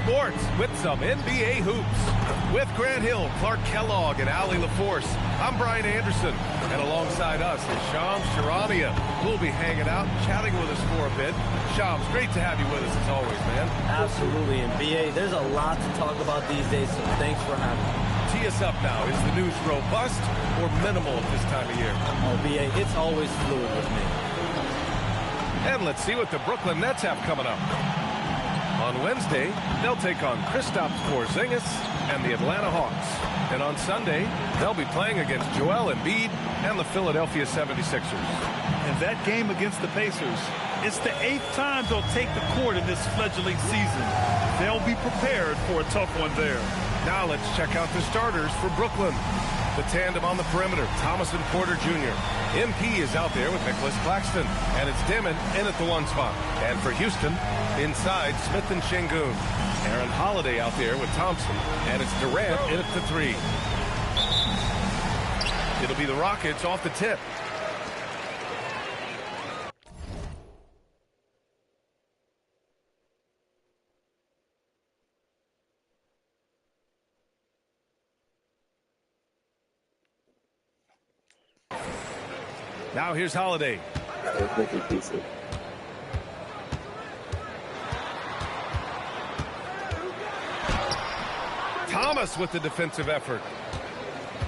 sports with some NBA hoops. With Grant Hill, Clark Kellogg, and Allie LaForce, I'm Brian Anderson. And alongside us is Shams Charania, who will be hanging out and chatting with us for a bit. Shams, great to have you with us as always, man. Absolutely. And BA, there's a lot to talk about these days, so thanks for having me. Tee us up now. Is the news robust or minimal at this time of year? Oh, BA, it's always fluid with me. And let's see what the Brooklyn Nets have coming up. On Wednesday, they'll take on Kristaps Porzingis and the Atlanta Hawks. And on Sunday, they'll be playing against Joel Embiid and the Philadelphia 76ers. And that game against the Pacers, it's the 8th time they'll take the court in this fledgling season. They'll be prepared for a tough one there. Now let's check out the starters for Brooklyn. The tandem on the perimeter, Thomas and Porter Jr. MP is out there with Nicholas Claxton, and it's Dimon in at the 1 spot. And for Houston, inside Smith and Şengün. Aaron Holiday out there with Thompson, and it's Durant in at the 3. It'll be the Rockets off the tip. Now here's Holiday. Thomas with the defensive effort.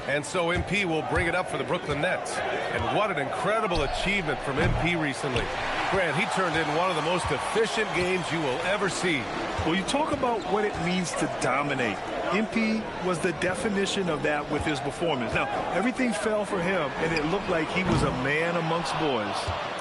And so MP will bring it up for the Brooklyn Nets. And what an incredible achievement from MP recently. Grant, he turned in one of the most efficient games you will ever see. Well, you talk about what it means to dominate. MP was the definition of that with his performance. Now, everything fell for him, and it looked like he was a man amongst boys.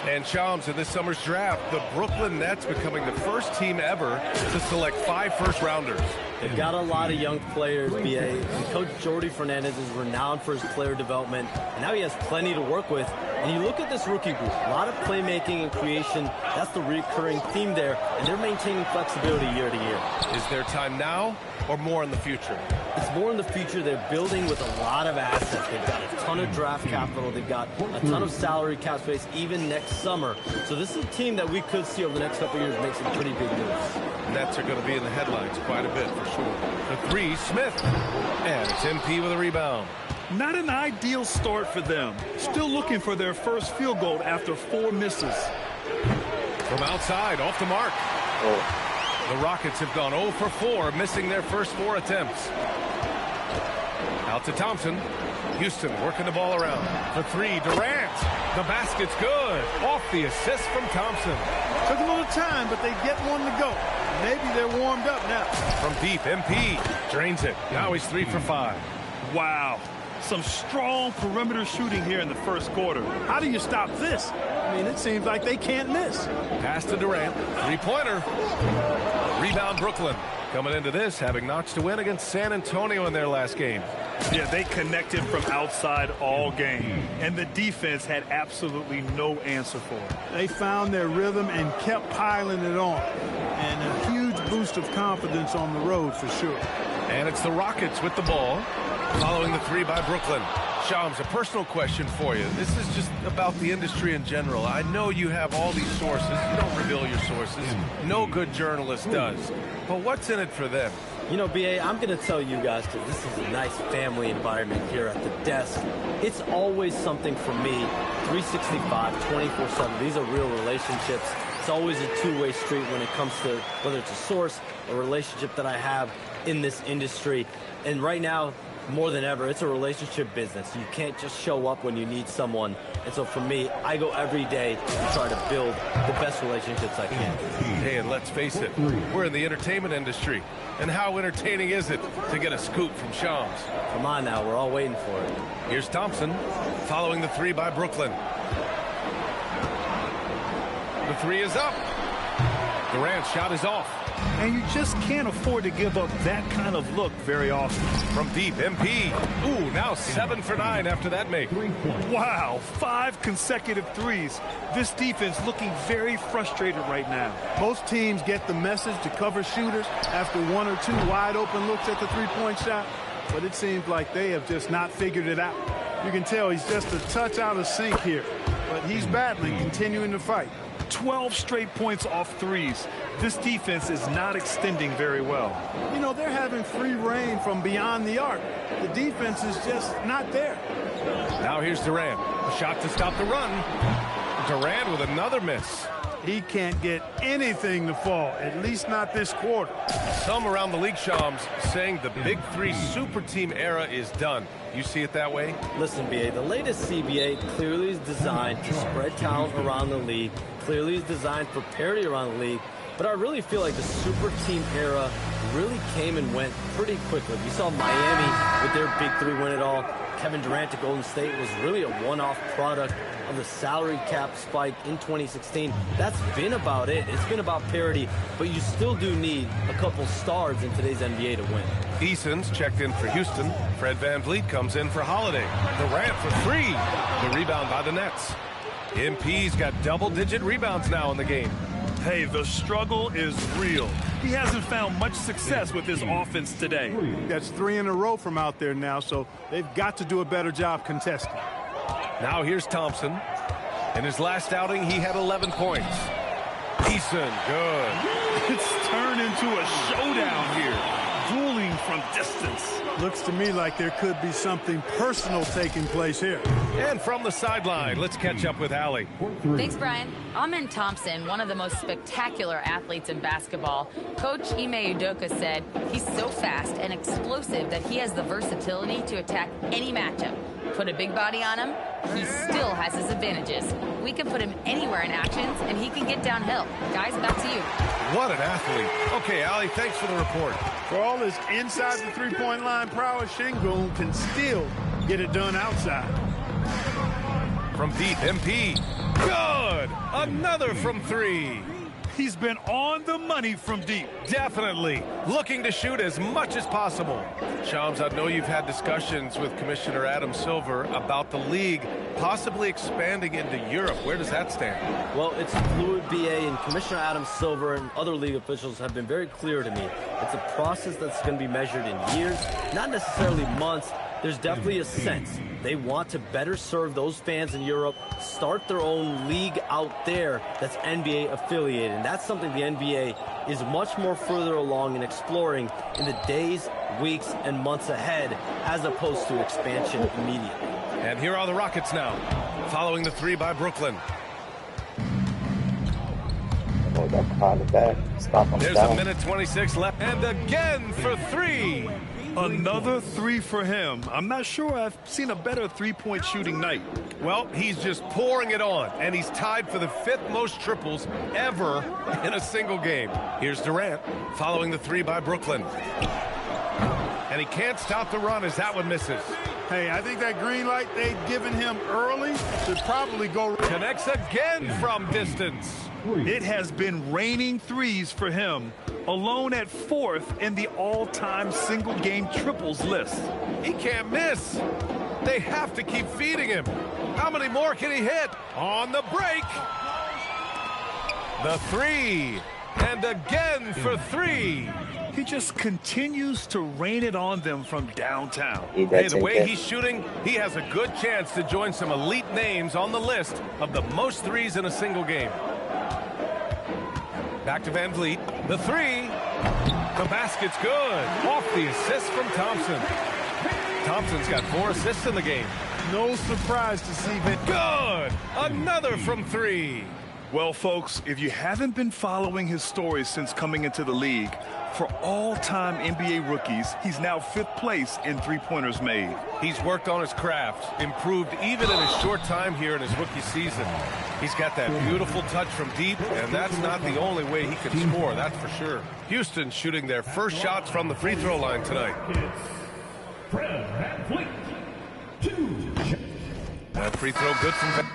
And Shams, in this summer's draft, the Brooklyn Nets becoming the first team ever to select 5 first-rounders. They've got a lot of young players, BA, and Coach Jordi Fernandez is renowned for his player development, and now he has plenty to work with. And you look at this rookie group, a lot of playmaking and creation, that's the recurring theme there, and they're maintaining flexibility year to year. Is there time now or more in the future? It's more in the future. They're building with a lot of assets. They've got a ton of draft capital. They've got a ton of salary cap space even next summer. So this is a team that we could see over the next couple of years make some pretty big moves. Nets are going to be in the headlines quite a bit for sure. The 3, Smith. And it's MP with a rebound. Not an ideal start for them. Still looking for their first field goal after 4 misses. From outside, off the mark. The Rockets have gone 0 for 4, missing their first 4 attempts. Out to Thompson. Houston working the ball around. The 3, Durant. The basket's good. Off the assist from Thompson. Took a little time, but they get one to go. Maybe they're warmed up now. From deep, MP drains it. Now he's 3 for 5. Wow. Some strong perimeter shooting here in the first quarter. How do you stop this? I mean, it seems like they can't miss. Pass to Durant. 3-pointer. Rebound Brooklyn. Coming into this, having notched to win against San Antonio in their last game. Yeah, they connected from outside all game. And the defense had absolutely no answer for it. They found their rhythm and kept piling it on. And a huge boost of confidence on the road for sure. And it's the Rockets with the ball. Following the 3 by Brooklyn. Shams, a personal question for you. This is just about the industry in general. I know you have all these sources. You don't reveal your sources. No good journalist does. But what's in it for them? You know, BA, I'm going to tell you guys, because this is a nice family environment here at the desk. It's always something for me, 365, 24/7. These are real relationships. It's always a two-way street when it comes to whether it's a source, a relationship that I have in this industry. And right now, more than ever, it's a relationship business. You can't just show up when you need someone. And so for me, I go every day to try to build the best relationships I can. Hey, and let's face it, we're in the entertainment industry. And how entertaining is it to get a scoop from Shams? Come on now, we're all waiting for it. Here's Thompson, following the 3 by Brooklyn. The 3 is up. Durant's shot is off. And you just can't afford to give up that kind of look very often. From deep, MP. Ooh, now 7 for 9 after that make. Wow, 5 consecutive threes. This defense looking very frustrated right now. Most teams get the message to cover shooters after 1 or 2 wide open looks at the three-point shot, but it seems like they have just not figured it out. You can tell he's just a touch out of sync here, but he's battling, continuing to fight. 12 straight points off threes. This defense is not extending very well. You know, they're having free reign from beyond the arc. The defense is just not there. Now here's Durant. A shot to stop the run. Durant with another miss. He can't get anything to fall, at least not this quarter. Some around the league, Shams, saying the Big Three super team era is done. You see it that way? Listen, BA, the latest CBA clearly is designed to spread talent around the league, clearly is designed for parity around the league, but I really feel like the super team era really came and went pretty quickly. You saw Miami with their Big Three win it all. Kevin Durant to Golden State was really a one-off product of the salary cap spike in 2016. That's been about it. It's been about parity, but you still do need a couple stars in today's NBA to win. Eason's checked in for Houston. Fred VanVleet comes in for Holiday. Durant for three. The rebound by the Nets. MP's got double-digit rebounds now in the game. Hey, the struggle is real. He hasn't found much success with his offense today. That's 3 in a row from out there now, so they've got to do a better job contesting. Now here's Thompson. In his last outing, he had 11 points. Eason, good. It's turned into a showdown here. Dueling from distance. Looks to me like there could be something personal taking place here. And from the sideline, let's catch up with Allie. Thanks, Brian. Amen Thompson, one of the most spectacular athletes in basketball. Coach Ime Udoka said he's so fast and explosive that he has the versatility to attack any matchup. Put a big body on him, he still has his advantages. We can put him anywhere in actions, and he can get downhill. Guys, back to you. What an athlete. Okay, Allie, thanks for the report. For all his inside the three-point line prowess, Şengün can still get it done outside. From deep, MP. Good! Another from three. He's been on the money from deep. Definitely. Looking to shoot as much as possible. Shams, I know you've had discussions with Commissioner Adam Silver about the league possibly expanding into Europe. Where does that stand? Well, it's fluid, BA, and Commissioner Adam Silver and other league officials have been very clear to me. It's a process that's going to be measured in years, not necessarily months. There's definitely a sense they want to better serve those fans in Europe, start their own league out there that's NBA affiliated. And that's something the NBA is much more further along in exploring in the days, weeks, and months ahead, as opposed to expansion immediately. And here are the Rockets now, following the three by Brooklyn. There's a minute 26 left, and again for three. Another three for him. I'm not sure I've seen a better three-point shooting night. Well, he's just pouring it on, and he's tied for the 5th most triples ever in a single game. Here's Durant, following the three by Brooklyn. And he can't stop the run as that one misses. Hey, I think that green light they'd given him early should probably go. Connects again from distance. It has been raining threes for him, alone at 4th in the all-time single-game triples list. He can't miss. They have to keep feeding him. How many more can he hit? On the break. The three. And again for three. He just continues to rain it on them from downtown. Hey, the way he's shooting, he has a good chance to join some elite names on the list of the most threes in a single game. Back to VanVleet. The three. The basket's good. Off the assist from Thompson. Thompson's got 4 assists in the game. No surprise to see that. Good. Another from three. Well, folks, if you haven't been following his story since coming into the league, for all-time NBA rookies, he's now 5th place in three-pointers made. He's worked on his craft, improved even in his short time here in his rookie season. He's got that beautiful touch from deep, and that's not the only way he can score, that's for sure. Houston shooting their first shots from the free throw line tonight. That free throw good from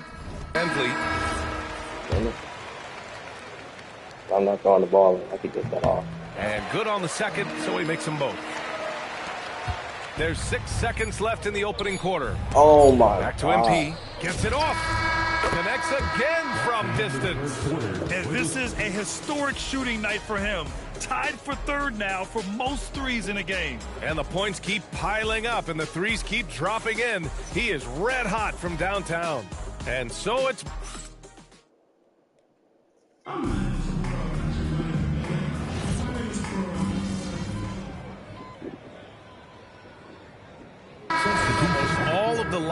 VanVleet. I'm not throwing the ball. I could get that off. And good on the second, so he makes them both. There's 6 seconds left in the opening quarter. Oh, my Back to God. MP. Gets it off. Connects again from distance. And this is a historic shooting night for him. Tied for 3rd now for most threes in a game. And the points keep piling up, and the threes keep dropping in. He is red hot from downtown. And so it's...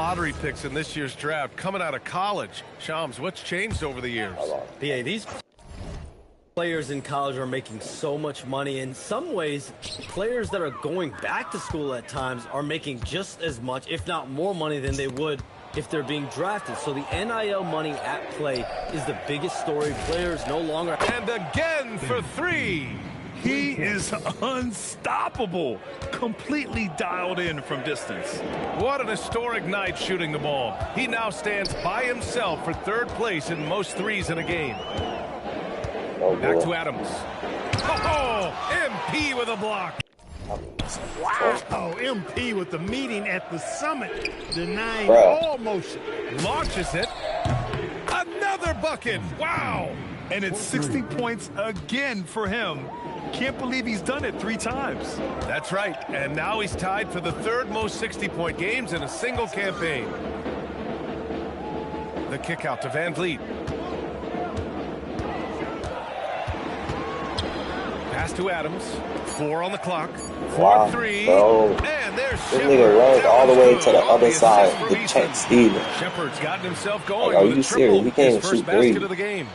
lottery picks in this year's draft coming out of college. Shams, what's changed over the years? BA, these players in college are making so much money. In some ways, players that are going back to school at times are making just as much, if not more money than they would if they're being drafted. So the NIL money at play is the biggest story. Players no longer... And again for three. He is unstoppable, completely dialed in from distance. What an historic night shooting the ball. He now stands by himself for third place in most threes in a game. Back to Adams. Oh, MP with a block. Wow, MP with the meeting at the summit, denying all motion. Launches it. Another bucket. Wow. And it's 60 points again for him. Can't believe he's done it 3 times. That's right. And now he's tied for the third most 60-point games in a single campaign. The kick out to Van Vliet. Pass to Adams. 4 on the clock. 4-3. Bro. And there's This Shepard. nigga runs all the way to the Good. other side. Assist for The Easton. check stealing. Shepard's gotten himself going Are with you a serious? triple. He can't His first shoot basket three. of the game.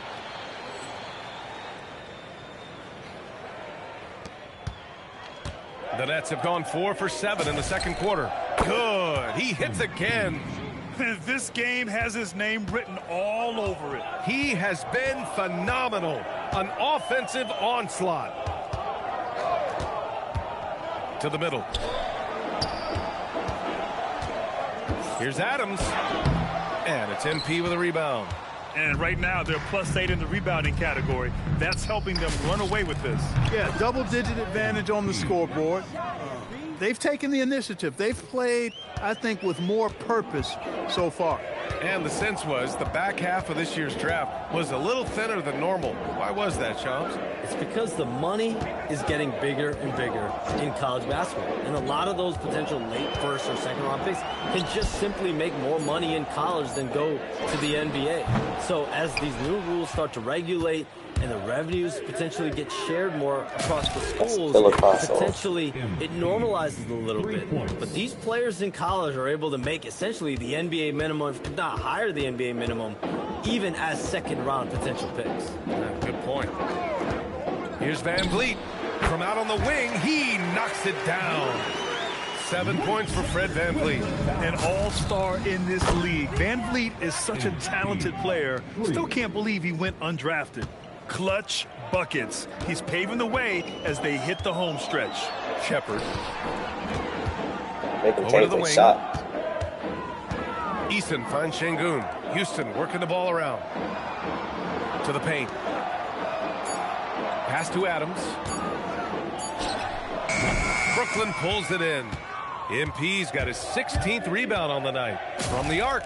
The Nets have gone 4 for 7 in the second quarter. Good. He hits again. This game has his name written all over it. He has been phenomenal. An offensive onslaught. To the middle. Here's Adams. And it's MP with a rebound. And right now, they're +8 in the rebounding category. That's helping them run away with this. Yeah, double-digit advantage on the scoreboard. They've taken the initiative. They've played, I think, with more purpose so far. And the sense was the back half of this year's draft was a little thinner than normal. Why was that, Shams? It's because the money is getting bigger and bigger in college basketball. And a lot of those potential late first or second round picks can just simply make more money in college than go to the NBA. So as these new rules start to regulate and the revenues potentially get shared more across the schools, potentially it normalizes a little bit. But these players in college are able to make essentially the NBA minimum, if not higher the NBA minimum, even as second-round potential picks. Good point. Here's Van Vliet. From out on the wing, he knocks it down. 7 points for Fred Van Vliet. An all-star in this league. Van Vliet is such a talented player. Still can't believe he went undrafted. Clutch buckets. He's paving the way as they hit the home stretch. Shepard. Make him Over to take the the wing. shot. Easton finds Şengün. Houston working the ball around. To the paint. Pass to Adams. Brooklyn pulls it in. MP's got his 16th rebound on the night. From the arc.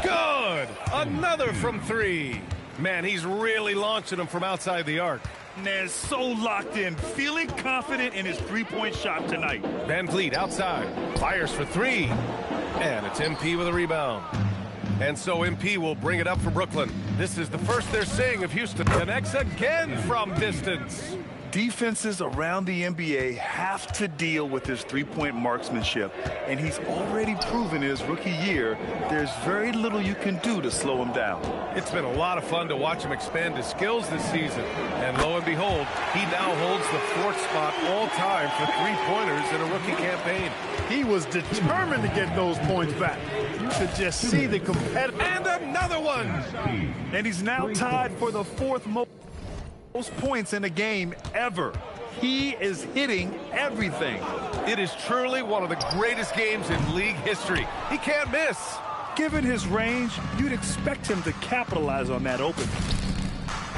Good! Another from 3. Man, he's really launching them from outside the arc. Nez so locked in, feeling confident in his three-point shot tonight. Van Vliet outside. Fires for 3. And it's MP with a rebound. And so MP will bring it up for Brooklyn. This is the first they're seeing of Houston. Connects again from distance. Defenses around the NBA have to deal with his three-point marksmanship, and he's already proven in his rookie year there's very little you can do to slow him down. It's been a lot of fun to watch him expand his skills this season. And lo and behold, he now holds the 4th spot all time for three-pointers in a rookie campaign. He was determined to get those points back. You could just see the competitive. And another one! And he's now tied for the 4th most points in a game ever. He is hitting everything. It is truly one of the greatest games in league history. He can't miss. Given his range, you'd expect him to capitalize on that opening.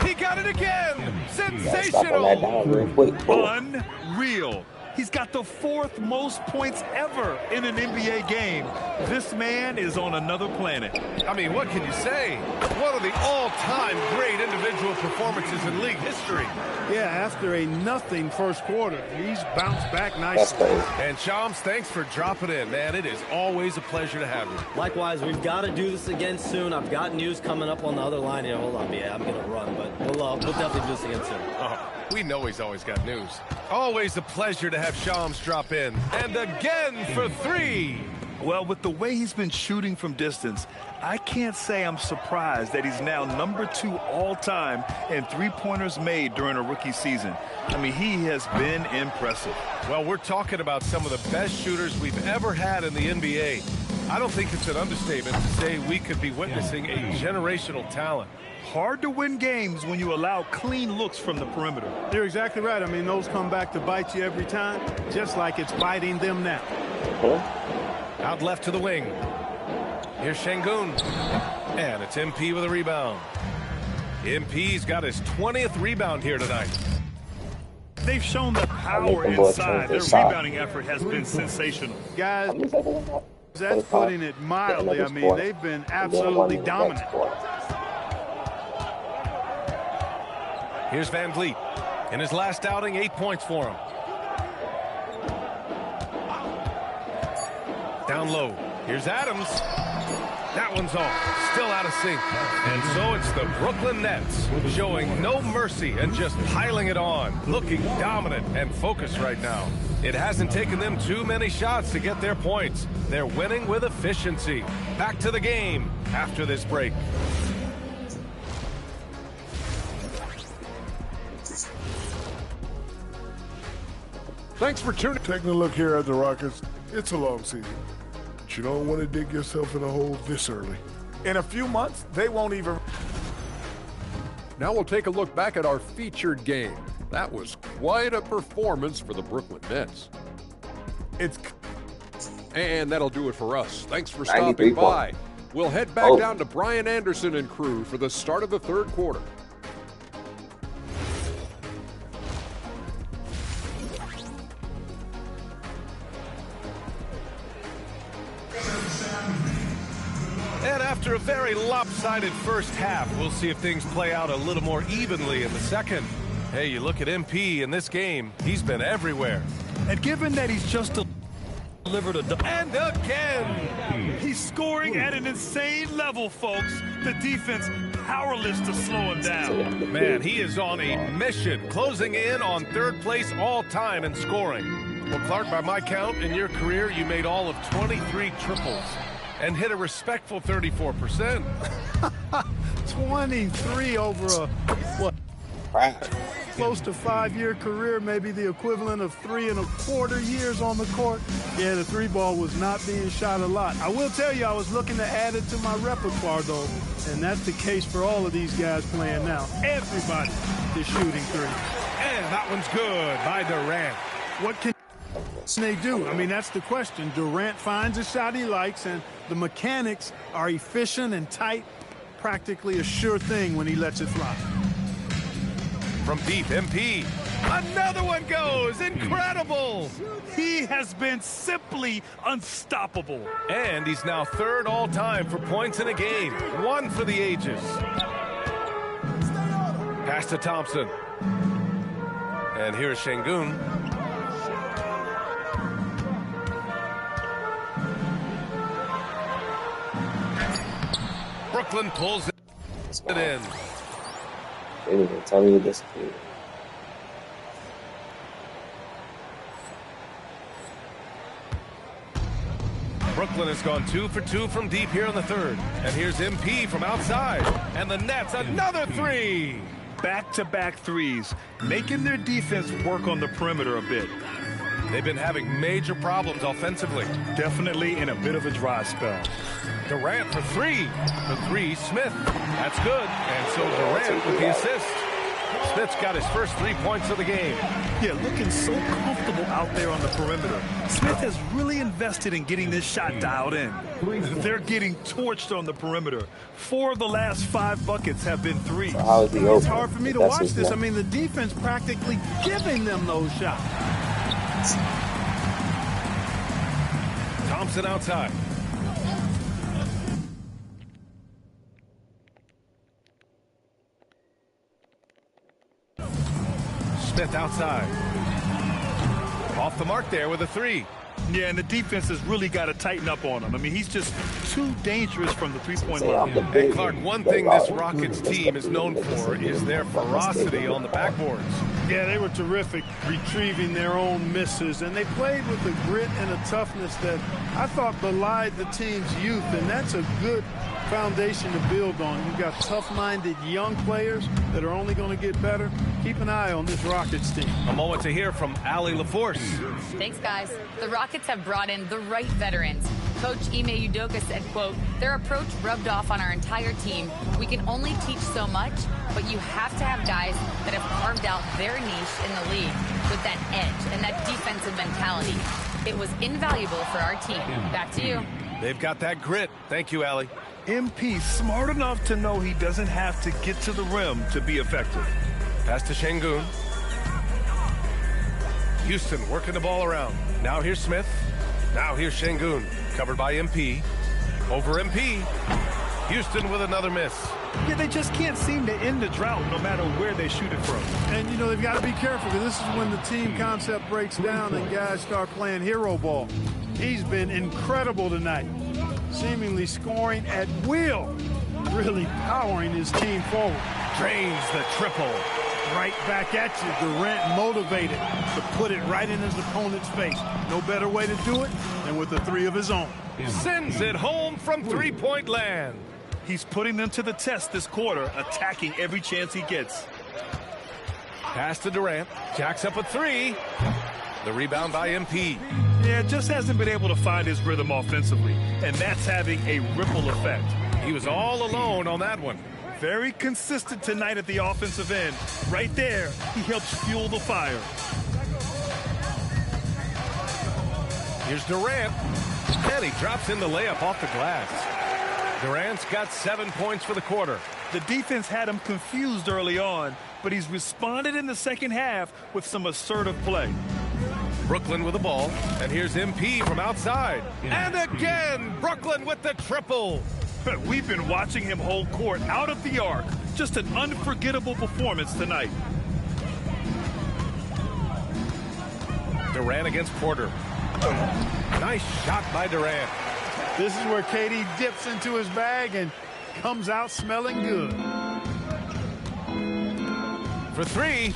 He got it again! Stop on that Sensational! down real quick. Unreal. He's got the 4th most points ever in an NBA game. This man is on another planet. I mean, what can you say? One of the all-time great individual performances in league history. Yeah, after a nothing first quarter, he's bounced back That's nicely. crazy. And Shams, thanks for dropping in, man. It is always a pleasure to have you. Likewise, we've got to do this again soon. I've got news coming up on the other line here. Hold on, yeah, I'm going to run, but we'll definitely do this again soon. Oh, we know he's always got news. Always a pleasure to have Shams drop in. And again for 3. Well, with the way he's been shooting from distance, I can't say I'm surprised that he's now #2 all-time in three-pointers made during a rookie season. I mean, he has been impressive. Well, we're talking about some of the best shooters we've ever had in the NBA. I don't think it's an understatement to say we could be witnessing a generational talent. Hard to win games when you allow clean looks from the perimeter. You're exactly right. I mean, those come back to bite you every time, just like it's biting them now. Out left to the wing. Here's Şengün. And it's MP with a rebound. MP's got his 20th rebound here tonight. They've shown the power inside. Their rebounding effort has been sensational. Guys, that's putting it mildly. I mean, they've been absolutely dominant. Here's Van Vliet. In his last outing, 8 points for him. Down low. Here's Adams. That one's off. Still out of sync. And so it's the Brooklyn Nets showing no mercy and just piling it on. Looking dominant and focused right now. It hasn't taken them too many shots to get their points. They're winning with efficiency. Back to the game after this break. Thanks for taking a look here at the Rockets. It's a long season, but you don't want to dig yourself in a hole this early. In a few months, they won't even... Now we'll take a look back at our featured game. That was quite a performance for the Brooklyn Nets. And that'll do it for us. Thanks for stopping by. We'll head back down to Brian Anderson and crew for the start of the third quarter. And after a very lopsided first half, we'll see if things play out a little more evenly in the second. Hey, you look at MP in this game, he's been everywhere. And given that he's just delivered a... And again! He's scoring at an insane level, folks. The defense powerless to slow him down. Man, he is on a mission, closing in on third place all time in scoring. Well, Clark, by my count, in your career, you made all of 23 triples and hit a respectful 34%. 23 over a, what? Close to 5-year career, maybe the equivalent of 3 1/4 years on the court. Yeah, the three ball was not being shot a lot. I will tell you, I was looking to add it to my repertoire, though, and that's the case for all of these guys playing now. Everybody is shooting three. And that one's good by Durant. What can they do? I mean, that's the question. Durant finds a shot he likes, and the mechanics are efficient and tight, practically a sure thing when he lets it fly. From deep, MP. Another one goes. Incredible. He has been simply unstoppable. And he's now third all time for points in a game. One for the ages. Pass to Thompson. And here's Şengün. Brooklyn pulls it in. Tell me this, please. Brooklyn has gone 2 for 2 from deep here in the third. And here's MP from outside. And the Nets, another three. Back-to-back threes, making their defense work on the perimeter a bit. They've been having major problems offensively. Definitely in a bit of a dry spell. Durant for three. The three, Smith. That's good. And so Durant with the assist. Smith's got his first 3 points of the game. Yeah, looking so comfortable out there on the perimeter. Smith has really invested in getting this shot dialed in. They're getting torched on the perimeter. 4 of the last 5 buckets have been threes. It's hard for me to watch this. I mean, the defense practically giving them those shots. Thompson outside. Smith outside. Off the mark there with a three. Yeah, and the defense has really got to tighten up on him. I mean, he's just too dangerous from the three-point line. And Clark, one thing this Rockets team is known for is their ferocity on the backboards. Yeah, they were terrific retrieving their own misses, and they played with a grit and a toughness that I thought belied the team's youth, and that's a good foundation to build on. You've got tough-minded young players that are only going to get better. Keep an eye on this Rockets team. A moment to hear from Allie LaForce. Thanks, guys. The Rockets have brought in the right veterans. Coach Ime Udoka said, quote, their approach rubbed off on our entire team. We can only teach so much, but you have to have guys that have carved out their niche in the league with that edge and that defensive mentality. It was invaluable for our team. Back to you. They've got that grit. Thank you, Allie. MP smart enough to know he doesn't have to get to the rim to be effective. Pass to Şengün. Houston working the ball around. Now here's Smith. Now here's Şengün. Covered by MP. Over MP. Houston with another miss. Yeah, they just can't seem to end the drought no matter where they shoot it from. And, you know, they've got to be careful because this is when the team concept breaks down and guys start playing hero ball. He's been incredible tonight, seemingly scoring at will, really powering his team forward. Drains the triple. Right back at you. Durant motivated to put it right in his opponent's face. No better way to do it than with a three of his own. Sends it home from three-point land. He's putting them to the test this quarter, attacking every chance he gets. Pass to Durant. Jacks up a three. The rebound by MP. Yeah, just hasn't been able to find his rhythm offensively, and that's having a ripple effect. He was all alone on that one. Very consistent tonight at the offensive end. Right there, he helps fuel the fire. Here's Durant. And he drops in the layup off the glass. Durant's got 7 points for the quarter. The defense had him confused early on, but he's responded in the second half with some assertive play. Brooklyn with the ball, and here's MP from outside. And again, Brooklyn with the triple. We've been watching him hold court out of the arc. Just an unforgettable performance tonight. Durant against Porter. Nice shot by Durant. This is where KD dips into his bag and comes out smelling good. For three.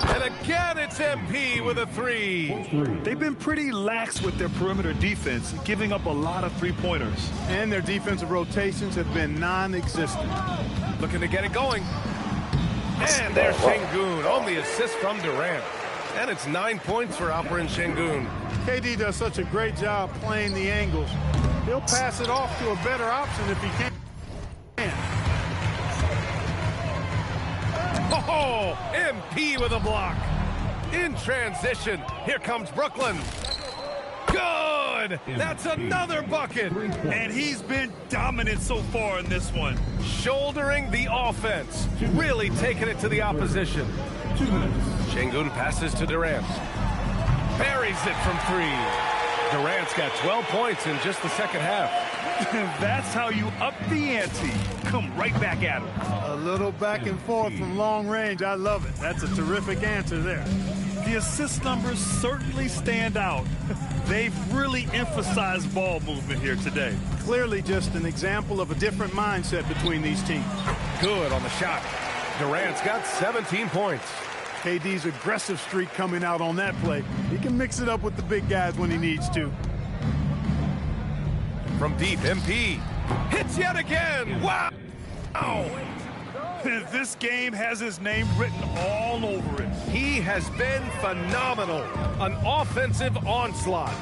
And again, it's MP with a three. They've been pretty lax with their perimeter defense, giving up a lot of three-pointers. And their defensive rotations have been non-existent. Looking to get it going. And there's Şengün on the assist from Durant. And it's 9 points for Alperen Şengün. KD does such a great job playing the angles. He'll pass it off to a better option if he can. Oh, MP with a block. In transition, here comes Brooklyn. Good! That's another bucket. And he's been dominant so far in this one. Shouldering the offense. Really taking it to the opposition. Şengün passes to Durant. Buries it from three. Durant's got 12 points in just the second half. That's how you up the ante. Come right back at him. A little back and forth from long range. I love it. That's a terrific answer there. The assist numbers certainly stand out. They've really emphasized ball movement here today. Clearly just an example of a different mindset between these teams. Good on the shot. Durant's got 17 points. KD's aggressive streak coming out on that play. He can mix it up with the big guys when he needs to. From deep, MP hits yet again. Wow! This game has his name written all over it. He has been phenomenal. An offensive onslaught.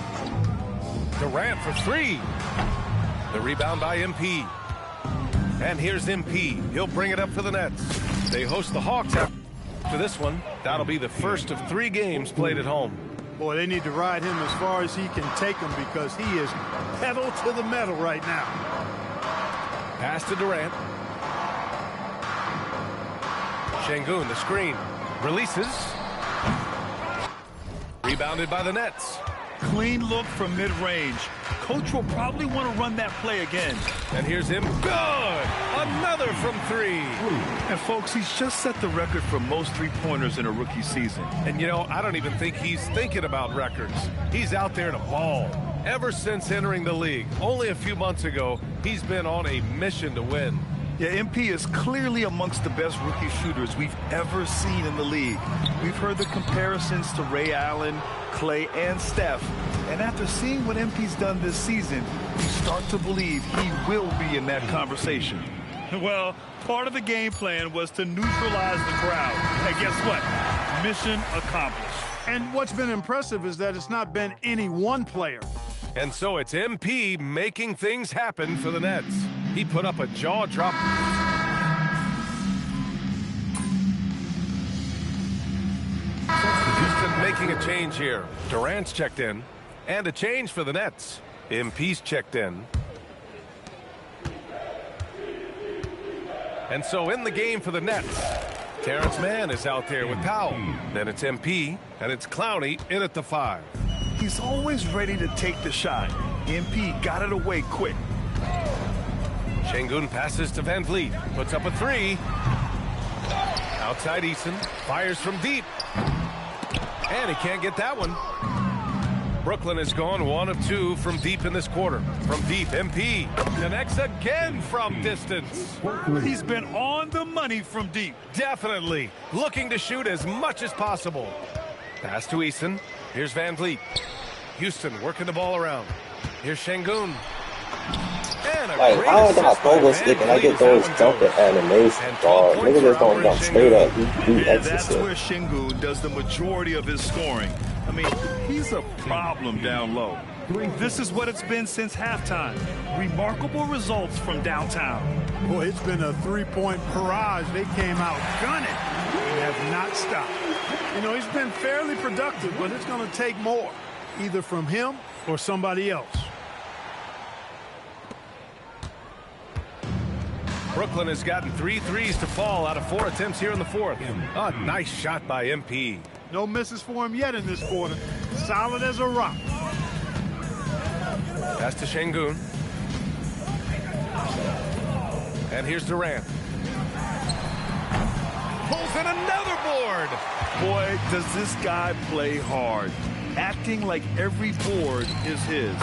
Durant for three. The rebound by MP. And here's MP. He'll bring it up for the Nets. They host the Hawks after this one. That'll be the first of 3 games played at home. Boy, they need to ride him as far as he can take him because he is pedal to the metal right now. Pass to Durant. Şengün, the screen. Releases. Rebounded by the Nets. Clean look from mid-range. Coach will probably want to run that play again. And here's him. Good! Another from 3. And folks, he's just set the record for most three-pointers in a rookie season. And you know, I don't even think he's thinking about records. He's out there to ball. Ever since entering the league, only a few months ago, he's been on a mission to win. Yeah, MP is clearly amongst the best rookie shooters we've ever seen in the league. We've heard the comparisons to Ray Allen, Clay, and Steph. And after seeing what MP's done this season, we start to believe he will be in that conversation. Well, part of the game plan was to neutralize the crowd. And guess what? Mission accomplished. And what's been impressive is that it's not been any one player. And so it's MP making things happen for the Nets. He put up a jaw drop. Houston making a change here. Durant's checked in. And a change for the Nets. MP's checked in. And so in the game for the Nets, Terrence Mann is out there with Powell. Then it's MP, and it's Clowney in at the 5. He's always ready to take the shot. MP got it away quick. Şengün passes to Van Vliet. Puts up a 3. Outside Eason. Fires from deep. And he can't get that one. Brooklyn has gone 1 of 2 from deep in this quarter. From deep, MP connects again from distance. He's been on the money from deep. Definitely looking to shoot as much as possible. Pass to Eason. Here's Van Vliet. Houston working the ball around. Here's Şengün. Like, how did I throw this stick and I get those jumping animations, dog? Nigga just don't jump straight up. He That's where Şengün does the majority of his scoring. I mean, he's a problem down low. This is what it's been since halftime. Remarkable results from downtown. Boy, it's been a three-point barrage. They came out gunning and have not stopped. You know, he's been fairly productive, but it's going to take more, either from him or somebody else. Brooklyn has gotten 3 threes to fall out of 4 attempts here in the 4th. A nice shot by MP. No misses for him yet in this quarter. Solid as a rock. Pass to Şengün. And here's Durant. Pulls in another board. Boy, does this guy play hard. Acting like every board is his.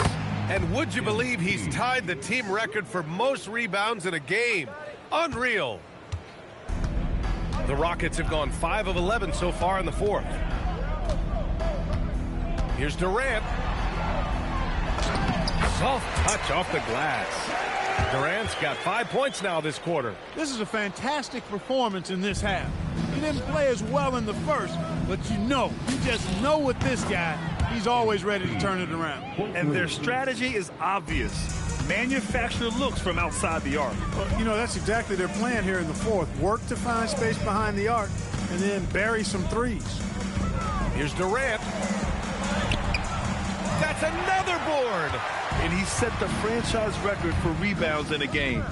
And would you believe he's tied the team record for most rebounds in a game? Unreal. The Rockets have gone 5 of 11 so far in the 4th. Here's Durant. Soft touch off the glass. Durant's got 5 points now this quarter. This is a fantastic performance in this half. He didn't play as well in the first, but you just know with this guy, he's always ready to turn it around. And their strategy is obvious. Manufacture looks from outside the arc. Well, you know, that's exactly their plan here in the 4th. Work to find space behind the arc and then bury some threes. Here's Durant. That's another board. And he set the franchise record for rebounds in a game.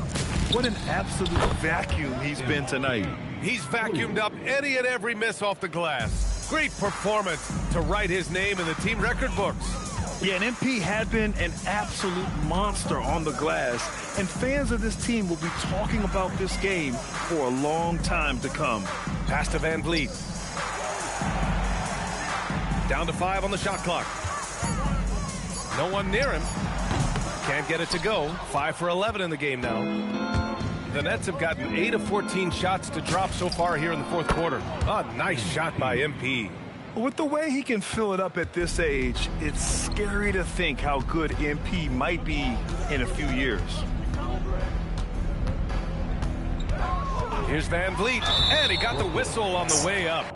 What an absolute vacuum he's been tonight. He's vacuumed up any and every miss off the glass. Great performance to write his name in the team record books. Yeah, and MP had been an absolute monster on the glass, and fans of this team will be talking about this game for a long time to come. Pass to Van Vliet. Down to 5 on the shot clock. No one near him. Can't get it to go. 5 for 11 in the game now. The Nets have gotten 8 of 14 shots to drop so far here in the 4th quarter. A nice shot by MP. With the way he can fill it up at this age, it's scary to think how good MP might be in a few years. Here's Van Vliet, and he got the whistle on the way up.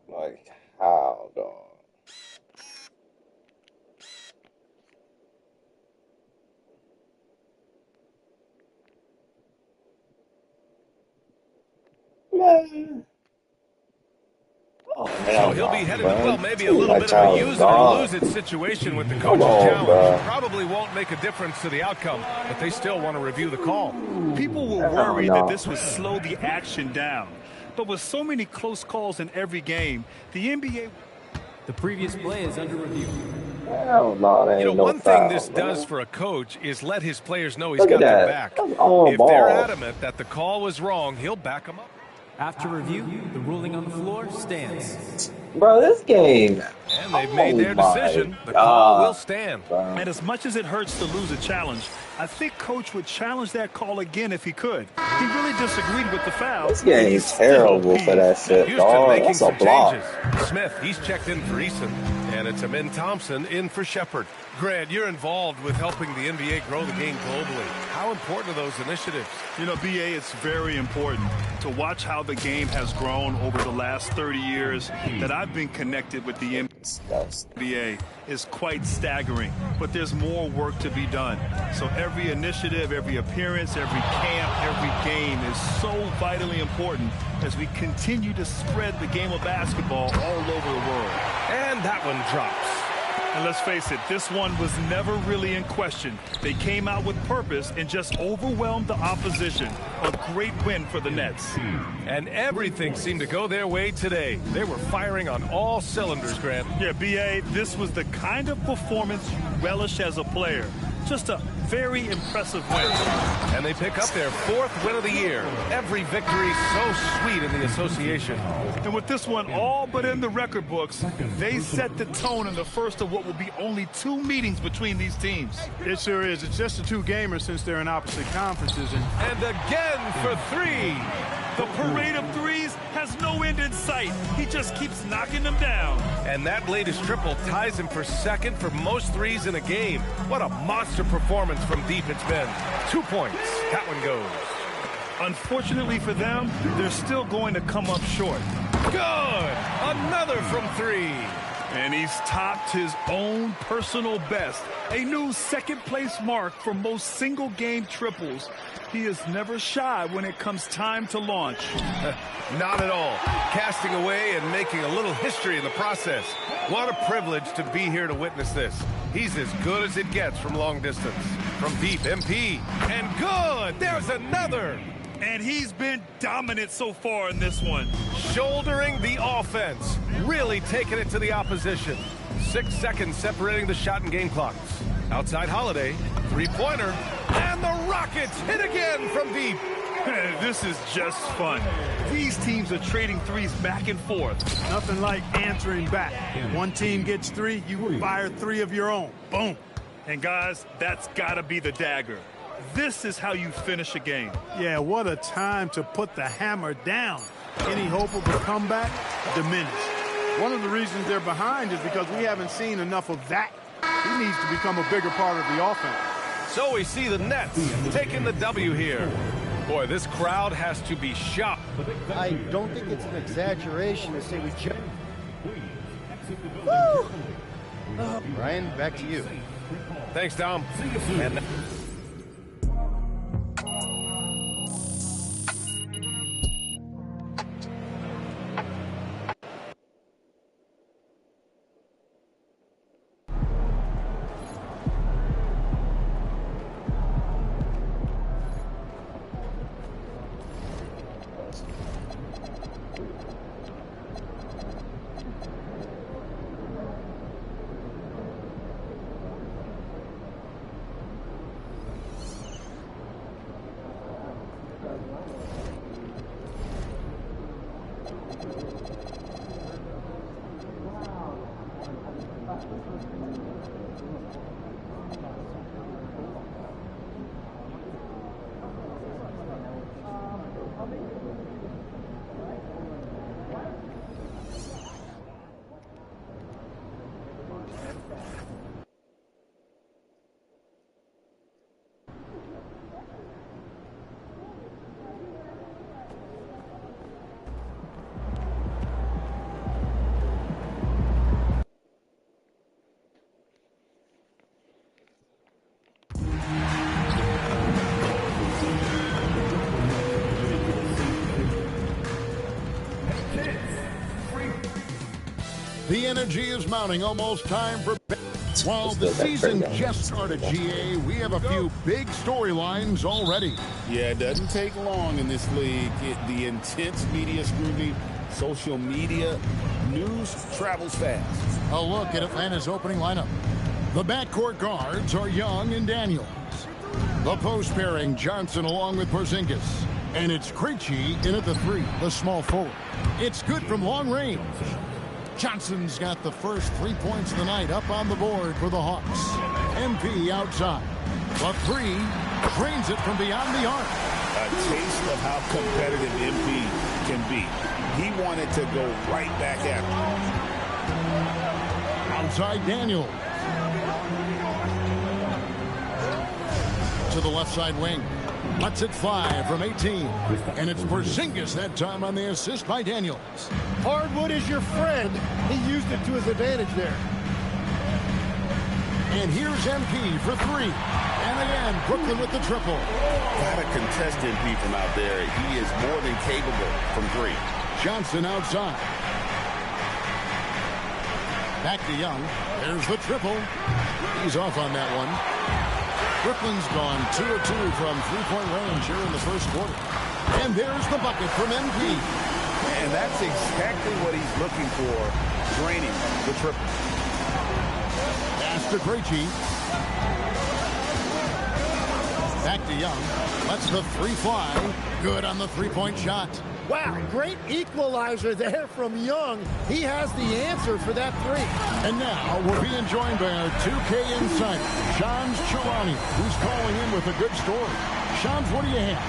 Like, how, dog? Man. Oh, so he'll be headed to, well, maybe a little bit of a use it or lose it situation with the coach's challenge. Probably won't make a difference to the outcome, but they still want to review the call. People were worried that this would slow the action down. But with so many close calls in every game, the NBA... The previous play is under review. Hell no, that ain't no one foul, thing this man. does for a coach is let his players know he's Look got at their that. back. That's all If ball. they're adamant that the call was wrong, he'll back them up. After review, the ruling on the floor stands. Bro, this game. And they've made their my decision. The God. call will stand. And as much as it hurts to lose a challenge, I think Coach would challenge that call again if he could. He really disagreed with the foul. This game is terrible for that shit, Houston dog. making That's a some block. changes. Smith, he's checked in for Eason. And it's Amin Thompson in for Shepard. Grant, you're involved with helping the NBA grow the game globally. How important are those initiatives? You know, BA, it's very important to watch how the game has grown over the last 30 years that I've been connected with the NBA is quite staggering, but there's more work to be done. So every initiative, every appearance, every camp, every game is so vitally important as we continue to spread the game of basketball all over the world. And that one drops. And let's face it, this one was never really in question. They came out with purpose and just overwhelmed the opposition. A great win for the Nets. And everything seemed to go their way today. They were firing on all cylinders, Grant. Yeah, B.A., this was the kind of performance you relish as a player. Just a very impressive win. And they pick up their 4th win of the year. Every victory so sweet in the association. And with this one all but in the record books, they set the tone in the first of what will be only 2 meetings between these teams. It sure is. It's just a 2-gamer since they're in opposite conferences. And again for 3. The parade of threes has no end in sight. He just keeps knocking them down. And that latest triple ties him for 2nd for most threes in a game. What a monster performance from deep it's been. 2 points. That one goes. Unfortunately for them, they're still going to come up short. Good. Another from 3. And he's topped his own personal best. A new 2nd-place mark for most single-game triples. He is never shy when it comes time to launch. Not at all. Casting away and making a little history in the process. What a privilege to be here to witness this. He's as good as it gets from long distance. From deep, MP. And good! There's another! And he's been dominant so far in this one. Shouldering the offense. Really taking it to the opposition. 6 seconds separating the shot and game clocks. Outside Holiday. 3-pointer. And the Rockets hit again from deep. This is just fun. These teams are trading threes back and forth. Nothing like answering back. One team gets 3, you fire 3 of your own. Boom. And guys, that's gotta be the dagger. This is how you finish a game. Yeah, what a time to put the hammer down. Any hope of a comeback? Diminished. One of the reasons they're behind is because we haven't seen enough of that. He needs to become a bigger part of the offense. So we see the Nets taking the W here. Boy, this crowd has to be shocked. I don't think it's an exaggeration to say we just... Woo! Ryan, back to you. Thanks, Dom. And The energy is mounting, almost time for... While the season just started, GA, we have a few big storylines already. Yeah, it doesn't take long in this league. The intense media scrutiny Social media, news travels fast. A look at Atlanta's opening lineup. The backcourt guards are Young and Daniels. The post pairing, Johnson along with Porzingis. And it's Krejci in at the 3, the small forward. It's good from long range. Johnson's got the first 3 points of the night up on the board for the Hawks. MP outside. The 3 drains it from beyond the arc. A taste of how competitive MP can be. He wanted to go right back at him. Outside Daniels. To the left side wing. Lets it fly from 18. And it's Porzingis that time on the assist by Daniels. Hardwood is your friend. He used it to his advantage there. And here's MP for 3. And again, Brooklyn with the triple. Got to contest MP from out there. He is more than capable from 3. Johnson outside. Back to Young. There's the triple. He's off on that one. Brooklyn's gone 2 of 2 from 3-point range here in the first quarter. And there's the bucket from MP. And that's exactly what he's looking for, draining the triple. Pass to Krejci. Back to Young. Lets the 3 fly. Good on the 3-point shot. Wow, great equalizer there from Young. He has the answer for that 3. And now we're being joined by our 2K insider, Shams Charania, who's calling in with a good story. Shams, what do you have?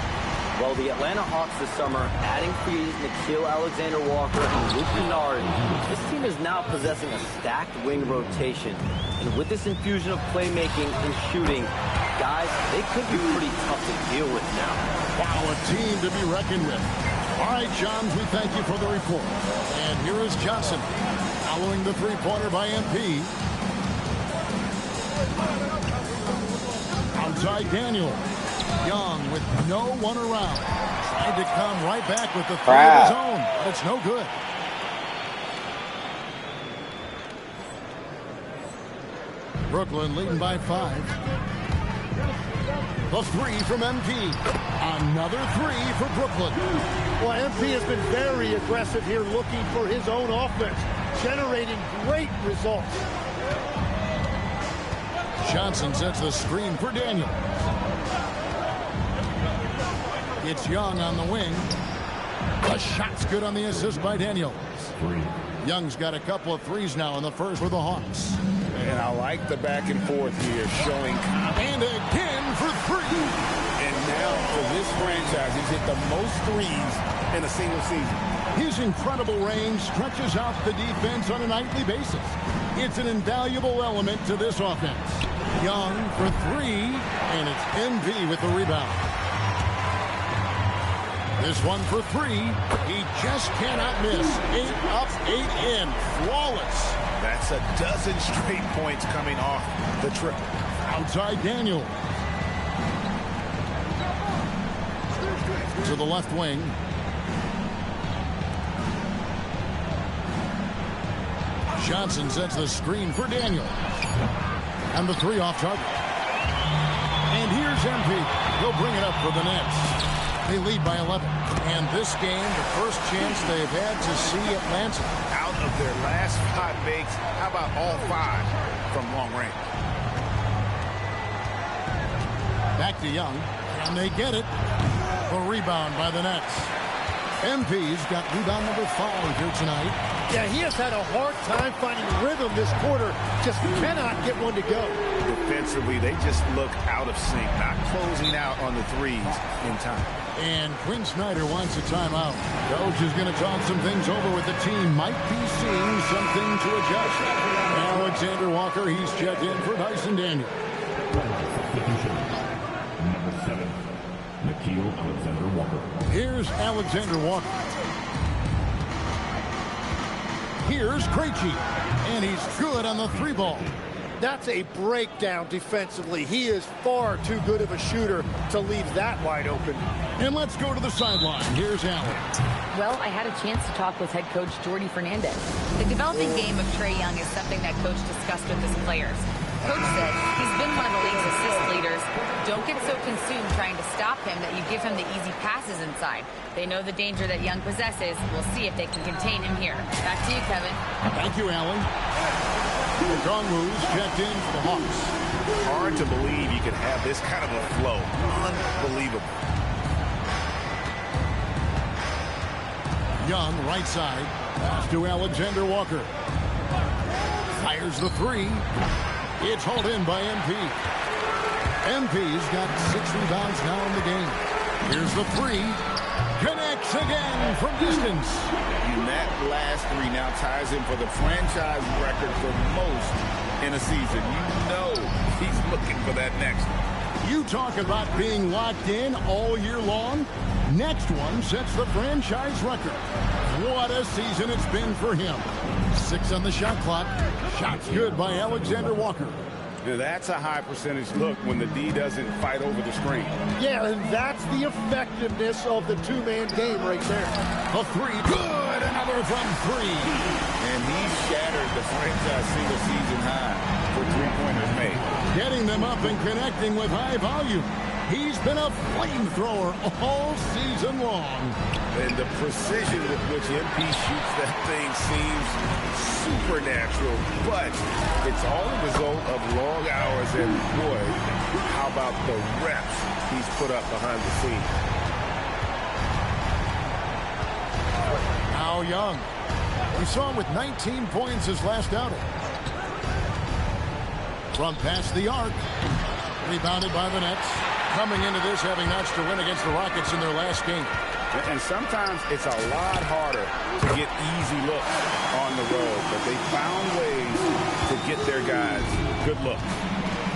Well, the Atlanta Hawks this summer, adding frees Nickeil Alexander-Walker and Luke Kennard, this team is now possessing a stacked wing rotation. And with this infusion of playmaking and shooting, guys, they could be pretty tough to deal with now. Wow, a team to be reckoned with. All right, Johns, we thank you for the report. And here is Johnson, following the 3-pointer by MP. Outside Daniel. Young with no one around. Tried to come right back with the 3 of his own, but it's no good. Brooklyn leading by 5. The 3 from MP. Another 3 for Brooklyn. Well, MP has been very aggressive here, looking for his own offense, generating great results. Johnson sets the screen for Daniel. It's Young on the wing. The shot's good on the assist by Daniels. Young's got a couple of 3s now in the first for the Hawks. And I like the back and forth here, showing. And again for 3. And now for this franchise, he's hit the most 3s in a single season. His incredible range stretches out the defense on a nightly basis. It's an invaluable element to this offense. Young for 3, and it's MP with the rebound. This one for 3. He just cannot miss. 8 up, 8 in. Flawless. That's a dozen straight points coming off the triple. Outside Daniel. To the left wing. Johnson sets the screen for Daniel. And the 3 off target. And here's MP. He'll bring it up for the Nets. They lead by 11. And this game, the first chance they've had to see Atlanta. Out of their last 5 makes, how about all 5 from long range? Back to Young. And they get it. A rebound by the Nets. MP's got rebound number 5 here tonight. Yeah, he has had a hard time finding rhythm this quarter. Just cannot get one to go. Defensively, they just look out of sync, not closing out on the 3s in time. And Quinn Snyder wants a timeout. Coach is going to talk some things over with the team. Might be seeing something to adjust. Alexander Walker, he's checked in for Dyson Daniel. Substitution. Number 7, Nickeil Alexander-Walker. Here's Alexander Walker. Here's Krejci. And he's good on the 3 ball. That's a breakdown defensively. He is far too good of a shooter to leave that wide open. And let's go to the sideline. Here's Allen. Well, I had a chance to talk with head coach Jordi Fernandez. The developing game of Trae Young is something that coach discussed with his players. coach said he's been one of the league's assist leaders. Don't get so consumed trying to stop him that you give him the easy passes inside. They know the danger that Young possesses. We'll see if they can contain him here. Back to you, Kevin. Thank you, Allen. Okongwu's checked in for the Hawks. Hard to believe you can have this kind of a flow. Unbelievable. Young, right side. Pass to Alexander Walker. Fires the three. It's hauled in by MP. MP's got 6 rebounds now in the game. Here's the three. Connects again from distance. And that last three now ties him for the franchise record for most in a season. You know he's looking for that next one. You talk about being locked in all year long. Next one sets the franchise record. What a season it's been for him. 6 on the shot clock. Shots good by Alexander Walker. That's a high percentage look when the D doesn't fight over the screen. Yeah, and that's the effectiveness of the two-man game right there. A three, good, another from 3. And he shattered the franchise single-season high for three-pointers made. Getting them up and connecting with high volume. He's been a flamethrower all season long. And the precision with which MP shoots that thing seems supernatural, but it's all a result of long hours, and boy, how about the reps he's put up behind the scenes. Now Young. We saw him with 19 points his last outing. From past the arc. Rebounded by the Nets. Coming into this having notched a win against the Rockets in their last game. And sometimes it's a lot harder to get easy looks on the road, but they found ways to get their guys good looks.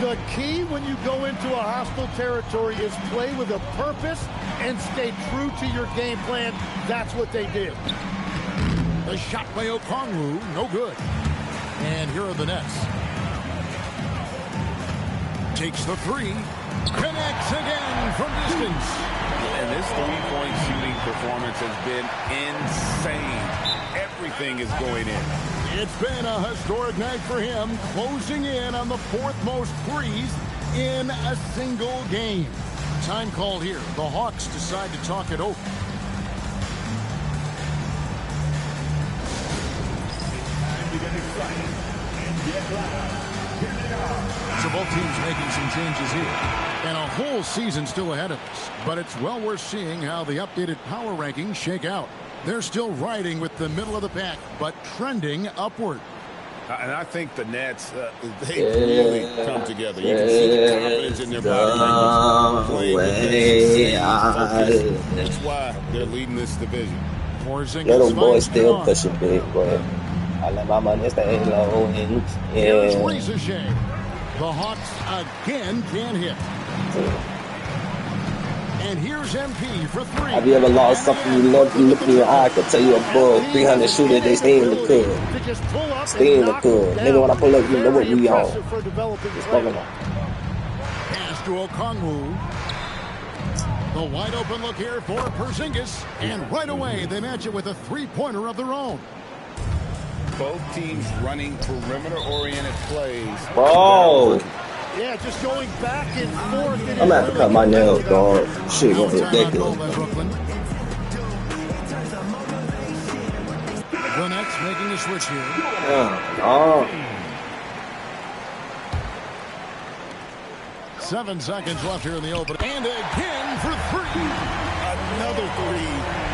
The key when you go into a hostile territory is play with a purpose and stay true to your game plan. That's what they did. The shot by Okongwu, no good. And here are the Nets. Takes the three. Connects again from distance. And this three-point shooting performance has been insane. Everything is going in. It's been a historic night for him, closing in on the 4th most threes in a single game. Time called here. The Hawks decide to talk it over. So both teams making some changes here. And a whole season still ahead of us. But it's well worth seeing how the updated power rankings shake out. They're still riding with the middle of the pack, but trending upward. And I think the Nets, they really come together. You can see the confidence in their body language. That's why they're leading this division. Little boy still pushing big, boy. I let my money stay low. Here's Ricochet. The Hawks again can't hit. And here's MP for 3. Have you ever lost something you look in your eye? I could tell you a bull, 300 shooter, they stay in the cool. Stay in the cool. Nigga, when I pull up, you know what we on. Pass to Okongwu. The wide open look here for Porzingis. And right away, they match it with a three-pointer of their own. Both teams running perimeter-oriented plays. Bro. Yeah, just going back and forth. I'm gonna have to cut my nails, dog. Shit, going ridiculous. The Nets making a switch here. Oh. 7 seconds left here in the open. And again for 3. Another 3.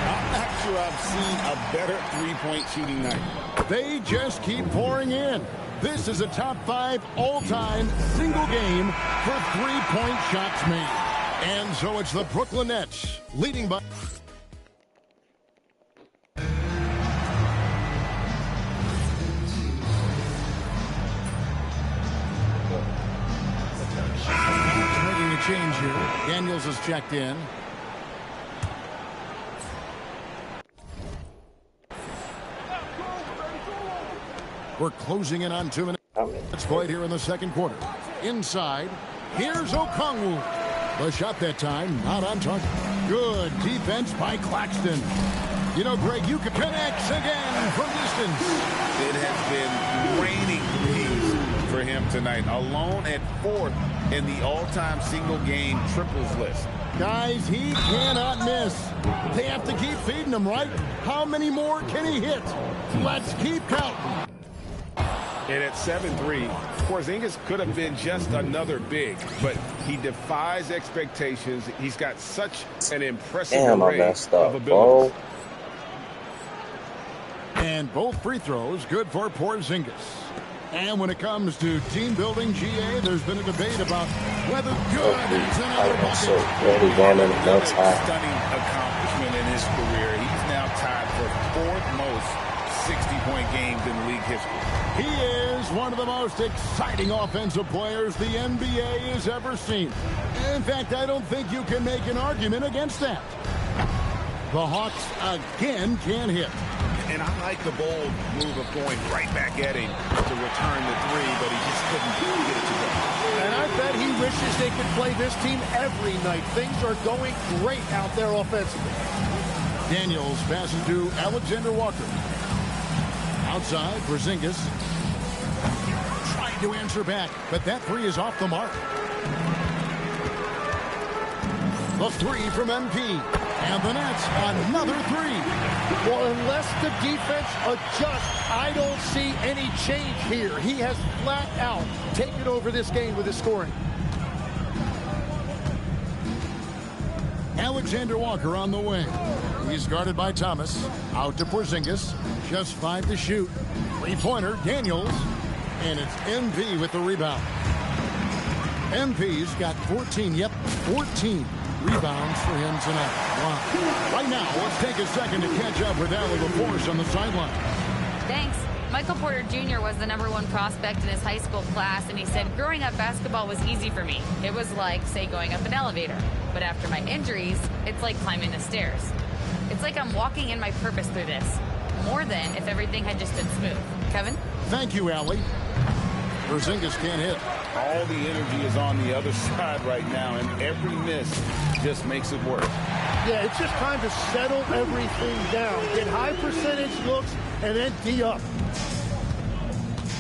I'm not sure I've seen a better three-point shooting night. They just keep pouring in. This is a top 5 all-time single game for three-point shots made. And so it's the Brooklyn Nets leading by... Making a change here. Daniels has checked in. We're closing in on 2 minutes. Let's played here in the second quarter. Inside, here's Okongwu. The shot that time, not on target. Good defense by Claxton. You know, Greg, you can connect again from distance. It has been raining threes for him tonight, alone at 4th in the all-time single-game triples list. Guys, he cannot miss. They have to keep feeding him, right? How many more can he hit? Let's keep counting. And at 7'3", Porzingis could have been just another big, but he defies expectations. He's got such an impressive array of abilities. And both free throws good for Porzingis. And when it comes to team building, GA, there's been a debate about whether good is another bucket. Stunning accomplishment in his career. He's now tied for 4th most 60-point games in league history. He is one of the most exciting offensive players the NBA has ever seen. In fact, I don't think you can make an argument against that. The Hawks again can't hit. And I like the bold move of going right back at him to return the 3, but he just couldn't get it to go. And I bet he wishes they could play this team every night. Things are going great out there offensively. Daniels passes to Alexander Walker. Outside, Porzingis trying to answer back, but that 3 is off the mark. The 3 from MP. And the Nets, another 3. Well, unless the defense adjusts, I don't see any change here. He has flat out taken over this game with his scoring. Alexander Walker on the wing. He's guarded by Thomas. Out to Porzingis. Just 5 to shoot. 3-pointer, Daniels. And it's MP with the rebound. MP's got 14. Yep, 14. Rebounds for him tonight. Wow. Right now, let's take a second to catch up with Allie LaForce on the sideline. Thanks. Michael Porter Jr. was the #1 prospect in his high school class, and he said, growing up, basketball was easy for me. It was like, say, going up an elevator. But after my injuries, it's like climbing the stairs. It's like I'm walking in my purpose through this. More than if everything had just been smooth. Kevin? Thank you, Allie. Porzingis can't hit. All the energy is on the other side right now, and every miss just makes it work. Yeah, it's just time to settle everything down. Get high percentage looks and then D up.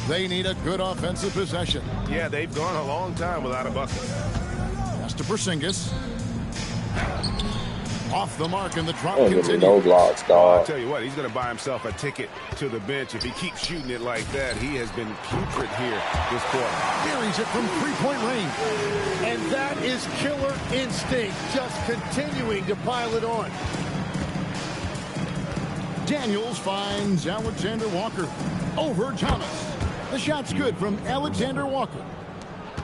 They need a good offensive possession. Yeah, they've gone a long time without a bucket. That's to Porzingis. Off the mark, and the drop continues. No blocks, dog. I'll tell you what, he's going to buy himself a ticket to the bench. If he keeps shooting it like that, he has been putrid here this quarter. Carries it from 3-point range. And that is killer instinct, just continuing to pile it on. Daniels finds Alexander Walker over Thomas. The shot's good from Alexander Walker.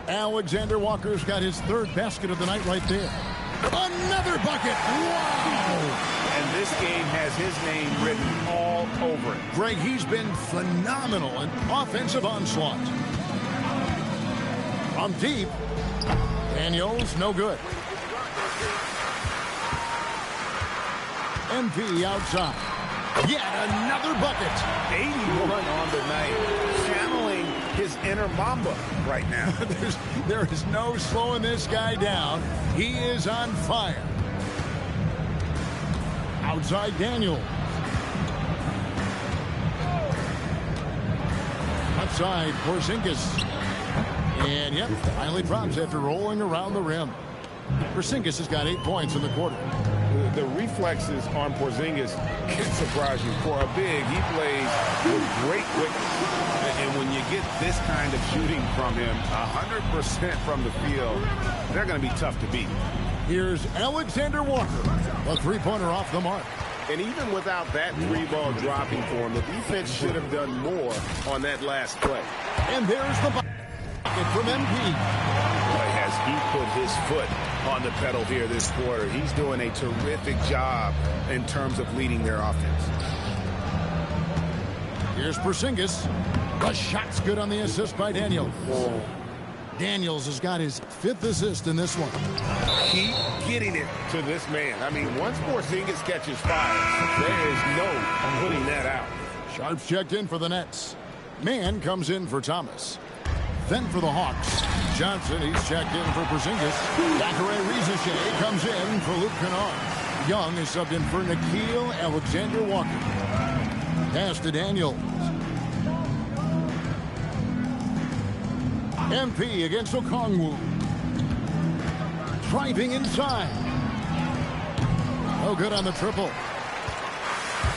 Alexander Walker's got his 3rd basket of the night right there. Another bucket. Wow. And this game has his name written all over it. Greg, he's been phenomenal in offensive onslaught. From deep, Daniels, no good. MP outside. Yet another bucket. 81 on the night. Channeling his inner Mamba right now. There is no slowing this guy down. He is on fire. Outside Daniel. Outside Porzingis. And yep, finally drops after rolling around the rim. Porzingis has got 8 points in the quarter. The reflexes on Porzingis can surprise you. For a big, he plays with great quickness. And when you get this kind of shooting from him, 100% from the field, they're going to be tough to beat. Here's Alexander Walker. A 3-pointer off the mark. And even without that 3-ball dropping for him, the defense should have done more on that last play. And there's the bucket from MP. Boy, has he put his foot on the pedal here this quarter. He's doing a terrific job in terms of leading their offense. Here's Porzingis. The shot's good on the assist by Daniels. Daniels has got his 5th assist in this one. Keep getting it to this man. I mean, once Porzingis catches fire, there is no putting that out. Sharps checked in for the Nets. Mann comes in for Thomas. Then for the Hawks, Johnson, he's checked in for Porzingis. Zachary Rizachet comes in for Luke Kennard. Young is subbed in for Nickeil Alexander-Walker. Pass to Daniels. MP against Okongwu. Driving inside. No good on the triple.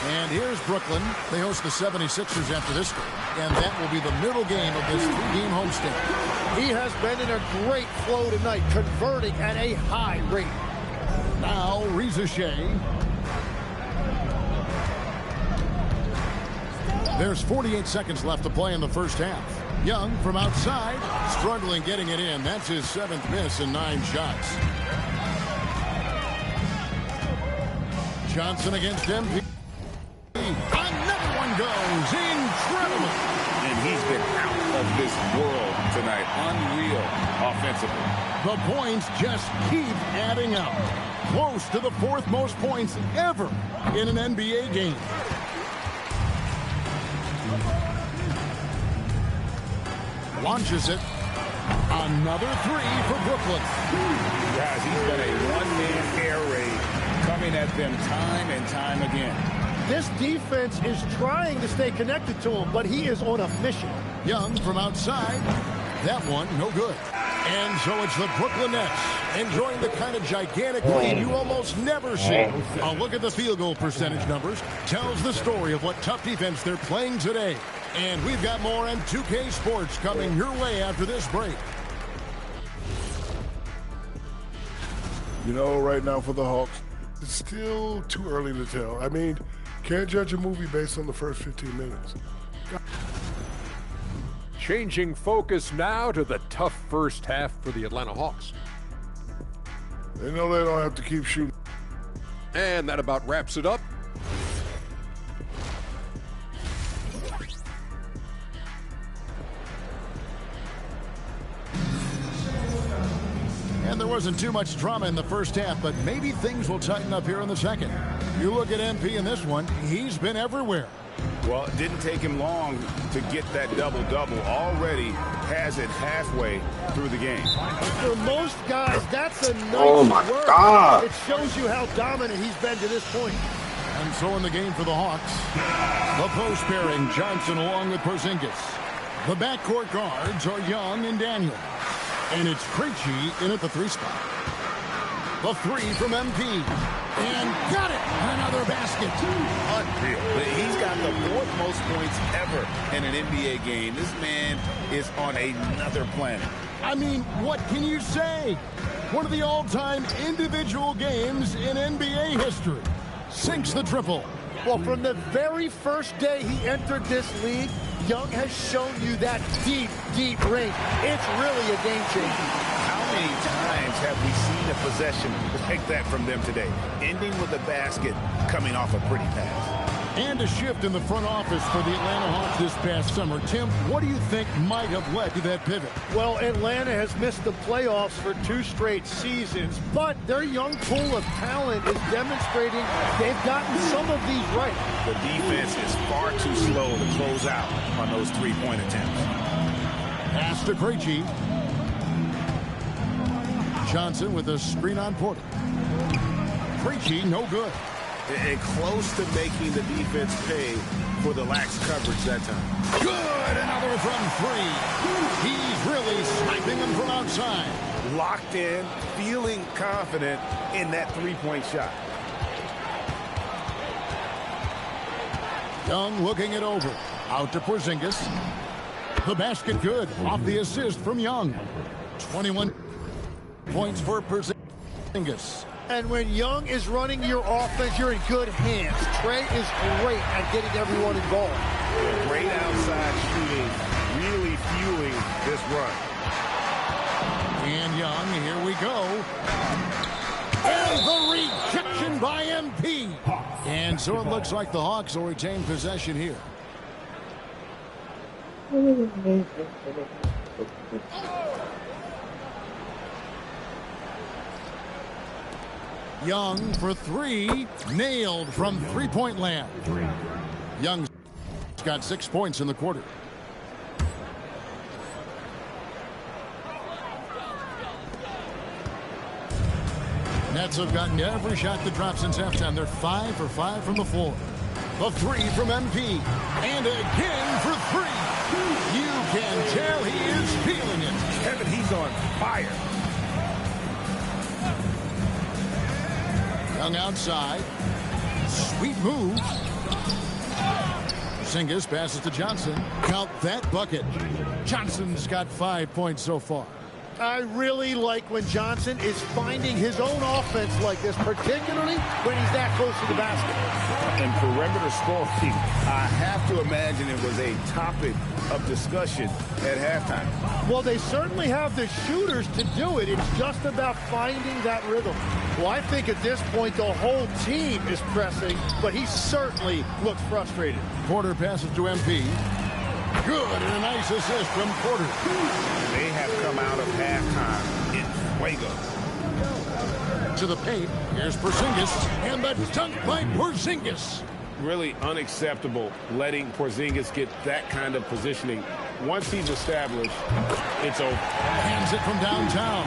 And here's Brooklyn. They host the 76ers after this game. And that will be the middle game of this 3-game homestand. He has been in a great flow tonight, converting at a high rate. Now, Reza Shea. There's 48 seconds left to play in the first half. Young from outside, struggling getting it in. That's his 7th miss in 9 shots. Johnson against MP. Another one goes. Incredible. And he's been out of this world tonight. Unreal offensively. The points just keep adding up. Close to the 4th most points ever in an NBA game. Launches it. Another 3 for Brooklyn. Guys, he's been a one-man air raid coming at them time and time again. This defense is trying to stay connected to him, but he is on a mission. Young from outside. That one, no good. And so it's the Brooklyn Nets enjoying the kind of gigantic lead you almost never see. A look at the field goal percentage numbers tells the story of what tough defense they're playing today. And we've got more on 2K Sports coming your way after this break. You know, right now for the Hawks, it's still too early to tell. I mean, can't judge a movie based on the first 15 minutes. Changing focus now to the tough first half for the Atlanta Hawks. They know they don't have to keep shooting. And that about wraps it up. And there wasn't too much drama in the first half, but maybe things will tighten up here in the second. You look at MP in this one, he's been everywhere. Well, it didn't take him long to get that double-double. Already has it halfway through the game. For most guys, that's a nice Oh my work. God. It shows you how dominant he's been to this point. And so in the game for the Hawks, the post pairing, Johnson along with Porzingis. The backcourt guards are Young and Daniel. And it's Krejci in at the 3 spot. The 3 from MP. And got it! Another basket. Unreal. He's got the 4th most points ever in an NBA game. This man is on another planet. I mean, what can you say? One of the all-time individual games in NBA history. Sinks the triple. Well, from the very first day he entered this league, Young has shown you that deep, deep range. It's really a game changer. How many times have we seen a possession like that from them today? Ending with a basket, coming off a pretty pass. And a shift in the front office for the Atlanta Hawks this past summer. Tim, what do you think might have led to that pivot? Well, Atlanta has missed the playoffs for 2 straight seasons, but their young pool of talent is demonstrating they've gotten some of these right. The defense is far too slow to close out on those 3-point attempts. Pass to Krejci. Johnson with a screen on Porter. Krejci, no good. And close to making the defense pay for the lax coverage that time. Good, another from 3. He's really sniping them from outside. Locked in, feeling confident in that 3-point shot. Young looking it over. Out to Porzingis. The basket good. Off the assist from Young. 21 points for Porzingis. And when Young is running your offense, you're in good hands. Trey is great at getting everyone involved. Great outside shooting, really fueling this run. And Young, here we go. And the rejection by MP. And so it looks like the Hawks will retain possession here. Young for 3, nailed from 3-point land. Young's got 6 points in the quarter. Nets have gotten every shot that dropped since halftime. They're 5 for 5 from the floor. The 3 from MP. And again for 3. You can tell he is feeling it. He's on fire. Young outside. Sweet move. Porzingis passes to Johnson. Count that bucket. Johnson's got 5 points so far. I really like when Johnson is finding his own offense like this, particularly when he's that close to the basket. And perimeter scoring, I have to imagine it was a topic of discussion at halftime. Well, they certainly have the shooters to do it. It's just about finding that rhythm. Well, I think at this point the whole team is pressing, but he certainly looks frustrated. Porter passes to MP. Good, and a nice assist from Porter. They have come out of halftime in fuego. To the paint, here's Porzingis, and the dunk by Porzingis. Really unacceptable letting Porzingis get that kind of positioning. Once he's established, it's over. Hands it from downtown.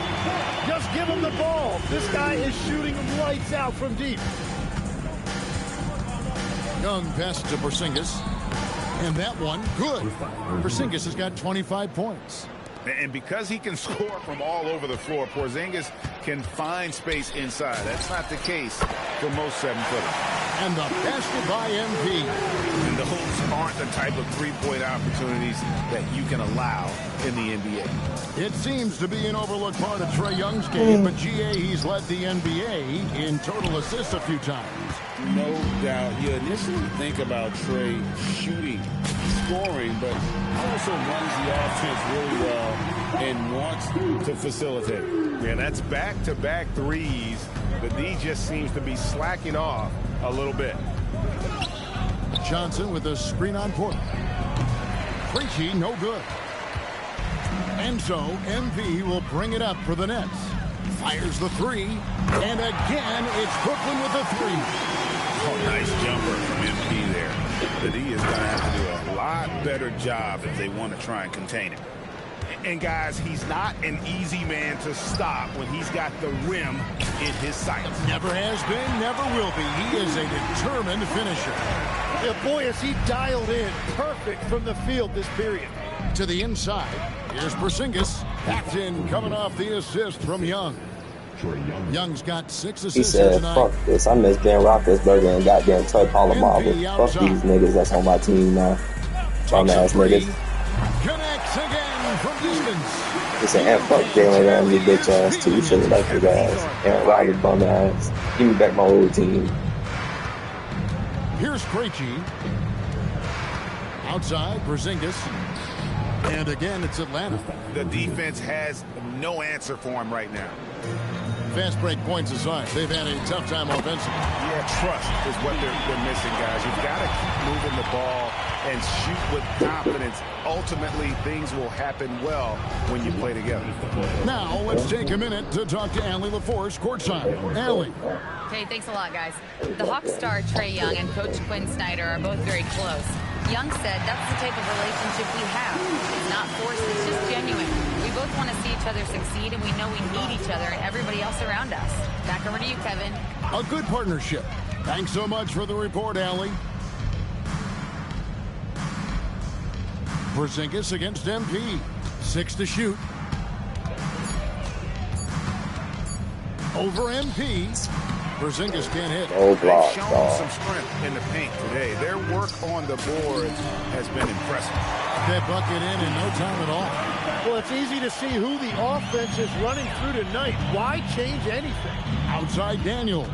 Just give him the ball. This guy is shooting lights out from deep. Young passes to Porzingis. And that one, good. Porzingis has got 25 points. And because he can score from all over the floor, Porzingis can find space inside. That's not the case for most 7-footers. And the basket by MP. And those aren't the type of three-point opportunities that you can allow in the NBA. It seems to be an overlooked part of Trae Young's game, but GA, he's led the NBA in total assists a few times. No doubt. You initially think about Trae shooting, scoring, but also runs the offense really well and wants to facilitate. Yeah, that's back-to-back threes. The D just seems to be slacking off a little bit. Johnson with a screen on Porter. Krejci, no good. And so MP will bring it up for the Nets. Fires the three. And again, it's Brooklyn with the three. Oh, nice jumper from MP there. The D is going to have to do a lot better job if they want to try and contain him. And guys, he's not an easy man to stop when he's got the rim in his sights. Never has been, never will be. He is a determined finisher. Yeah, boy, is he dialed in. Perfect from the field this period. To the inside. Here's Porzingis. Packed in, coming off the assist from Young. Young's got 6 assists. He said, tonight. fuck this. I miss Ben Roethlisberger and goddamn Tug Holloway. Fuck these niggas that's on my team now. Bum ass niggas. Connects again from distance. He said, and fuck Jalen Ramsey, bitch ass too. You should have left your ass. Aaron Rodgers, bum ass. Give me back my old team. Here's Krejci. Outside, Porzingis. And again, it's Atlanta. The defense has no answer for him right now. Fast break points aside, they've had a tough time offensively. Yeah, trust is what they're missing, guys. You've got to keep moving the ball and shoot with confidence. Ultimately, things will happen well when you play together. Now, let's take a minute to talk to Allie LaForce courtside. Allie. Hey, thanks a lot, guys. The Hawks star Trae Young and Coach Quinn Snyder are both very close. Young said that's the type of relationship we have. It's not forced, it's just genuine. We both want to see each other succeed, and we know we need each other and everybody else around us. Back over to you, Kevin. A good partnership. Thanks so much for the report, Allie. Porzingis against MP. 6 to shoot. Over MP. Porzingis can't hit. Oh, They've shown some strength in the paint today. Their work on the boards has been impressive. That bucket in no time at all. Well, it's easy to see who the offense is running through tonight. Why change anything? Outside Daniels.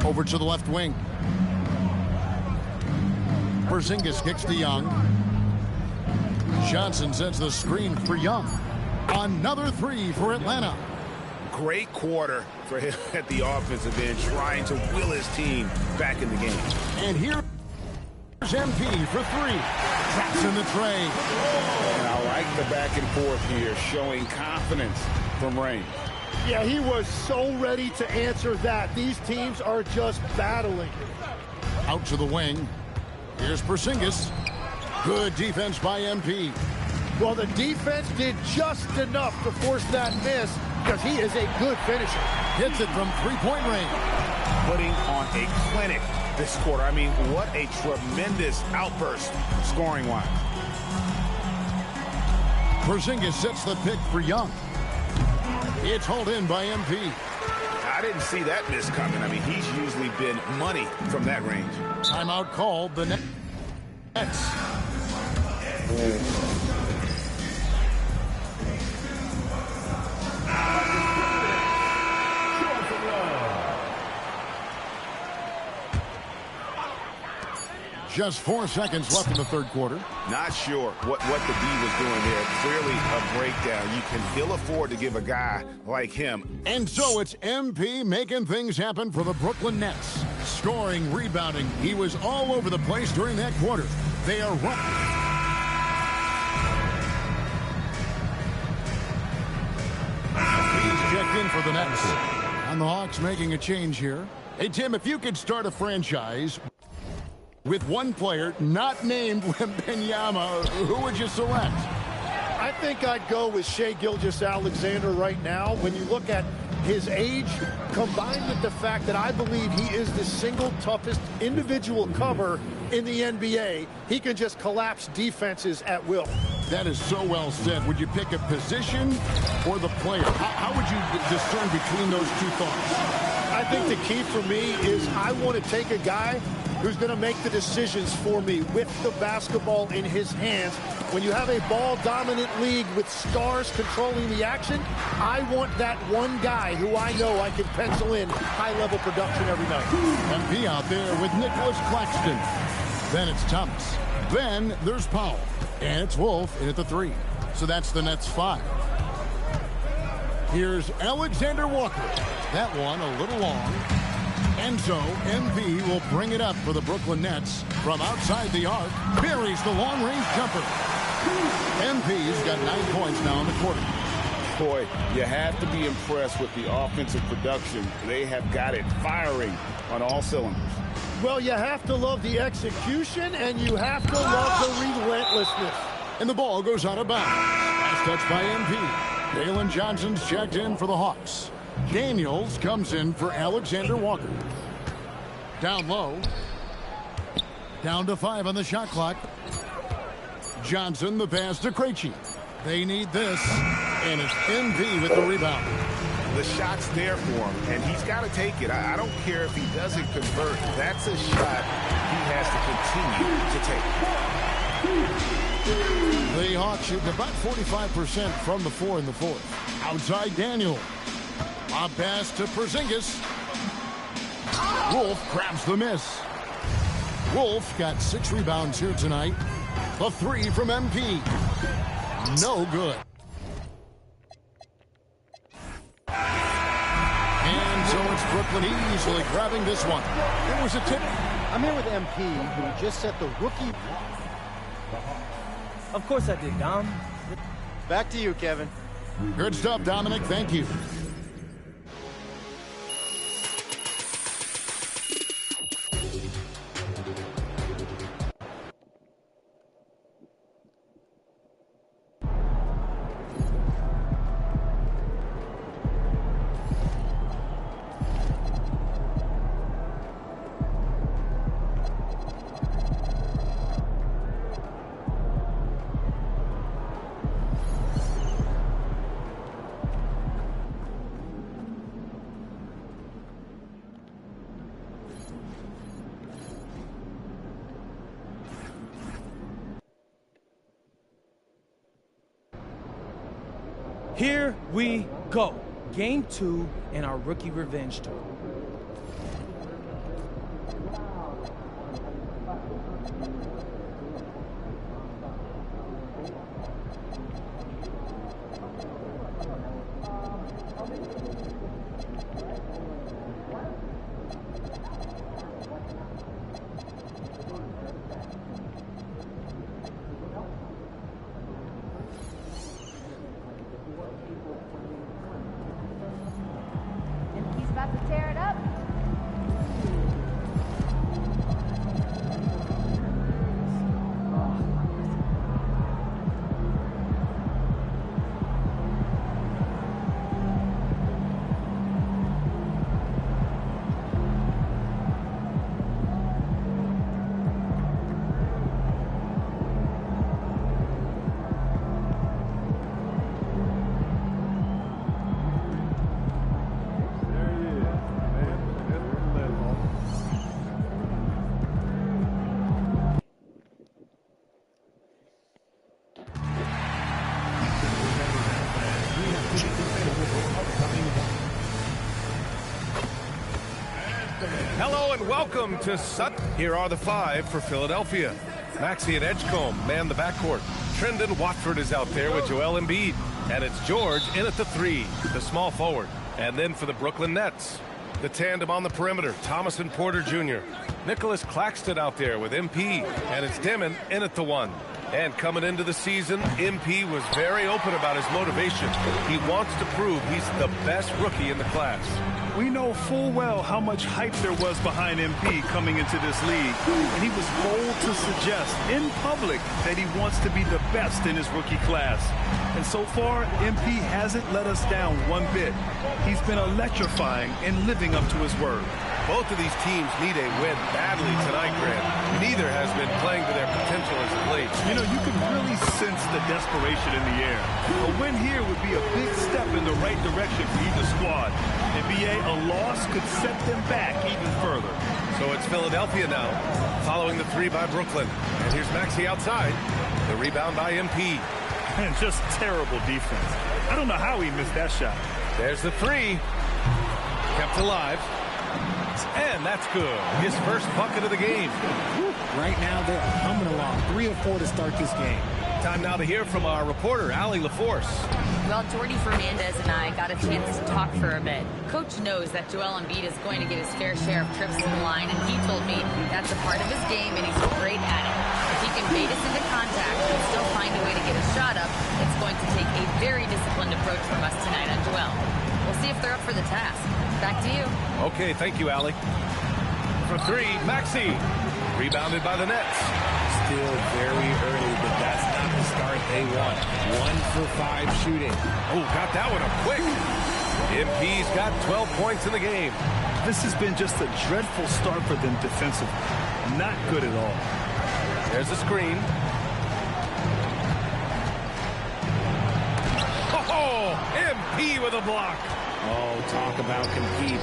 Over to the left wing. Porzingis kicks to Young. Johnson sets the screen for Young. Another three for Atlanta. Great quarter for him at the offensive end, trying to will his team back in the game. And here's MP for three. Traps in the tray. And I like the back and forth here, showing confidence from Rain. Yeah, he was so ready to answer that. These teams are just battling. Out to the wing. Here's Porzingis. Good defense by MP. Well, the defense did just enough to force that miss because he is a good finisher. Hits it from three-point range. Putting on a clinic this quarter. I mean, what a tremendous outburst scoring-wise. Porzingis sets the pick for Young. It's hauled in by MP. I didn't see that miss coming. I mean, he's usually been money from that range. Timeout called the Nets. Just 4 seconds left in the third quarter. Not sure what the D was doing there. Clearly a breakdown. You can ill afford to give a guy like him. And so it's MP making things happen for the Brooklyn Nets. Scoring, rebounding. He was all over the place during that quarter. They are running. He's checked in for the Nets. And the Hawks making a change here. Hey, Tim, if you could start a franchise with one player not named Wembanyama, who would you select? I think I'd go with Shai Gilgeous-Alexander right now. When you look at his age, combined with the fact that I believe he is the single toughest individual cover in the NBA, he can just collapse defenses at will. That is so well said. Would you pick a position or the player? How would you discern between those two thoughts? I think the key for me is I want to take a guy who's going to make the decisions for me with the basketball in his hands. When you have a ball-dominant league with stars controlling the action, I want that one guy who I know I can pencil in high-level production every night. MP out there with Nicholas Claxton. Then it's Thomas. Then there's Powell. And it's Wolf in at the 3. So that's the Nets 5. Here's Alexander Walker. That one a little long. And so MP will bring it up for the Brooklyn Nets from outside the arc. Buries the long-range jumper. MP's got 9 points now in the quarter. Boy, you have to be impressed with the offensive production. They have got it firing on all cylinders. Well, you have to love the execution, and you have to love the relentlessness. And the ball goes out of bounds. Last touch by MP. Dalen Johnson's checked in for the Hawks. Daniels comes in for Alexander Walker. Down low. Down to 5 on the shot clock. Johnson, the pass to Krejci. They need this, and it's MP with the rebound. The shot's there for him, and he's got to take it. I don't care if he doesn't convert. That's a shot he has to continue to take. The Hawks shoot about 45% from the 4 in the fourth. Outside Daniel. A pass to Porzingis. Wolf grabs the miss. Wolf got 6 rebounds here tonight. A 3 from MP. No good. And so it's Brooklyn easily grabbing this one. It was a tip. I'm here with MP, who just set the rookie. Of course I did, Dom. Back to you, Kevin. Good stuff, Dominic. Thank you. Here we go. Game 2 in our rookie revenge tour. About to tear Hello and welcome to Sutton. Here are the 5 for Philadelphia. Maxey and Edgecombe man the backcourt. Trendon Watford is out there with Joel Embiid. And it's George in at the 3, the small forward. And then for the Brooklyn Nets, the tandem on the perimeter, Thomas and Porter Jr. Nicholas Claxton out there with MP. And it's Demon in at the 1. And coming into the season, MP was very open about his motivation. He wants to prove he's the best rookie in the class. We know full well how much hype there was behind MP coming into this league. And he was bold to suggest in public that he wants to be the best in his rookie class. And so far, MP hasn't let us down one bit. He's been electrifying and living up to his word. Both of these teams need a win badly tonight, Grant. Neither has been playing to their potential as of late. You know, you can really sense the desperation in the air. A win here would be a big step in the right direction for either squad. NBA, a loss could set them back even further. So it's Philadelphia now, following the 3 by Brooklyn. And here's Maxey outside. The rebound by MP. And just terrible defense. I don't know how he missed that shot. There's the 3. Kept alive. And that's good. His first bucket of the game. Right now, they're humming along. 3 of 4 to start this game. Time now to hear from our reporter, Allie LaForce. Well, Jordi Fernandez and I got a chance to talk for a bit. Coach knows that Joel Embiid is going to get his fair share of trips to the line, and he told me that's a part of his game, and he's great at it. If he can bait us into contact and still find a way to get a shot up, it's going to take a very disciplined approach from us tonight on Joel. We'll see if they're up for the task. Back to you. Okay, thank you, Allie. For 3, Maxey. Rebounded by the Nets. Still very early, but that's not the start they want. 1 for 5 shooting. Oh, got that one up quick. MP's got 12 points in the game. This has been just a dreadful start for them defensively. Not good at all. There's a screen. Oh, MP with a block. Oh, talk about compete.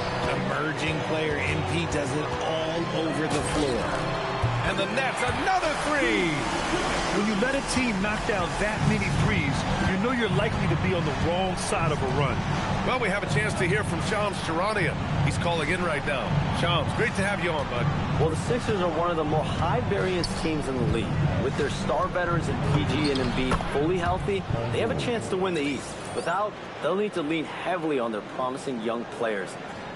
Emerging player, MP does it all over the floor. And the Nets, another 3. When you let a team knock down that many threes, you know you're likely to be on the wrong side of a run. Well, we have a chance to hear from Shams Charania. He's calling in right now. Shams, great to have you on, bud. Well, the Sixers are one of the more high-variance teams in the league. With their star veterans in PG and Embiid fully healthy, they have a chance to win the East. Without, they'll need to lean heavily on their promising young players.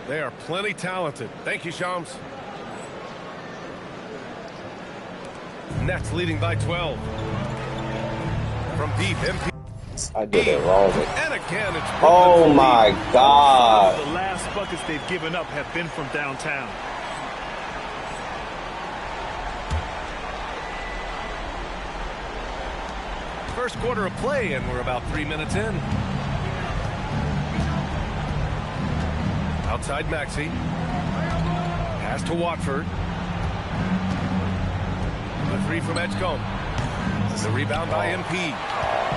They are plenty talented. Thank you, Shams. Nets leading by 12. From deep, MP. I did it wrong. And again, it's Brooklyn. Oh my God. The last buckets they've given up have been from downtown. First quarter of play, and we're about 3 minutes in. Outside Maxey. Pass to Watford. The 3 from Edgecombe. The rebound by MP.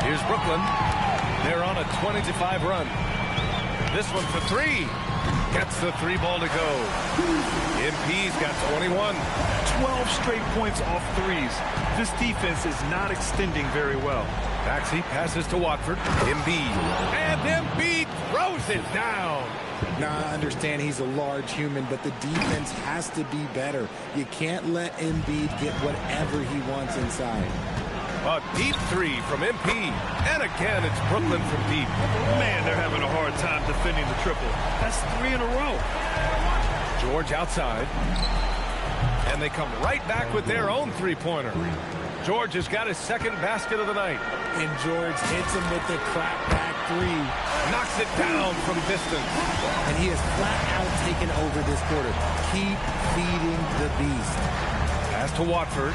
Here's Brooklyn. They're on a 20-5 run. This one for 3. Gets the 3 ball to go. MP's got 21. 12 straight points off threes. This defense is not extending very well. Maxey passes to Watford. Embiid. And Embiid throws it down. Now, I understand he's a large human, but the defense has to be better. You can't let Embiid get whatever he wants inside. A deep 3 from MP. And again, it's Brooklyn from deep. Man, they're having a hard time defending the triple. That's 3 in a row. George outside. And they come right back with their own 3-pointer. George has got his second basket of the night. And George hits him with the clap back 3. Knocks it down from distance. And he has flat out taken over this quarter. Keep feeding the beast. Pass to Watford.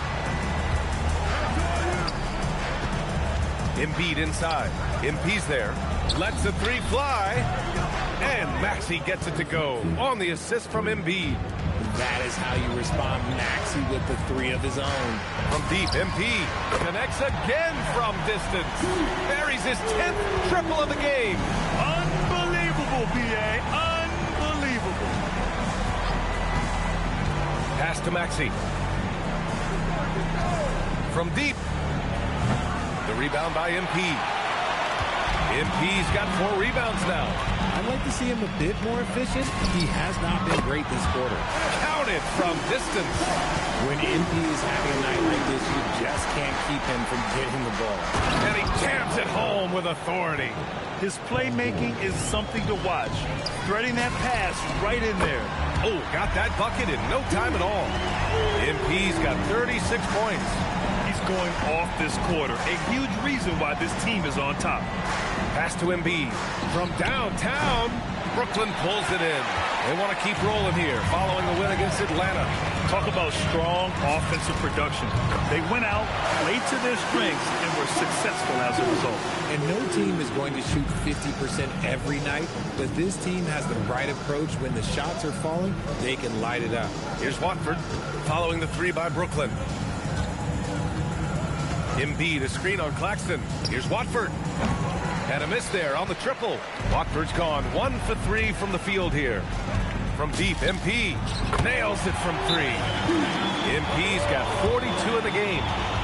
Embiid inside. MP's there. Lets the 3 fly. And Maxey gets it to go on the assist from Embiid. That is how you respond. Maxey with the 3 of his own. From deep, MP connects again from distance. Buries his 10th triple of the game. Unbelievable, B.A. Unbelievable. Pass to Maxey. From deep. The rebound by MP. MP's got 4 rebounds now. I'd like to see him a bit more efficient. He has not been great this quarter. Counted from distance. When MP is having a night like this, you just can't keep him from getting the ball. And he jams it home with authority. His playmaking is something to watch. Threading that pass right in there. Oh, got that bucket in no time at all. MP's got 36 points. He's going off this quarter. A huge reason why this team is on top. Pass to Embiid. From downtown, Brooklyn pulls it in. They want to keep rolling here, following a win against Atlanta. Talk about strong offensive production. They went out, played to their strengths, and were successful as a result. And no team is going to shoot 50% every night, but this team has the right approach. When the shots are falling, they can light it up. Here's Watford, following the three by Brooklyn. Embiid, a screen on Claxton. Here's Watford. And a miss there on the triple. Watford's gone 1 for 3 from the field here. From deep, MP nails it from 3. MP's got 42 in the game.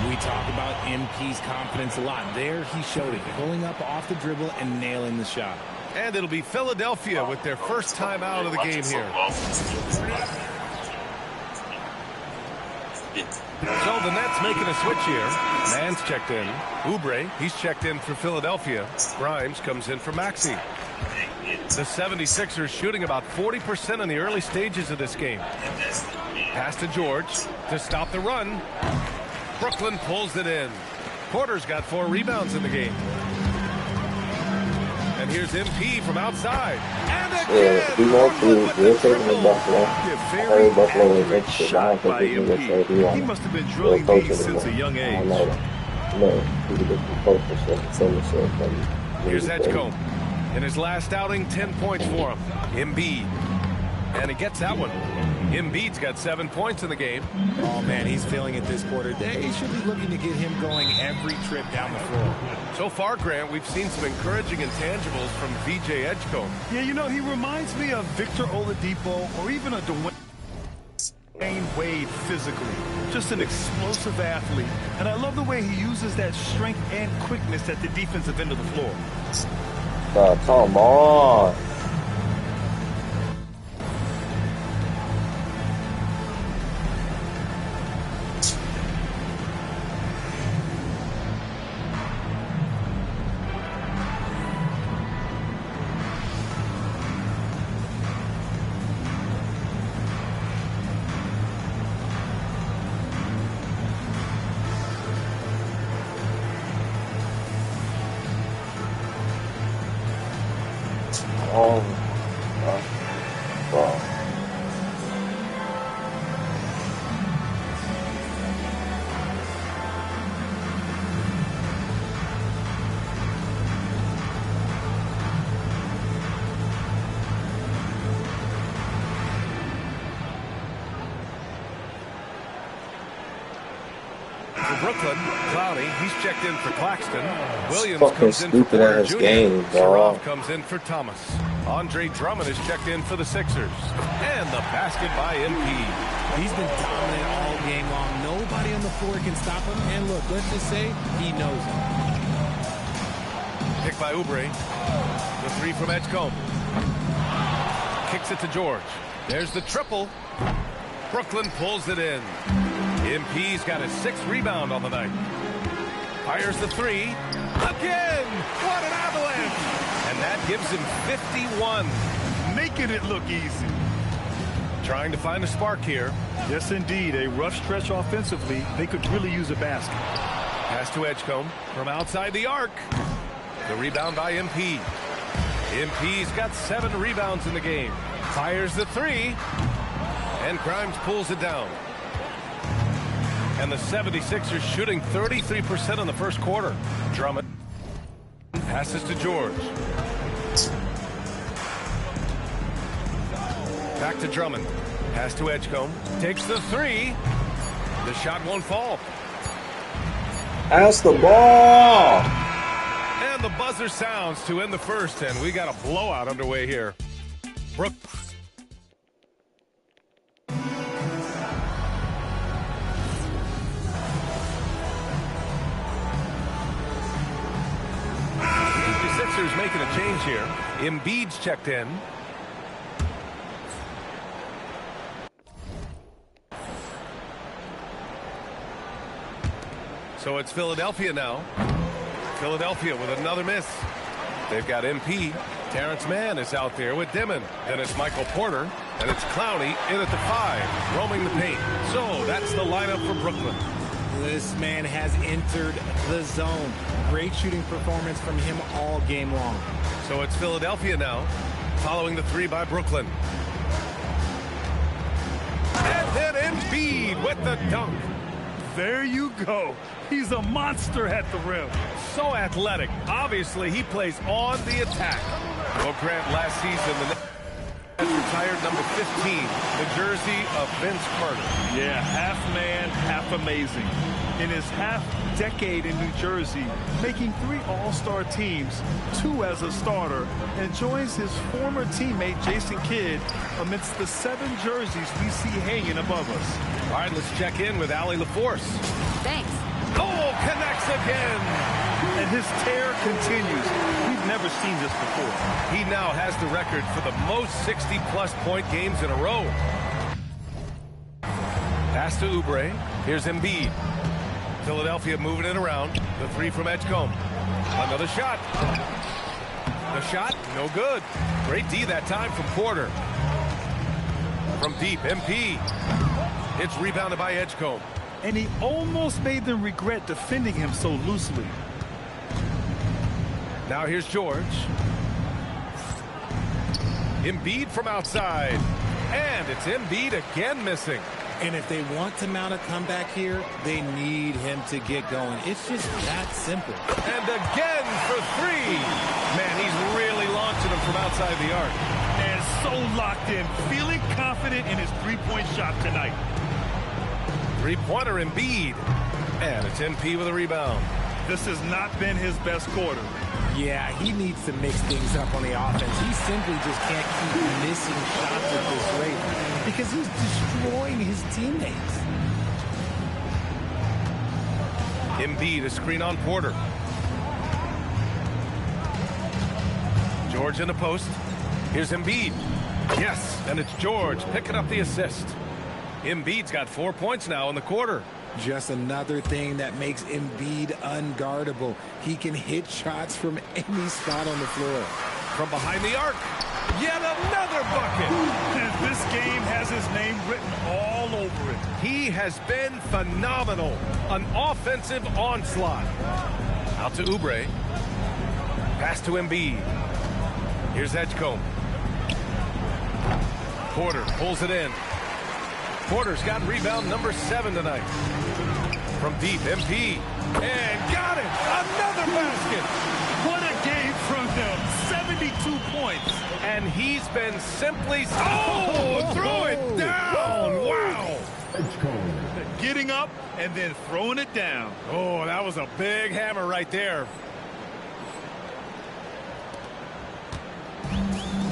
We talk about MP's confidence a lot. There he showed it, pulling up off the dribble and nailing the shot. And it'll be Philadelphia with their first time out of the game here. So the Nets making a switch here. Mann's checked in. Oubre, he's checked in for Philadelphia. Grimes comes in for Maxey. The 76ers shooting about 40% in the early stages of this game. Pass to George to stop the run. Brooklyn pulls it in. Porter's got 4 rebounds in the game. And here's MP from outside. And again, we're taking the Buffalo. I heard Buffalo was interested. I don't think he's going to say he must have been drilling these since a young age. No, he's a good coach. Here's Edgecombe. In his last outing, 10 points for him. Embiid. And he gets that one. Embiid's got 7 points in the game. Oh, man, he's feeling it this quarter. They should be looking to get him going every trip down the floor. So far, Grant, we've seen some encouraging intangibles from VJ Edgecombe. Yeah, you know, he reminds me of Victor Oladipo or even a Dwayne Wade physically. Just an explosive athlete. And I love the way he uses that strength and quickness at the defensive end of the floor. Come on. Brooklyn, cloudy. He's checked in for Claxton. Williams fucking comes in for stupid Porter ass Jr. game, Sarov comes in for Thomas. Andre Drummond is checked in for the Sixers. And the basket by MP. He's been dominant all game long. Nobody on the floor can stop him. And look, let's just say he knows him. Pick by Oubre. The three from Edgecombe. Kicks it to George. There's the triple. Brooklyn pulls it in. MP's got his 6th rebound on the night. Fires the 3. Again! What an avalanche! And that gives him 51. Making it look easy. Trying to find a spark here. Yes, indeed. A rough stretch offensively. They could really use a basket. Pass to Edgecombe from outside the arc. The rebound by MP. MP's got 7 rebounds in the game. Fires the 3. And Grimes pulls it down. And the 76ers shooting 33% in the first quarter. Drummond passes to George. Back to Drummond. Pass to Edgecombe. Takes the 3. The shot won't fall. That's the ball. And the buzzer sounds to end the first, and we got a blowout underway here. Brooke. Pacers making a change here. Embiid's checked in. So it's Philadelphia now. Philadelphia with another miss. They've got MP. Terrence Mann is out there with Dimon. Then it's Michael Porter. And it's Clowney in at the 5, roaming the paint. So that's the lineup for Brooklyn. This man has entered the zone. Great shooting performance from him all game long. So it's Philadelphia now, following the 3 by Brooklyn. And then Embiid with the dunk. There you go. He's a monster at the rim. So athletic. Obviously, he plays on the attack. Well, Grant, last season, the retired number 15, the jersey of Vince Carter. Yeah, half man, half amazing. In his half-decade in New Jersey, making 3 All-Star teams, 2 as a starter, and joins his former teammate Jason Kidd amidst the 7 jerseys we see hanging above us. All right, let's check in with Allie LaForce. Thanks. Oh, connects again. And his tear continues. We've never seen this before. He now has the record for the most 60-plus point games in a row. Pass to Oubre. Here's Embiid. Philadelphia moving it around. The 3 from Edgecombe. Another shot. The shot, no good. Great D that time from Porter. From deep, MP. It's rebounded by Edgecombe. And he almost made them regret defending him so loosely. Now here's George. Embiid from outside. And it's Embiid again missing. And if they want to mount a comeback here, they need him to get going. It's just that simple. And again for 3. Man, he's really launching them from outside the arc. And so locked in, feeling confident in his 3-point shot tonight. 3-pointer Embiid. And it's MP with a rebound. This has not been his best quarter. Yeah, he needs to mix things up on the offense. He simply just can't keep missing shots at this rate because he's destroying his teammates. Embiid, a screen on Porter. George in the post. Here's Embiid. Yes, and it's George picking up the assist. Embiid's got 4 points now in the quarter. Just another thing that makes Embiid unguardable. He can hit shots from any spot on the floor. From behind the arc, yet another bucket. And this game has his name written all over it. He has been phenomenal. An offensive onslaught. Out to Oubre. Pass to Embiid. Here's Edgecombe. Porter pulls it in. Porter's got rebound number 7 tonight. From deep, MP. And got it! Another basket! What a game from him. 72 points. And he's been simply... Oh! Throw it down! Wow! Getting up and then throwing it down. Oh, that was a big hammer right there.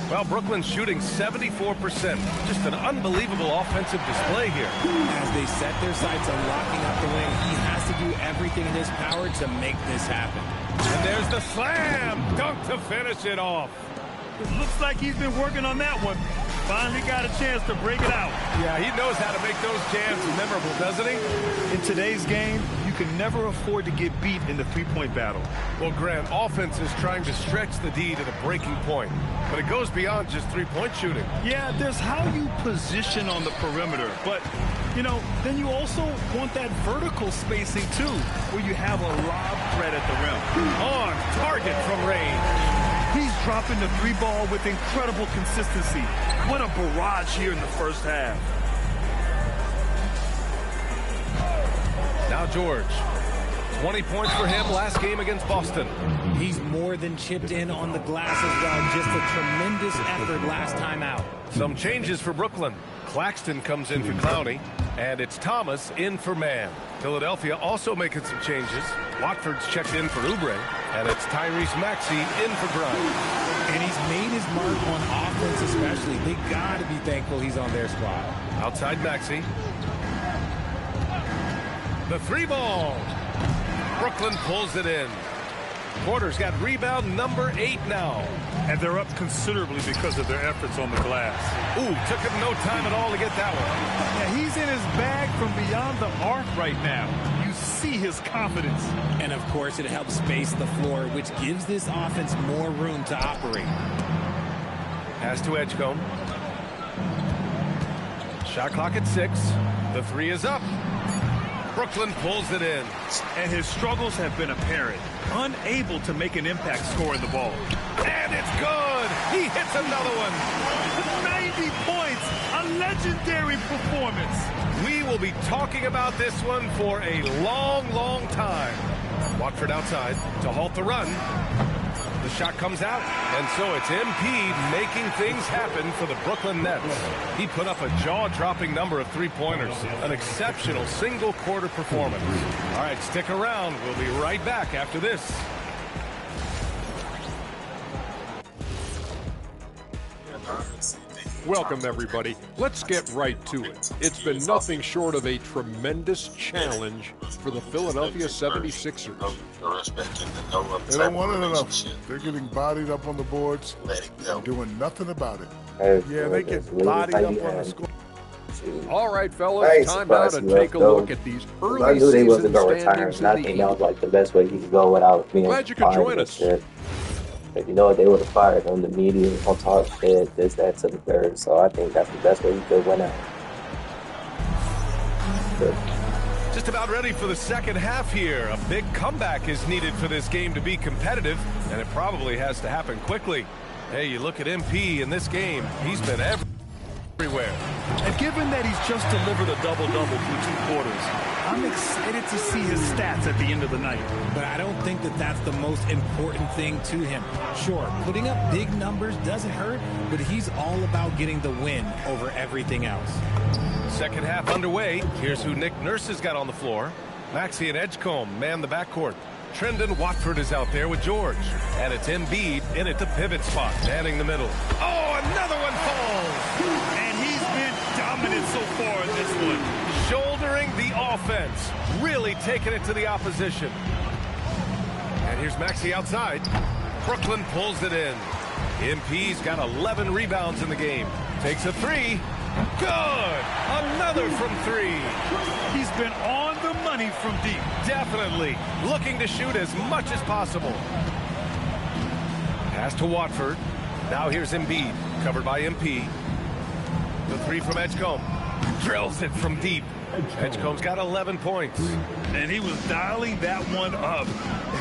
Well, Brooklyn's shooting 74%. Just an unbelievable offensive display here. As they set their sights on locking up the wing, he has to do everything in his power to make this happen. And there's the slam dunk to finish it off. It looks like he's been working on that one. Finally got a chance to break it out. Yeah, he knows how to make those jams memorable, doesn't he? In today's game, you can never afford to get beat in the 3-point battle. Well, Grant, offense is trying to stretch the D to the breaking point, but it goes beyond just 3-point shooting. Yeah, there's how you position on the perimeter, but, you know, then you also want that vertical spacing, too, where you have a lob threat at the rim. On target from range. He's dropping the 3 ball with incredible consistency. What a barrage here in the first half. Now George. 20 points for him last game against Boston. He's more than chipped in on the glass as well. Just a tremendous effort last time out. Some changes for Brooklyn. Claxton comes in for Clowney, and it's Thomas in for Mann. Philadelphia also making some changes. Watford's checked in for Oubre, and it's Tyrese Maxey in for Grimes. And he's made his mark on offense especially. They got to be thankful he's on their squad. Outside Maxey. The 3 ball. Brooklyn pulls it in. Porter's got rebound number 8 now. And they're up considerably because of their efforts on the glass. Ooh, took him no time at all to get that one. Yeah, he's in his bag from beyond the arc right now. You see his confidence. And, of course, it helps space the floor, which gives this offense more room to operate. Pass to Edgecombe. Shot clock at 6. The 3 is up. Brooklyn pulls it in. And his struggles have been apparent. Unable to make an impact scoring the ball. And it's good. He hits another one. 90 points. A legendary performance. We will be talking about this one for a long, long time. Watford outside to halt the run. The shot comes out, and so it's MP making things happen for the Brooklyn Nets. He put up a jaw-dropping number of three-pointers, an exceptional single-quarter performance. All right, stick around. We'll be right back after this. Welcome, everybody. Let's get right to it. It's been nothing short of a tremendous challenge for the Philadelphia 76ers. They don't want it enough. They're getting bodied up on the boards and doing nothing about it. Yeah, they get bodied up on the score. All right, fellas, time now to take a look at these early season standings I think that was like the best way he could go without being Glad you could join us. If you know what, they would have fired him. The media on top said this, that, to the third. So I think that's the best way he could win out. Just about ready for the second half here. A big comeback is needed for this game to be competitive, and it probably has to happen quickly. Hey, you look at MP in this game, he's been everywhere. And given that he's just delivered a double-double through 2 quarters, I'm excited to see his stats at the end of the night. But I don't think that that's the most important thing to him. Sure, putting up big numbers doesn't hurt, but he's all about getting the win over everything else. Second half underway. Here's who Nick Nurse has got on the floor. Maxey and Edgecombe man the backcourt. Trendon Watford is out there with George. And it's Embiid in at the pivot spot, manning the middle. Oh, another one falls! And he's been dominant so far in this one. Shouldering the offense, really taking it to the opposition. And here's Maxey outside. Brooklyn pulls it in. MP's got 11 rebounds in the game. Takes a 3. Good! Another from 3. He's been on the money from deep. Definitely. Looking to shoot as much as possible. Pass to Watford. Now here's Embiid, covered by MP. The 3 from Edgecombe. Drills it from deep. Edgecombe's got 11 points. And he was dialing that one up.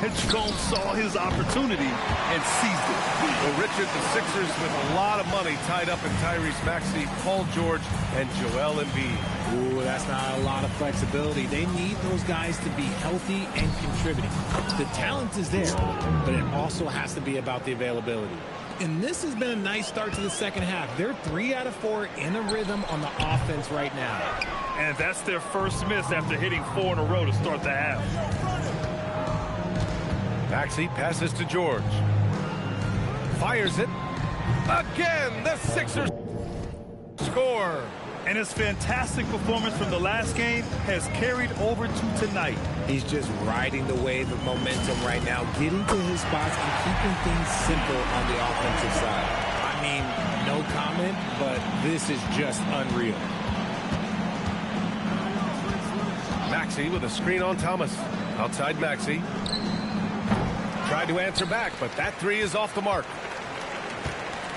Edgecombe saw his opportunity and seized it. Well, Richard, the Sixers with a lot of money tied up in Tyrese Maxey, Paul George, and Joel Embiid. Ooh, that's not a lot of flexibility. They need those guys to be healthy and contributing. The talent is there, but it also has to be about the availability. And this has been a nice start to the second half. They're 3 out of 4 in a rhythm on the offense right now. And that's their first miss after hitting 4 in a row to start the half. Maxey passes to George. Fires it. Again, the Sixers score. And his fantastic performance from the last game has carried over to tonight. He's just riding the wave of momentum right now, getting to his spots and keeping things simple on the offensive side. I mean, no comment, but this is just unreal. Maxey with a screen on Thomas. Outside Maxey. Tried to answer back, but that 3 is off the mark.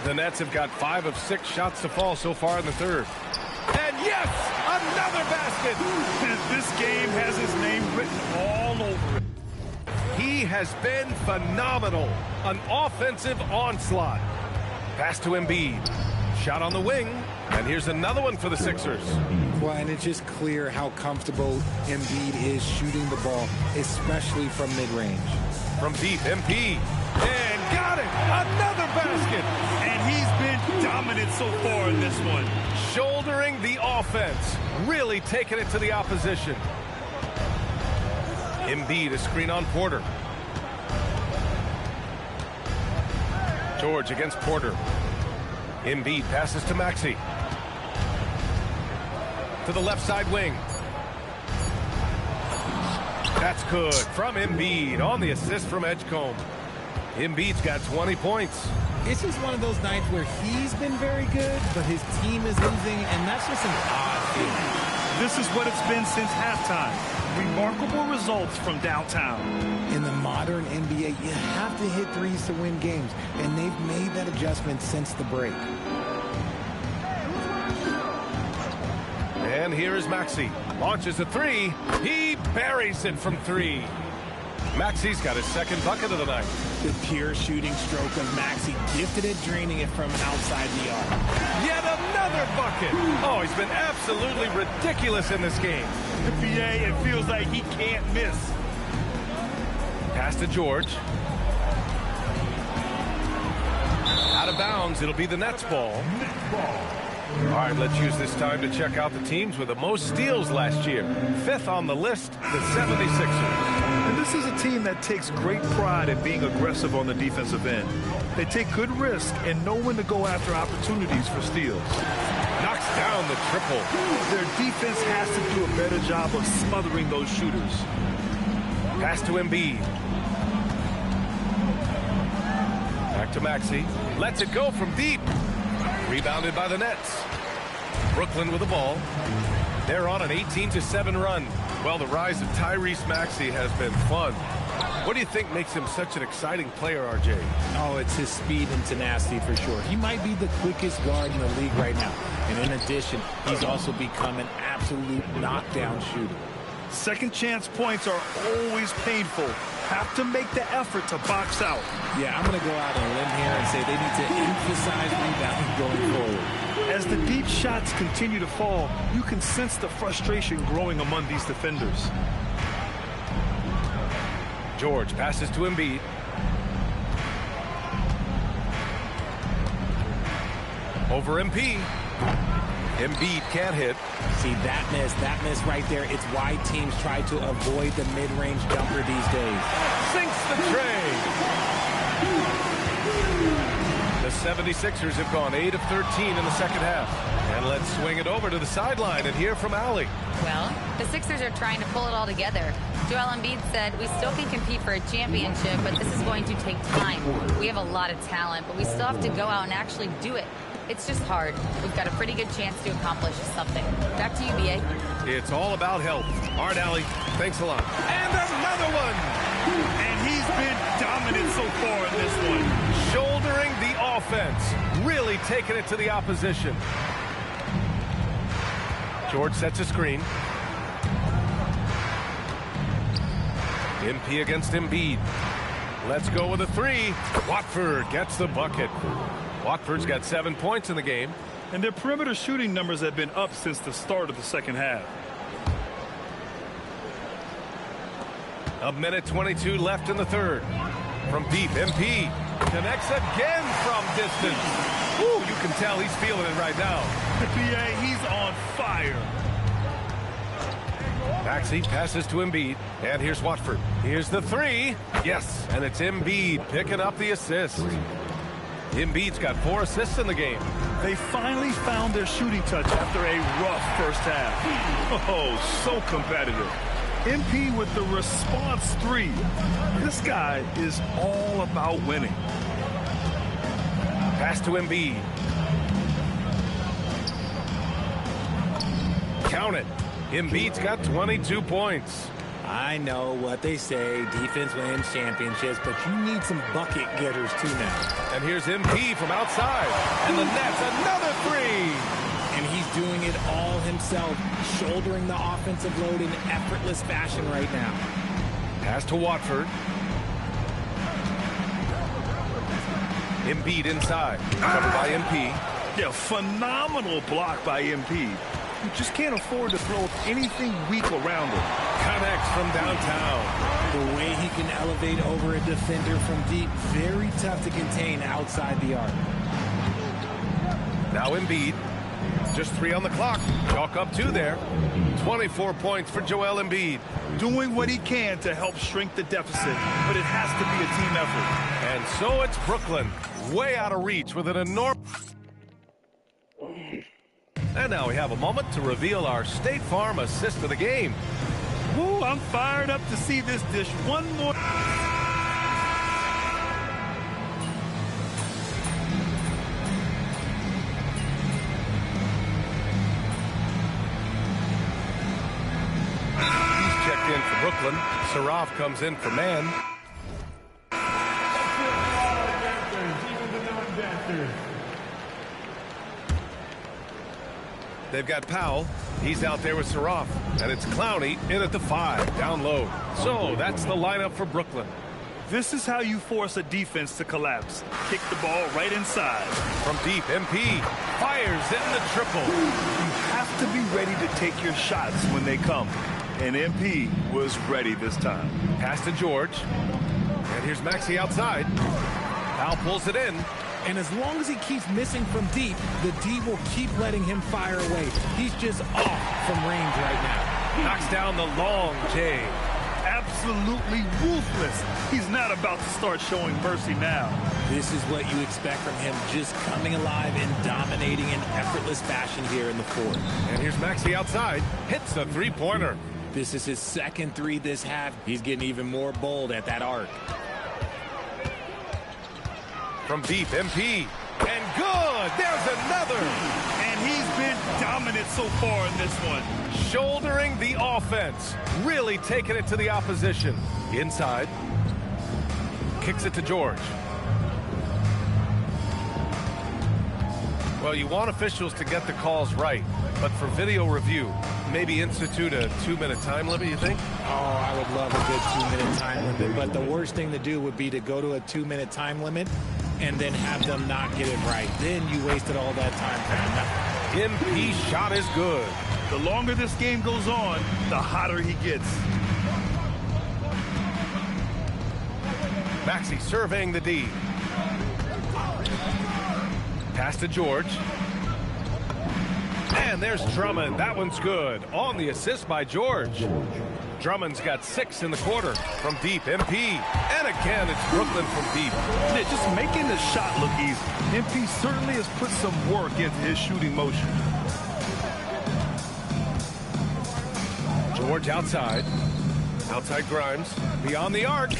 The Nets have got 5 of 6 shots to fall so far in the third. And yes, another basket. This game has his name written all over it. He has been phenomenal. An offensive onslaught. Pass to Embiid. Shot on the wing. And here's another one for the Sixers. Well, and it's just clear how comfortable Embiid is shooting the ball, especially from mid-range. From deep, MP. And got it. Another basket. And he's been dominant so far in this one. Shouldering the offense. Really taking it to the opposition. Embiid, a screen on Porter. George against Porter. Embiid passes to Maxey. To the left side wing. That's good from Embiid on the assist from Edgecombe. Embiid's got 20 points. It's just one of those nights where he's been very good, but his team is losing, and that's just an odd feeling. This is what it's been since halftime. Remarkable results from downtown. In the modern NBA, you have to hit threes to win games, and they've made that adjustment since the break. And here is Maxey. Launches a three. He buries it from three. Maxey's got his second bucket of the night. The pure shooting stroke of Maxey, gifted at draining it from outside the arc. Yet another bucket. Oh, he's been absolutely ridiculous in this game. The PA, it feels like he can't miss. Pass to George. Out of bounds. It'll be the Nets ball. All right, let's use this time to check out the teams with the most steals last year. Fifth on the list, the 76ers. And this is a team that takes great pride in being aggressive on the defensive end. They take good risk and know when to go after opportunities for steals. Knocks down the triple. Their defense has to do a better job of smothering those shooters. Pass to Embiid. Back to Maxey. Lets it go from deep. Rebounded by the Nets. Brooklyn with the ball. They're on an 18-7 run. Well, the rise of Tyrese Maxey has been fun. What do you think makes him such an exciting player, RJ? Oh, it's his speed and tenacity for sure. He might be the quickest guard in the league right now. And in addition, he's also become an absolute knockdown shooter. Second chance points are always painful. Have to make the effort to box out. Yeah, I'm going to go out on a limb here and say they need to emphasize rebounding going forward. As the deep shots continue to fall, you can sense the frustration growing among these defenders. George passes to Embiid. Over MP. Embiid can't hit. See, that miss right there, it's why teams try to avoid the mid-range jumper these days. Sinks the tray. The 76ers have gone 8 of 13 in the second half. And let's swing it over to the sideline and hear from Allie. Well, the Sixers are trying to pull it all together. Joel Embiid said, we still can compete for a championship, but this is going to take time. We have a lot of talent, but we still have to go out and actually do it. It's just hard. We've got a pretty good chance to accomplish something. Back to you, B.A. It's all about health. All right, Allie, thanks a lot. And another one! And he's been dominant so far in this one. Shouldering the offense. Really taking it to the opposition. George sets a screen. MP against Embiid. Let's go with a three. Watford gets the bucket. Watford's got 7 points in the game. And their perimeter shooting numbers have been up since the start of the second half. A minute 22 left in the third. From deep, MP connects again from distance. Ooh, you can tell he's feeling it right now. The PA, he's on fire. Maxey passes to Embiid, and here's Watford. Here's the three. Yes, and it's Embiid picking up the assist. Embiid's got 4 assists in the game. They finally found their shooting touch after a rough first half. Oh, so competitive. MP with the response three. This guy is all about winning. Pass to Embiid. Count it. Embiid's got 22 points. I know what they say, defense wins championships, but you need some bucket getters too now. And here's MP from outside. And the Nets, another three. And he's doing it all himself, shouldering the offensive load in effortless fashion right now. Pass to Watford. Embiid inside. Covered by MP. Yeah, phenomenal block by MP. You just can't afford to throw anything weak around him. Connects from downtown. The way he can elevate over a defender from deep, very tough to contain outside the arc. Now Embiid. Just 3 on the clock. Chalk up 2 there. 24 points for Joel Embiid. Doing what he can to help shrink the deficit, but it has to be a team effort. And so it's Brooklyn, way out of reach with an enormous... And now we have a moment to reveal our State Farm assist of the game. Ooh, I'm fired up to see this dish one more. He's checked in for Brooklyn. Saraf comes in for man. They've got Powell. He's out there with Saraf. And it's Clowney in at the 5, down low. So that's the lineup for Brooklyn. This is how you force a defense to collapse. Kick the ball right inside. From deep, MP fires in the triple. You have to be ready to take your shots when they come. And MP was ready this time. Pass to George. And here's Maxey outside. Powell pulls it in. And as long as he keeps missing from deep, the D will keep letting him fire away. He's just off from range right now. Knocks down the long J. Absolutely ruthless. He's not about to start showing mercy now. This is what you expect from him, just coming alive and dominating in effortless fashion here in the fourth. And here's Maxey outside. Hits a three-pointer. This is his second three this half. He's getting even more bold at that arc. From deep, MP. And good! There's another! And he's been dominant so far in this one. Shouldering the offense. Really taking it to the opposition. Inside. Kicks it to George. Well, you want officials to get the calls right. But for video review, maybe institute a 2-minute time limit, you think? Oh, I would love a good 2-minute time limit. But the worst thing to do would be to go to a 2-minute time limit and then have them not get it right. Then you wasted all that time for nothing. MP shot is good. The longer this game goes on, the hotter he gets. Maxey surveying the D. Pass to George. And there's Drummond. That one's good. On the assist by George. Drummond's got 6 in the quarter. From deep, MP. And again, it's Brooklyn from deep. Yeah, just making the shot look easy. MP certainly has put some work into his shooting motion. George outside. Outside Grimes. Beyond the arc.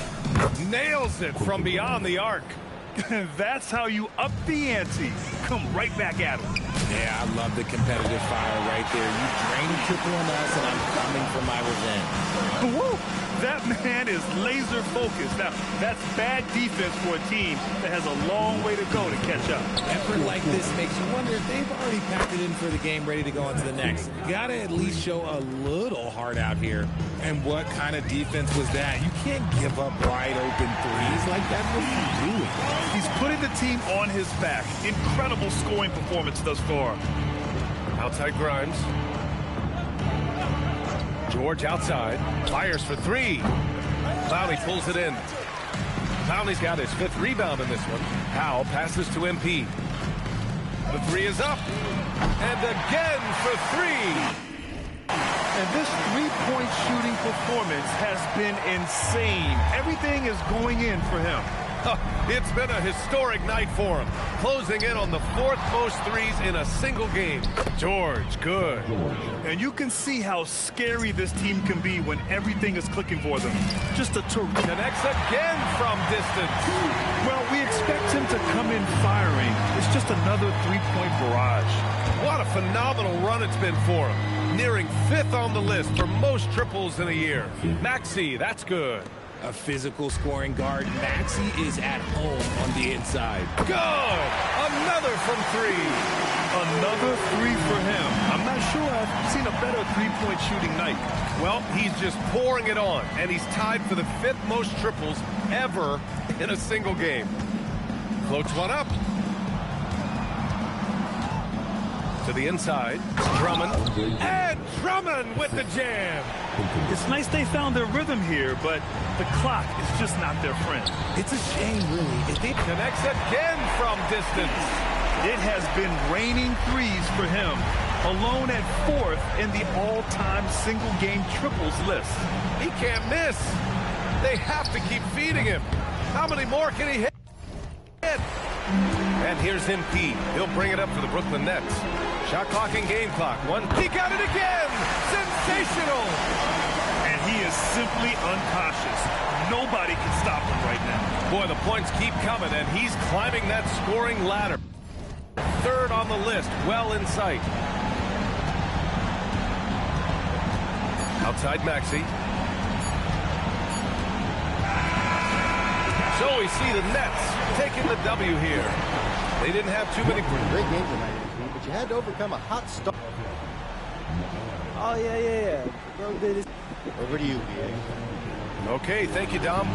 Nails it from beyond the arc. That's how you up the ante. Come right back at him. Yeah, I love the competitive fire right there. You drain a triple on us, and I'm coming for my revenge. Woo! That man is laser focused. Now, that's bad defense for a team that has a long way to go to catch up. Effort like this makes you wonder if they've already packed it in for the game, ready to go on to the next. You got to at least show a little heart out here. And what kind of defense was that? You can't give up wide open threes like that. What are you doing? He's putting the team on his back. Incredible scoring performance thus far. Outside Grimes. George outside. Fires for 3. Clowney pulls it in. Clowney's got his 5th rebound in this one. Powell passes to MP. The 3 is up. And again for 3. And this three-point shooting performance has been insane. Everything is going in for him. It's been a historic night for him. Closing in on the 4th most threes in a single game. George, good. And you can see how scary this team can be when everything is clicking for them. Just a terrific. Connects again from distance. Well, we expect him to come in firing. It's just another three-point barrage. What a phenomenal run it's been for him. Nearing 5th on the list for most triples in a year. Maxey, that's good. A physical scoring guard. Maxey is at home on the inside. Good! Another from 3. Another 3 for him. I'm not sure I've seen a better three-point shooting night. Well, he's just pouring it on, and he's tied for the 5th most triples ever in a single game. Floats one up. To the inside. Drummond. And Drummond with the jam. It's nice they found their rhythm here, but the clock is just not their friend. It's a shame, really. If they connects again from distance. It has been raining threes for him. Alone at 4th in the all-time single-game triples list. He can't miss. They have to keep feeding him. How many more can he hit? And here's MP. He'll bring it up for the Brooklyn Nets. Shot clock and game clock. 1. He got it again! Sensational! And he is simply uncautious. Nobody can stop him right now. Boy, the points keep coming, and he's climbing that scoring ladder. Third on the list, well in sight. Outside Maxey. So we see the Nets taking the W here. They didn't have too many. Great game tonight, MP, but you had to overcome a hot start. Oh, yeah. Bro did his... Over to you, BA. Okay, thank you, Dom.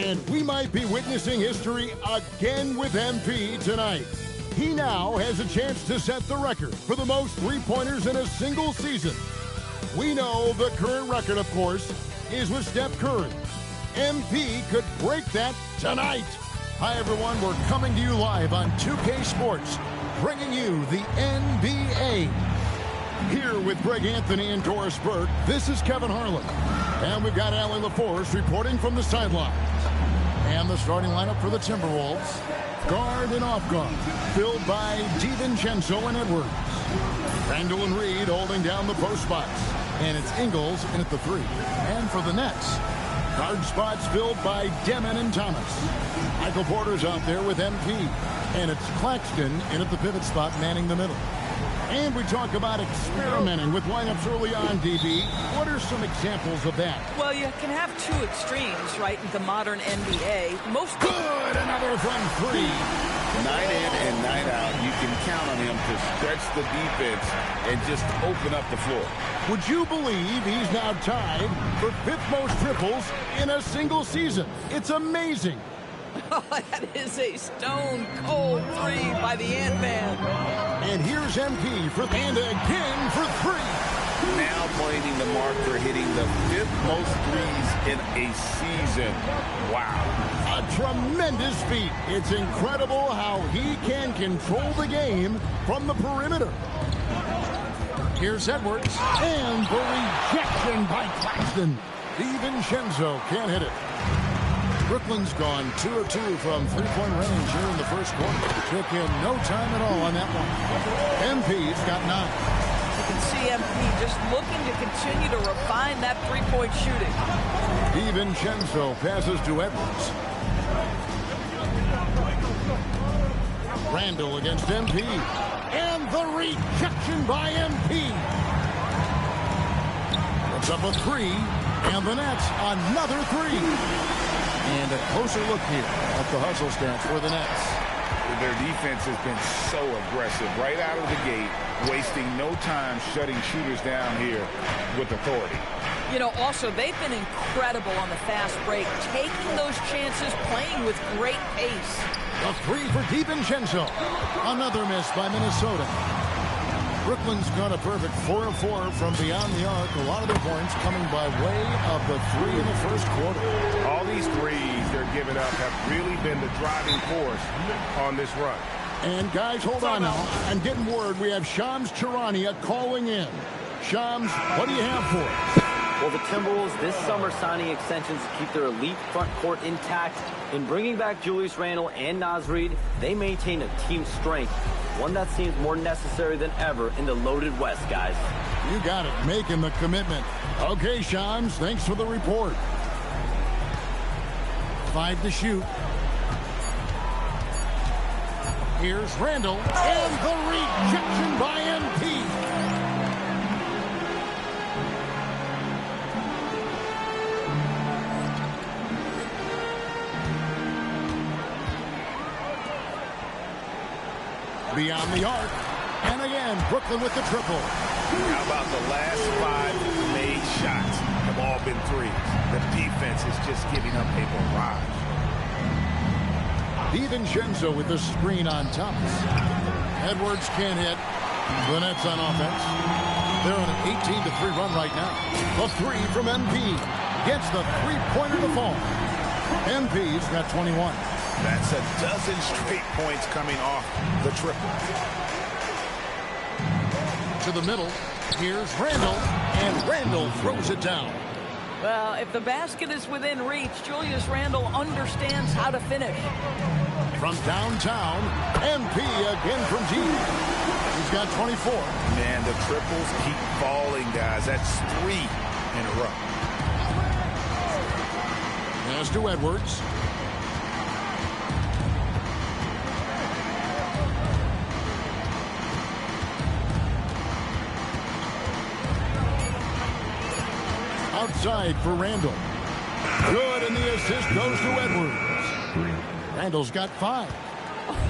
And we might be witnessing history again with MP tonight. He now has a chance to set the record for the most three-pointers in a single season. We know the current record, of course, is with Steph Curry. MP could break that tonight. Hi, everyone. We're coming to you live on 2K Sports, bringing you the NBA. Here with Greg Anthony and Doris Burke, this is Kevin Harlan. And we've got Allie LaForce reporting from the sidelines. And the starting lineup for the Timberwolves. Guard and off guard, filled by DiVincenzo and Edwards. Randall and Reed holding down the post spots. And it's Ingles in at the three. And for the Nets, guard spots filled by Demon and Thomas. Michael Porter's out there with MP. And it's Claxton in at the pivot spot, manning the middle. And we talk about experimenting with lineups early on, DB. What are some examples of that? Well, you can have two extremes, right, in the modern NBA. Good! Another from three. Night in and night out, you can count on him to stretch the defense and just open up the floor. Would you believe he's now tied for 5th most triples in a single season? It's amazing. Oh, that is a stone-cold 3 by the Ant-Man. And here's MP for and again for 3. Now pointing the mark for hitting the 5th most threes in a season. Wow. A tremendous feat. It's incredible how he can control the game from the perimeter. Here's Edwards, and the rejection by Claxton. DiVincenzo can't hit it. Brooklyn's gone 2 of 2 from three-point range here in the first quarter. Took him no time at all on that one. MP's got 9. You can see MP just looking to continue to refine that three-point shooting. DiVincenzo passes to Edwards. Randall against MP. And the rejection by MP. Puts up a 3. And the Nets another 3. And a closer look here at the hustle stance for the Nets. Their defense has been so aggressive right out of the gate, wasting no time shutting shooters down here with authority. You know, also, they've been incredible on the fast break, taking those chances, playing with great pace. A 3 for DiVincenzo. Another miss by Minnesota. Brooklyn's got a perfect 4 of 4 from beyond the arc. A lot of their points coming by way of the 3 in the first quarter. All these threes they're giving up have really been the driving force on this run. And guys, hold on now. I'm getting word we have Shams Charania calling in. Shams, what do you have for us? Well, the Timberwolves this summer signing extensions to keep their elite front court intact. In bringing back Julius Randle and Naz Reid, they maintain a team strength, one that seems more necessary than ever in the loaded West, guys. You got it, making the commitment. Okay, Shams, thanks for the report. 5 to shoot. Here's Randle, and the rejection by MP. Beyond the arc, and again, Brooklyn with the triple. How about the last 5 made shots have all been threes? The defense is just giving up a barrage. DiVincenzo with the screen on Thomas. Edwards can't hit. The Nets on offense. They're on an 18-3 run right now. A 3 from MP. Gets the three-pointer to fall. MP's got 21. That's a dozen straight points coming off the triple. To the middle. Here's Randle. And Randle throws it down. Well, if the basket is within reach, Julius Randle understands how to finish. From downtown, MP again from deep. He's got 24. Man, the triples keep falling, guys. That's 3 in a row. Pass to Edwards. Outside for Randle. Good, and the assist goes to Edwards. Randle's got 5.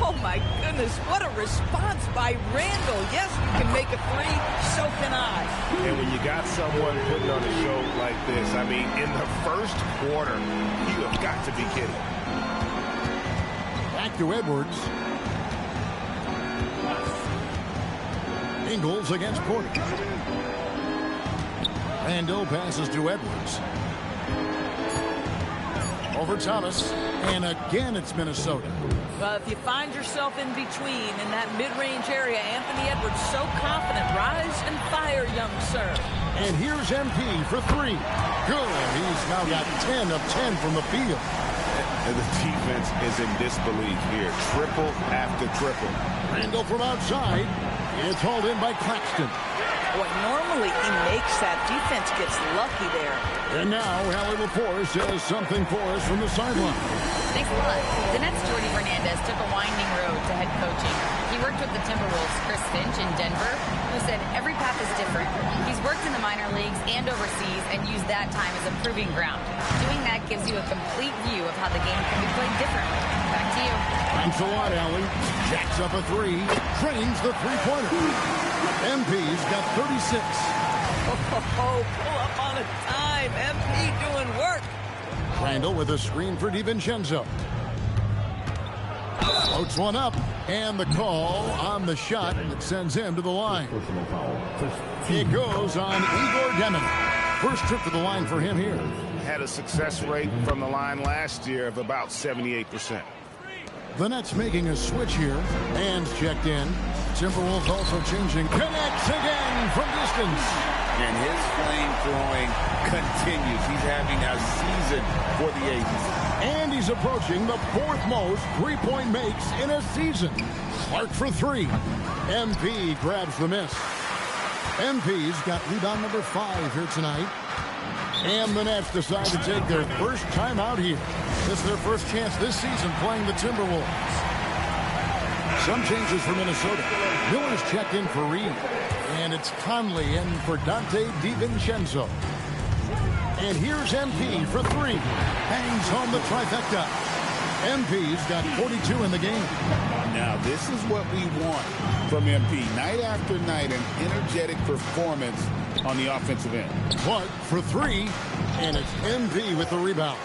Oh, my goodness. What a response by Randle. Yes, you can make a 3. So can I. And when you got someone putting on a show like this, I mean, in the first quarter, you have got to be kidding. Back to Edwards. Ingles against Porter. Randle passes to Edwards. Over Thomas. And again, it's Minnesota. Well, if you find yourself in between in that mid-range area, Anthony Edwards so confident. Rise and fire, young sir. And here's MP for 3. Good. He's now got 10 of 10 from the field. And the defense is in disbelief here. Triple after triple. Randle from outside. It's hauled in by Claxton. Boy, normally he makes that. Defense gets lucky there. And now Allie LaForce has something for us from the sideline. Thanks a lot. The Nets' Jordi Fernandez took a winding road to head coaching. He worked with the Timberwolves' Chris Finch in Denver, who said every path is different. He's worked in the minor leagues and overseas and used that time as a proving ground. Doing that gives you a complete view of how the game can be played differently. Back to you. Thanks a lot, Allie. Jacks up a three. Drains the three-pointer. MP's got 36. Pull up on a time. MP doing work. Randall with a screen for DiVincenzo. Floats one up, and the call on the shot that sends him to the line. It goes on Igor Demin. First trip to the line for him here. Had a success rate from the line last year of about 78%. The Nets making a switch here. Hands checked in. Timberwolves also changing. Connects again from distance. And his flame throwing continues. He's having a season for the Aces. And he's approaching the fourth most three-point makes in a season. Clark for three. MP grabs the miss. MP's got rebound number 5 here tonight. And the Nets decide to take their first time out here. This is their first chance this season playing the Timberwolves. Some changes for Minnesota. Miller's checked in for Reed. And it's Conley in for Dante DiVincenzo. And here's MP for three. Bangs home the trifecta. MP's got 42 in the game. Now, this is what we want from MP. Night after night, an energetic performance on the offensive end. Clark for three, and it's MP with the rebound.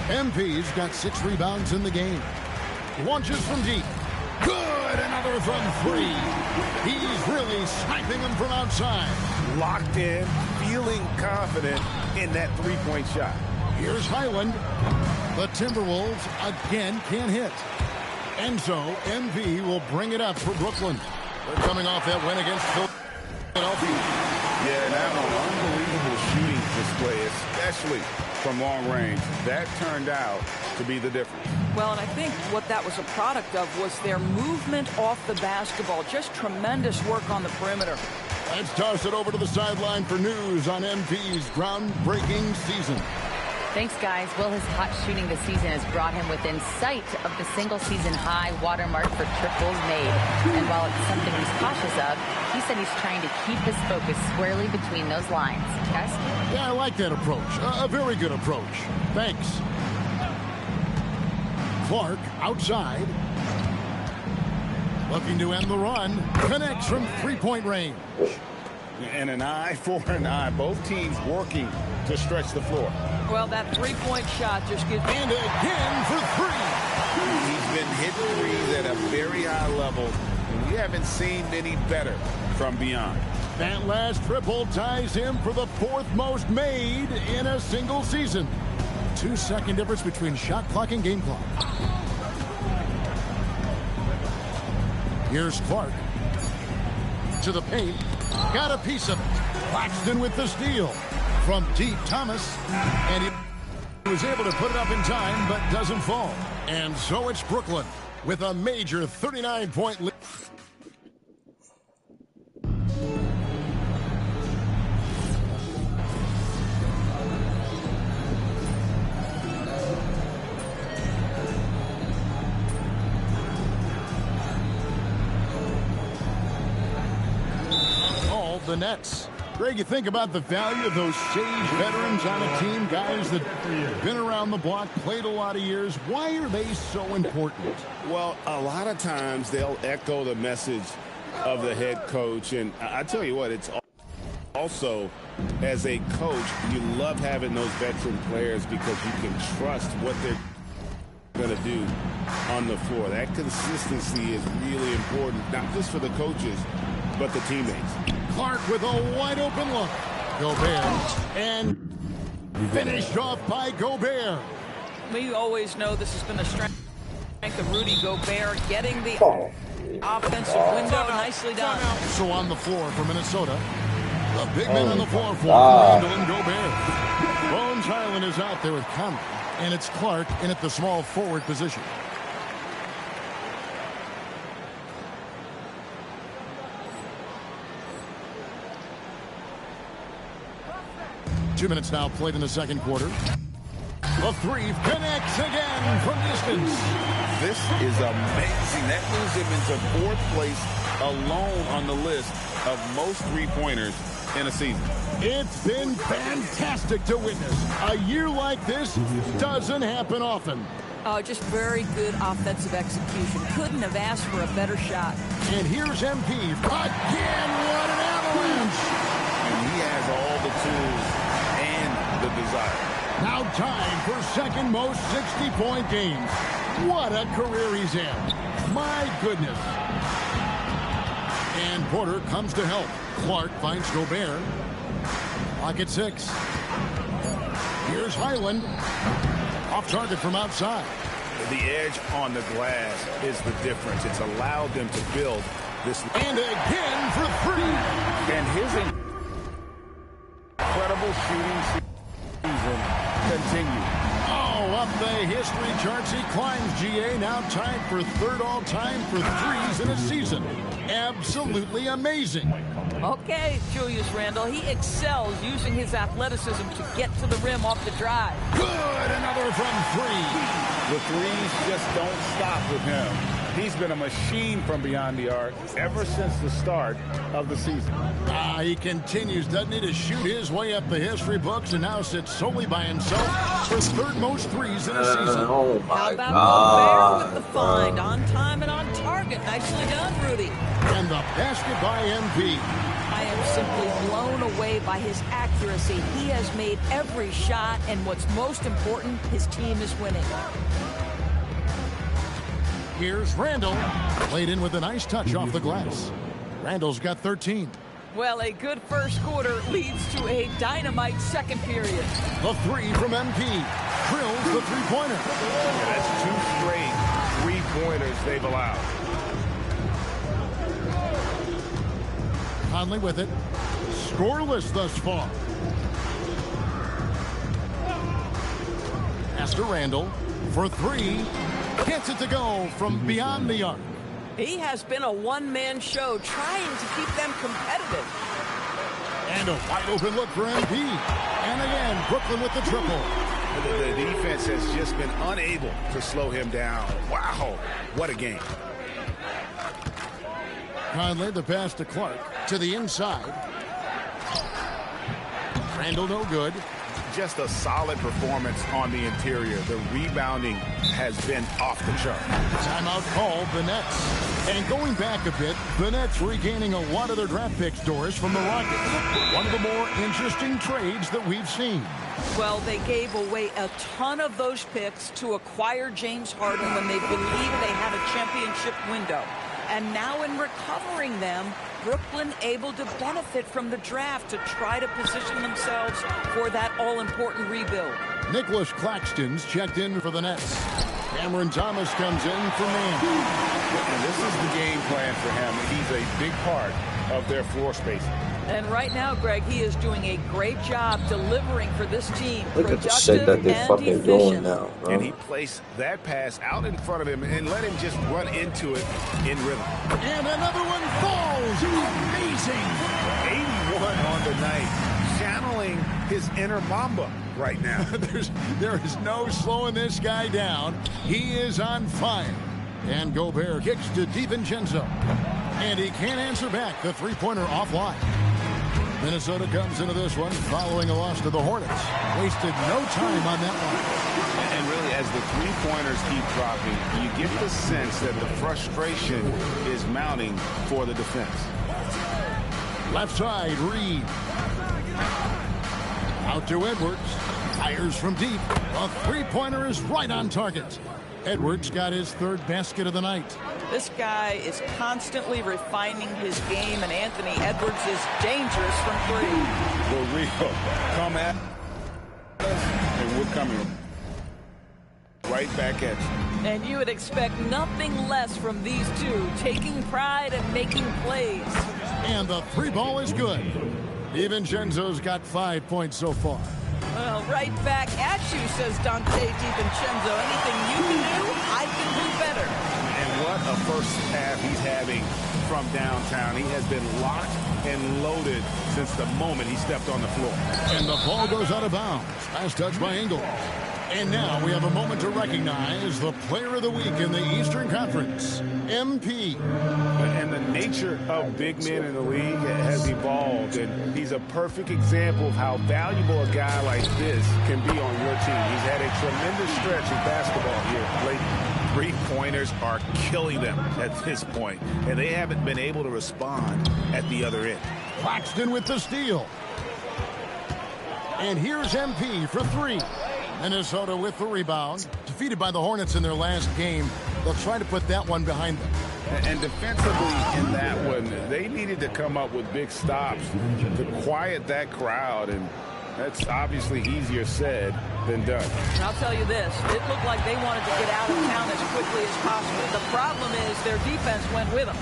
MP's got 6 rebounds in the game. Launches from deep. Good, another from three. He's really sniping them from outside. Locked in, feeling confident in that three-point shot. Here's Highland. The Timberwolves again can't hit. And so MP will bring it up for Brooklyn. They're coming off that win against Philadelphia. Yeah, now an unbelievable shooting display, especially from long range. That turned out to be the difference. Well, and I think what that was a product of was their movement off the basketball. Just tremendous work on the perimeter. Let's toss it over to the sideline for news on MP's groundbreaking season. Thanks, guys. Well, his hot shooting this season has brought him within sight of the single-season high watermark for triples made. And while it's something he's cautious of, he said he's trying to keep his focus squarely between those lines. Guys? Yeah, I like that approach. A very good approach. Thanks. Clark outside. Looking to end the run. Connects from three-point range. And an eye for an eye. Both teams working to stretch the floor. Well, that three-point shot just gives... And again for three. He's been hitting threes at a very high level, and we haven't seen many better from beyond. That last triple ties him for the 4th most made in a single season. 2-second difference between shot clock and game clock. Here's Clark. To the paint. Got a piece of it. Claxton with the steal. From deep, Thomas. And he was able to put it up in time, but doesn't fall. And so it's Brooklyn with a major 39-point lead. The Nets. Greg, you think about the value of those sage veterans on a team, guys that have been around the block, played a lot of years. Why are they so important? Well, a lot of times they'll echo the message of the head coach. And I tell you what, it's also, as a coach, you love having those veteran players because you can trust what they're going to do on the floor. That consistency is really important, not just for the coaches, but the teammates. Clark with a wide open look. Gobert. And finished off by Gobert. We always know this has been the strength of Rudy Gobert, getting the offensive window. Nicely done. So on the floor for Minnesota. The big men on the floor for Randall and Gobert. Bones Highland is out there with Conley. And it's Clark in at the small forward position. 2 minutes now played in the second quarter. The three connects again from distance. This is amazing. That moves him into fourth place alone on the list of most three-pointers in a season. It's been fantastic to witness. A year like this doesn't happen often. Oh, just very good offensive execution. Couldn't have asked for a better shot. And here's MP. Again, what an avalanche. And he has all the tools and the desire. Now time for second most 60-point games. What a career he's had. My goodness. And Porter comes to help. Clark finds Gobert. Clock at 6. Here's Highland. Off target from outside. The edge on the glass is the difference. It's allowed them to build this. And again for 3. And his incredible shooting season continues. Oh, up the history charts he climbs, GA. Now tied for third all-time for threes in a season. Absolutely amazing. Okay, Julius Randle. He excels using his athleticism to get to the rim off the drive. Good, another from 3. The threes just don't stop with him. He's been a machine from beyond the arc ever since the start of the season. He continues, doesn't he, to shoot his way up the history books and now sits solely by himself for third most threes in a season. Oh How my about God. Gobert with the find? On time and on target. Nicely done, Rudy. And the basket by MP. I am simply blown away by his accuracy. He has made every shot, and what's most important, his team is winning. Here's Randle. Played in with a nice touch off the glass. Randle's got 13. Well, a good first quarter leads to a dynamite second period. The 3 from MP. Drills the three-pointer. Yeah, that's 2 straight three-pointers they've allowed. Conley with it. Scoreless thus far. Pass to Randle for 3. Gets it to go from beyond the arc. He has been a one-man show trying to keep them competitive. And a wide open look for MP. And again, Brooklyn with the triple. The defense has just been unable to slow him down. Wow, what a game. Conley, the pass to Clark. To the inside. Randle no good. Just a solid performance on the interior. The rebounding has been off the chart. Timeout called the Nets. And going back a bit, the Nets regaining a lot of their draft picks, Doris, from the Rockets. One of the more interesting trades that we've seen. Well, they gave away a ton of those picks to acquire James Harden when they believed they had a championship window. And now in recovering them, Brooklyn able to benefit from the draft to try to position themselves for that all-important rebuild. Nicholas Claxton's checked in for the Nets. Cameron Thomas comes in for man. And this is the game plan for him. He's a big part of their floor spacing. And right now, Greg, he is doing a great job delivering for this team. Look at the shit that they fucking doing now, bro. And he placed that pass out in front of him and let him just run into it in rhythm. And another one falls. Amazing. 81 on the night. Channeling his inner Mamba right now. There is no slowing this guy down. He is on fire. And Gobert kicks to DiVincenzo. And he can't answer back. The three-pointer offline. Minnesota comes into this one following a loss to the Hornets. Wasted no time on that one. And really, as the three-pointers keep dropping, you get the sense that the frustration is mounting for the defense. Left side, Reed. Out to Edwards. Fires from deep. A three-pointer is right on target. Edwards got his third basket of the night. This guy is constantly refining his game, and Anthony Edwards is dangerous from three. For real. Come at us, and we're coming right back at you. And you would expect nothing less from these two, taking pride and making plays. And the three ball is good. DiVincenzo's got 5 points so far. Well, right back at you, says Dante DiVincenzo. Anything you can do, I can do better. And what a first half he's having from downtown. He has been locked and loaded since the moment he stepped on the floor. And the ball goes out of bounds. Last touch by Ingles. And now we have a moment to recognize the player of the week in the Eastern Conference, MP. And the nature of big men in the league has evolved, and he's a perfect example of how valuable a guy like this can be on your team. He's had a tremendous stretch of basketball here lately. Three-pointers are killing them at this point, and they haven't been able to respond at the other end. Claxton with the steal. And here's MP for three. Minnesota with the rebound. Defeated by the Hornets in their last game. They'll try to put that one behind them. And defensively in that one, they needed to come up with big stops to quiet that crowd, and that's obviously easier said than done. And I'll tell you this, it looked like they wanted to get out of town as quickly as possible. The problem is their defense went with them.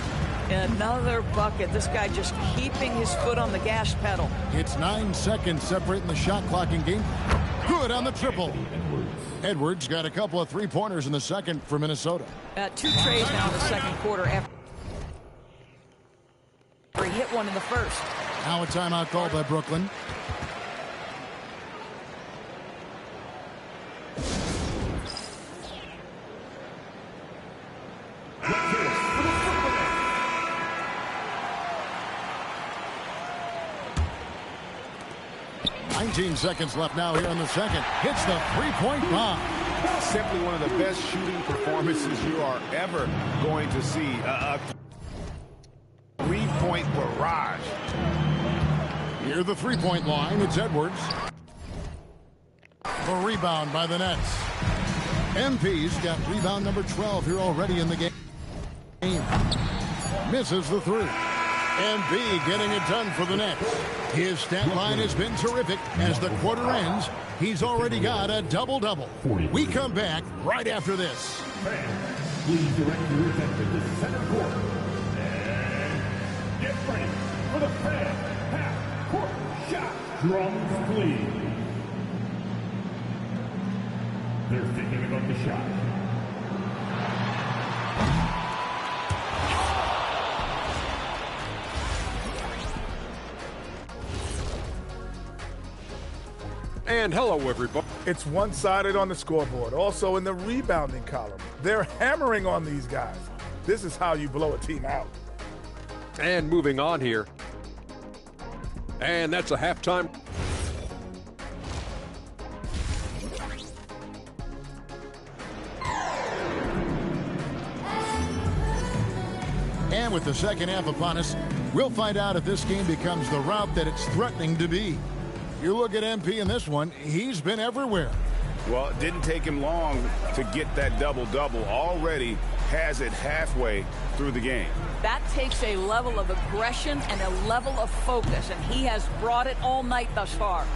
Another bucket. This guy just keeping his foot on the gas pedal. It's 9 seconds separating the shot clock in game. Good on the triple. Edwards got a couple of three-pointers in the second for Minnesota. 2 trays now in the second quarter after he hit one in the first. Now a timeout called by Brooklyn. Seconds left now here in the second. Hits the three-point bomb. Simply one of the best shooting performances you are ever going to see. A three-point barrage. Near the three-point line, it's Edwards. The rebound by the Nets. MP's got rebound number 12 here already in the game. Misses the three. MP getting it done for the Nets. His stat line has been terrific. As the quarter ends, he's already got a double-double. We come back right after this. Please direct your attention to center court. And get ready for the fan half-court shot. Drums, please. They're thinking about the shot. And hello, everybody. It's one-sided on the scoreboard. Also in the rebounding column. They're hammering on these guys. This is how you blow a team out. And moving on here. And that's a halftime. And with the second half upon us, we'll find out if this game becomes the route that it's threatening to be. You look at MP in this one, he's been everywhere. Well, it didn't take him long to get that double-double. Already has it halfway through the game. That takes a level of aggression and a level of focus, and he has brought it all night thus far.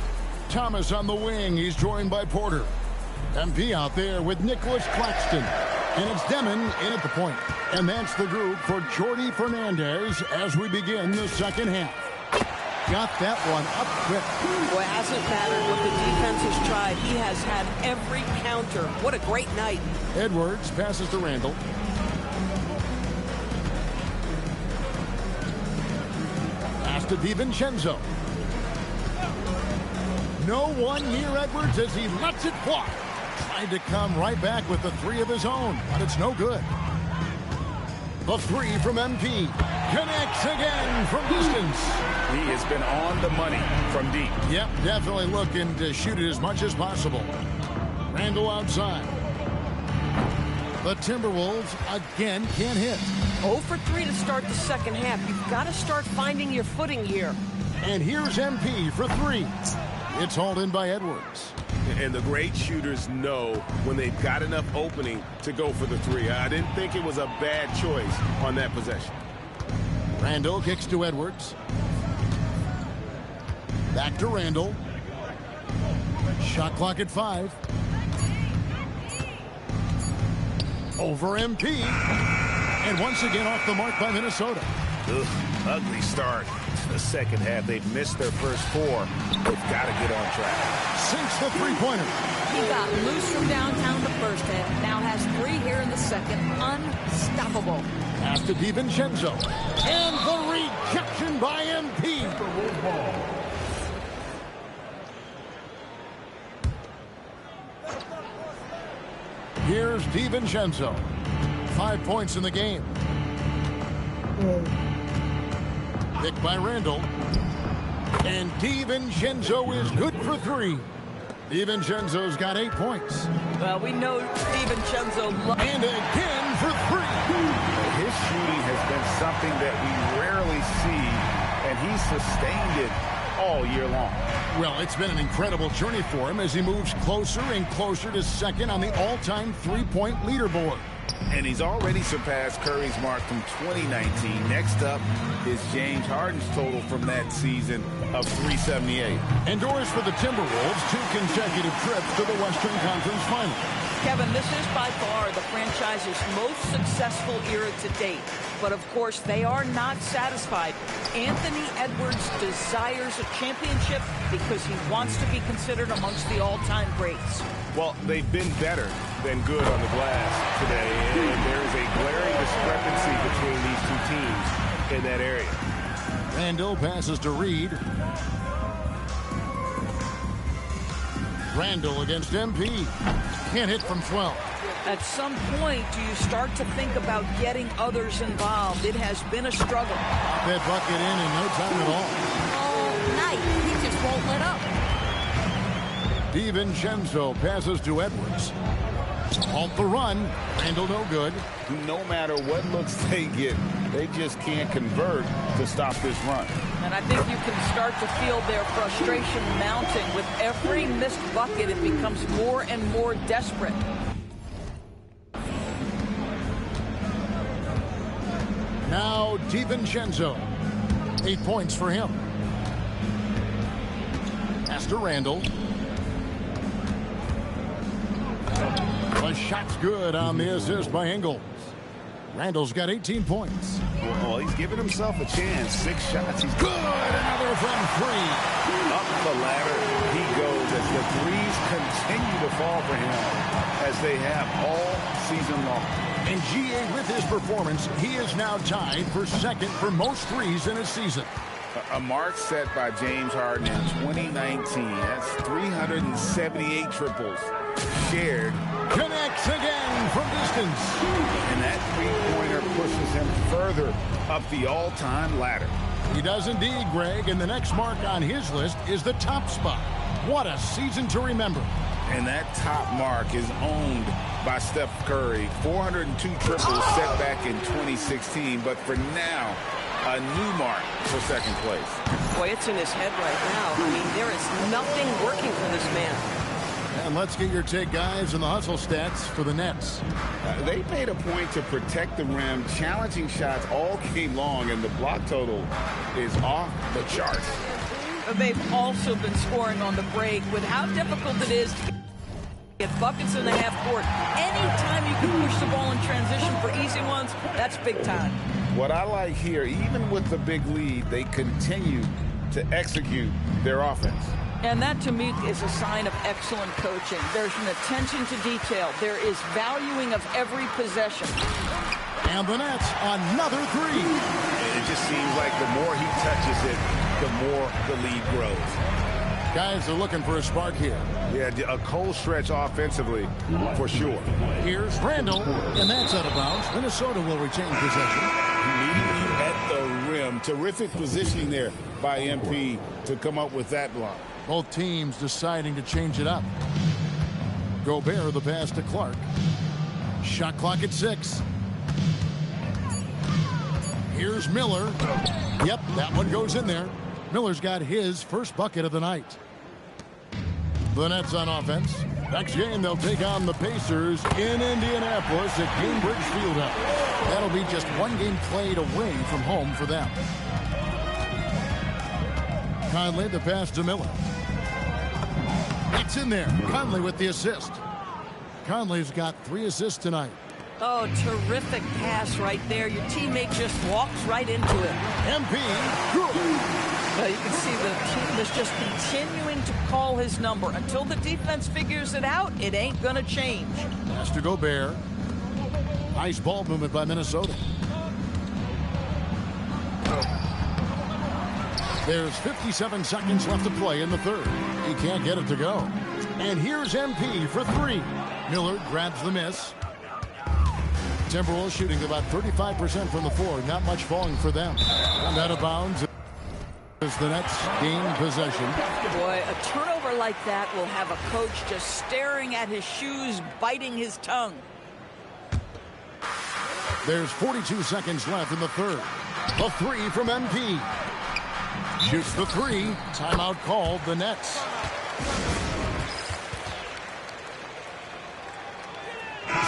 Thomas on the wing. He's joined by Porter. MP out there with Nicholas Claxton. And it's Demon in at the point. And that's the group for Jordi Fernandez as we begin the second half. Got that one up quick. Boy, it hasn't mattered what the defense has tried. He has had every counter. What a great night. Edwards passes to Randall. Pass to DiVincenzo. No one near Edwards as he lets it fly. Tried to come right back with the three of his own, but it's no good. The three from MP. Connects again from distance. He has been on the money from deep. Yep, definitely looking to shoot it as much as possible. Randall outside. The Timberwolves again can't hit. 0 for 3 to start the second half. You've got to start finding your footing here. And here's MP for three. It's hauled in by Edwards. And the great shooters know when they've got enough opening to go for the three. I didn't think it was a bad choice on that possession. Randall kicks to Edwards. Back to Randall. Shot clock at 5. Over MP. And once again off the mark by Minnesota. Ugh, ugly start to the second half. They've missed their first 4. They've got to get on track. sinks the three-pointer. He got loose from downtown the first half. Now has 3 here in the second. Unstoppable. Pass to DiVincenzo. And the rejection by MP. Here's DiVincenzo. 5 points in the game. Picked by Randall. And DiVincenzo is good for 3. DiVincenzo's got 8 points. Well, we know DiVincenzo. And again for 3. His shooting has been something that we rarely see, and he's sustained it all year long. Well, it's been an incredible journey for him as he moves closer and closer to second on the all-time three-point leaderboard. And he's already surpassed Curry's mark from 2019. Next up is James Harden's total from that season of 378. Endures for the Timberwolves 2 consecutive trips to the Western Conference Finals. Kevin, this is by far the franchise's most successful era to date. But, of course, they are not satisfied. Anthony Edwards desires a championship because he wants to be considered amongst the all-time greats. Well, they've been better than good on the glass today, and there is a glaring discrepancy between these two teams in that area. Randall passes to Reed. Randall against MP. Can't hit from 12. At some point, do you start to think about getting others involved? It has been a struggle. That bucket in no time at all. All night. He just won't let up. DiVincenzo passes to Edwards. Halt the run. Randall no good. No matter what looks they get, they just can't convert to stop this run. And I think you can start to feel their frustration mounting. With every missed bucket, it becomes more and more desperate. Now DiVincenzo. 8 points for him. Pass to Randall. The shot's good on the assist by Ingles. Randall's got 18 points. Well, he's giving himself a chance. 6 shots. He's good. Another from 3. Up the ladder he goes as the threes continue to fall for him as they have all season long. And GA, with his performance, he is now tied for second for most threes in a season. A mark set by James Harden in 2019. That's 378 triples shared. Connects again from distance. And that three-pointer pushes him further up the all-time ladder. He does indeed, Greg, and the next mark on his list is the top spot. What a season to remember. And that top mark is owned by Steph Curry. 402 triples set back in 2016, but for now, a new mark for second place. Boy, it's in his head right now. I mean, there is nothing working for this man. And let's get your take, guys, on the hustle stats for the Nets. They made a point to protect the rim, challenging shots all game long, and the block total is off the charts. They've also been scoring on the break with how difficult it is to get buckets in the half court. Anytime you can push the ball in transition for easy ones, that's big time. What I like here, even with the big lead, they continue to execute their offense. And that, to me, is a sign of excellent coaching. There's an attention to detail. There is valuing of every possession. And the Nets, another 3. And it just seems like the more he touches it, the more the lead grows. Guys are looking for a spark here. Yeah, a cold stretch offensively, for sure. Here's Randall, and that's out of bounds. Minnesota will retain possession. Immediately at the rim. Terrific positioning there by MP to come up with that block. Both teams deciding to change it up. Gobert the pass to Clark. Shot clock at 6. Here's Miller. Yep, that one goes in there. Miller's got his first bucket of the night. The Nets on offense. Next game, they'll take on the Pacers in Indianapolis at Gainbridge Fieldhouse. That'll be just one game played away from home for them. Conley the pass to Miller. It's in there. Conley with the assist. Conley's got 3 assists tonight. Oh, terrific pass right there. Your teammate just walks right into it. MP, good. Well, you can see the team is just continuing to call his number. Until the defense figures it out, it ain't going to change. Pass to Gobert. Nice ball movement by Minnesota. There's 57 seconds left to play in the third. He can't get it to go. And here's MP for three. Miller grabs the miss. Timberwolves shooting about 35% from the floor. Not much falling for them. And out of bounds as the Nets gain possession. Boy, a turnover like that will have a coach just staring at his shoes, biting his tongue. There's 42 seconds left in the third. The three from MP. Shoots the three. Timeout called the Nets.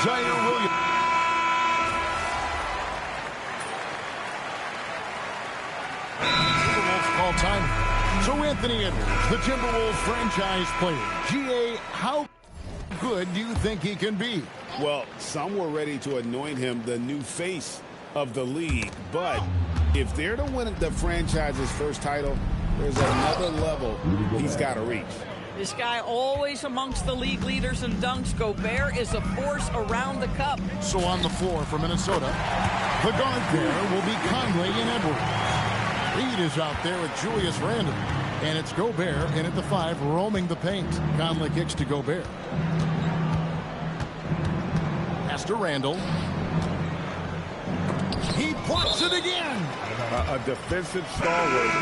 Zaire Williams. Timberwolves call time. So Anthony Edwards, the Timberwolves franchise player. GA, how good do you think he can be? Well, some were ready to anoint him the new face of the league, but if they're to win the franchise's first title, there's another level he's got to reach. This guy always amongst the league leaders in dunks. Gobert is a force around the cup. So on the floor for Minnesota, the guard there will be Conley and Edwards. Reed is out there with Julius Randle. And it's Gobert in at the 5, roaming the paint. Conley kicks to Gobert. Pass to Randle. He puts it again. A defensive stalwart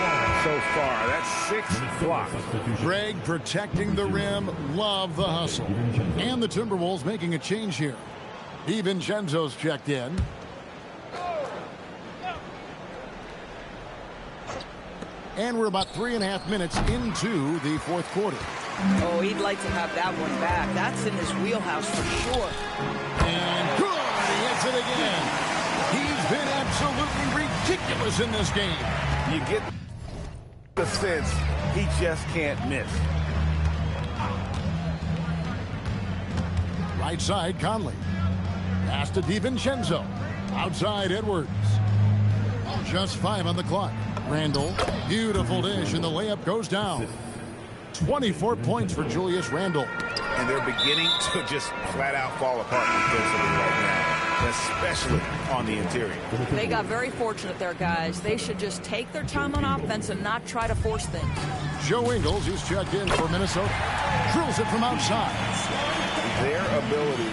so far. That's 6 blocks. Greg protecting the rim. Love the hustle. And the Timberwolves making a change here. DiVincenzo's checked in. And we're about 3.5 minutes into the fourth quarter. Oh, he'd like to have that one back. That's in his wheelhouse for sure. And good. He hits it again. He's been absolutely ridiculous in this game. You get the sense he just can't miss. Right side, Conley. Pass to DiVincenzo. Outside, Edwards. Just 5 on the clock. Randle, beautiful dish, and the layup goes down. 24 points for Julius Randle. And they're beginning to just flat out fall apart defensively right now, especially on the interior. They got very fortunate there, guys. They should just take their time on offense and not try to force things. Joe Ingles, who's checked in for Minnesota, drills it from outside. Their ability,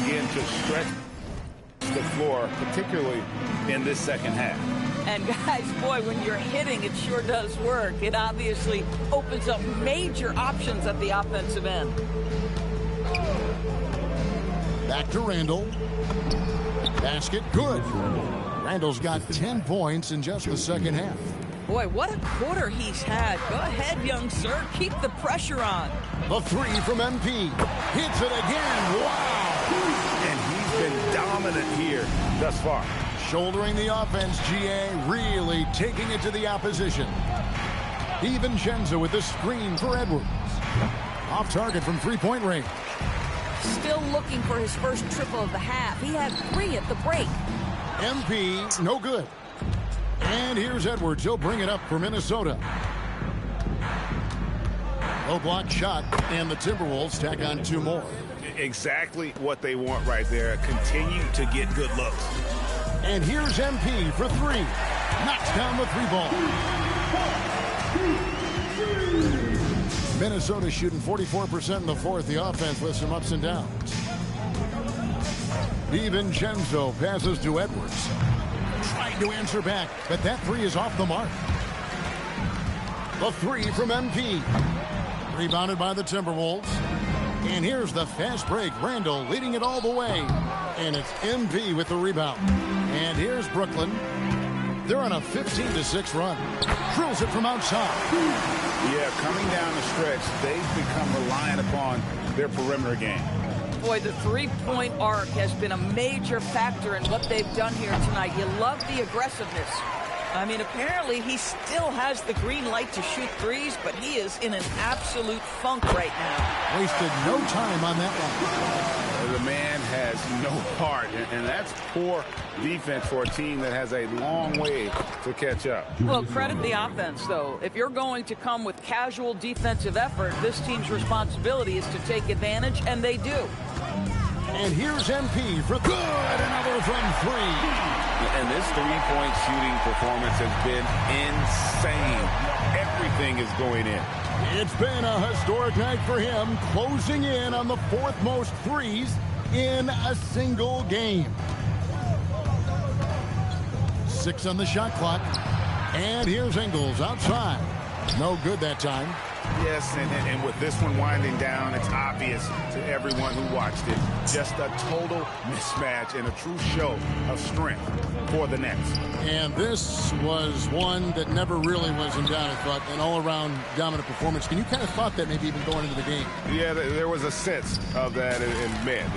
again, to stretch the floor, particularly in this second half. And guys, boy, when you're hitting, it sure does work. It obviously opens up major options at the offensive end. Back to Randle. Basket, good. Randle's got 10 points in just the second half. Boy, what a quarter he's had. Go ahead, young sir. Keep the pressure on. The three from MP. Hits it again. Wow. And he's been dominant here thus far. Shouldering the offense, GA really taking it to the opposition. DiVincenzo with the screen for Edwards. Off target from three-point range. Still looking for his first triple of the half. He had 3 at the break. MP, no good. And here's Edwards. He'll bring it up for Minnesota. Low block shot, and the Timberwolves tack on 2 more. Exactly what they want right there. Continue to get good looks. And here's MP for 3. Knocks down the 3-ball. Minnesota shooting 44% in the fourth. The offense with some ups and downs. DiVincenzo passes to Edwards. Trying to answer back, but that 3 is off the mark. The 3 from MP. Rebounded by the Timberwolves. And here's the fast break. Randle leading it all the way. And it's MP with the rebound. And here's Brooklyn. They're on a 15-6 run. Drills it from outside. Yeah, coming down the stretch, they've become reliant upon their perimeter game. Boy, the three-point arc has been a major factor in what they've done here tonight. You love the aggressiveness. I mean, apparently he still has the green light to shoot threes, but he is in an absolute funk right now. Wasted no time on that one. The man has no heart, and that's poor defense for a team that has a long way to catch up. Well, credit the offense, though. If you're going to come with casual defensive effort, this team's responsibility is to take advantage, and they do. And here's MP for good. Another from three. And this three-point shooting performance has been insane. Everything is going in. It's been a historic night for him, closing in on the fourth most threes in a single game. 6 on the shot clock. And here's Ingles outside. No good that time. Yes, and with this one winding down, it's obvious to everyone who watched it. Just a total mismatch and a true show of strength for the Nets. And this was one that never really was in doubt, I thought, an all-around dominant performance. And you kind of thought that maybe even going into the game. Yeah, there was a sense of that in men.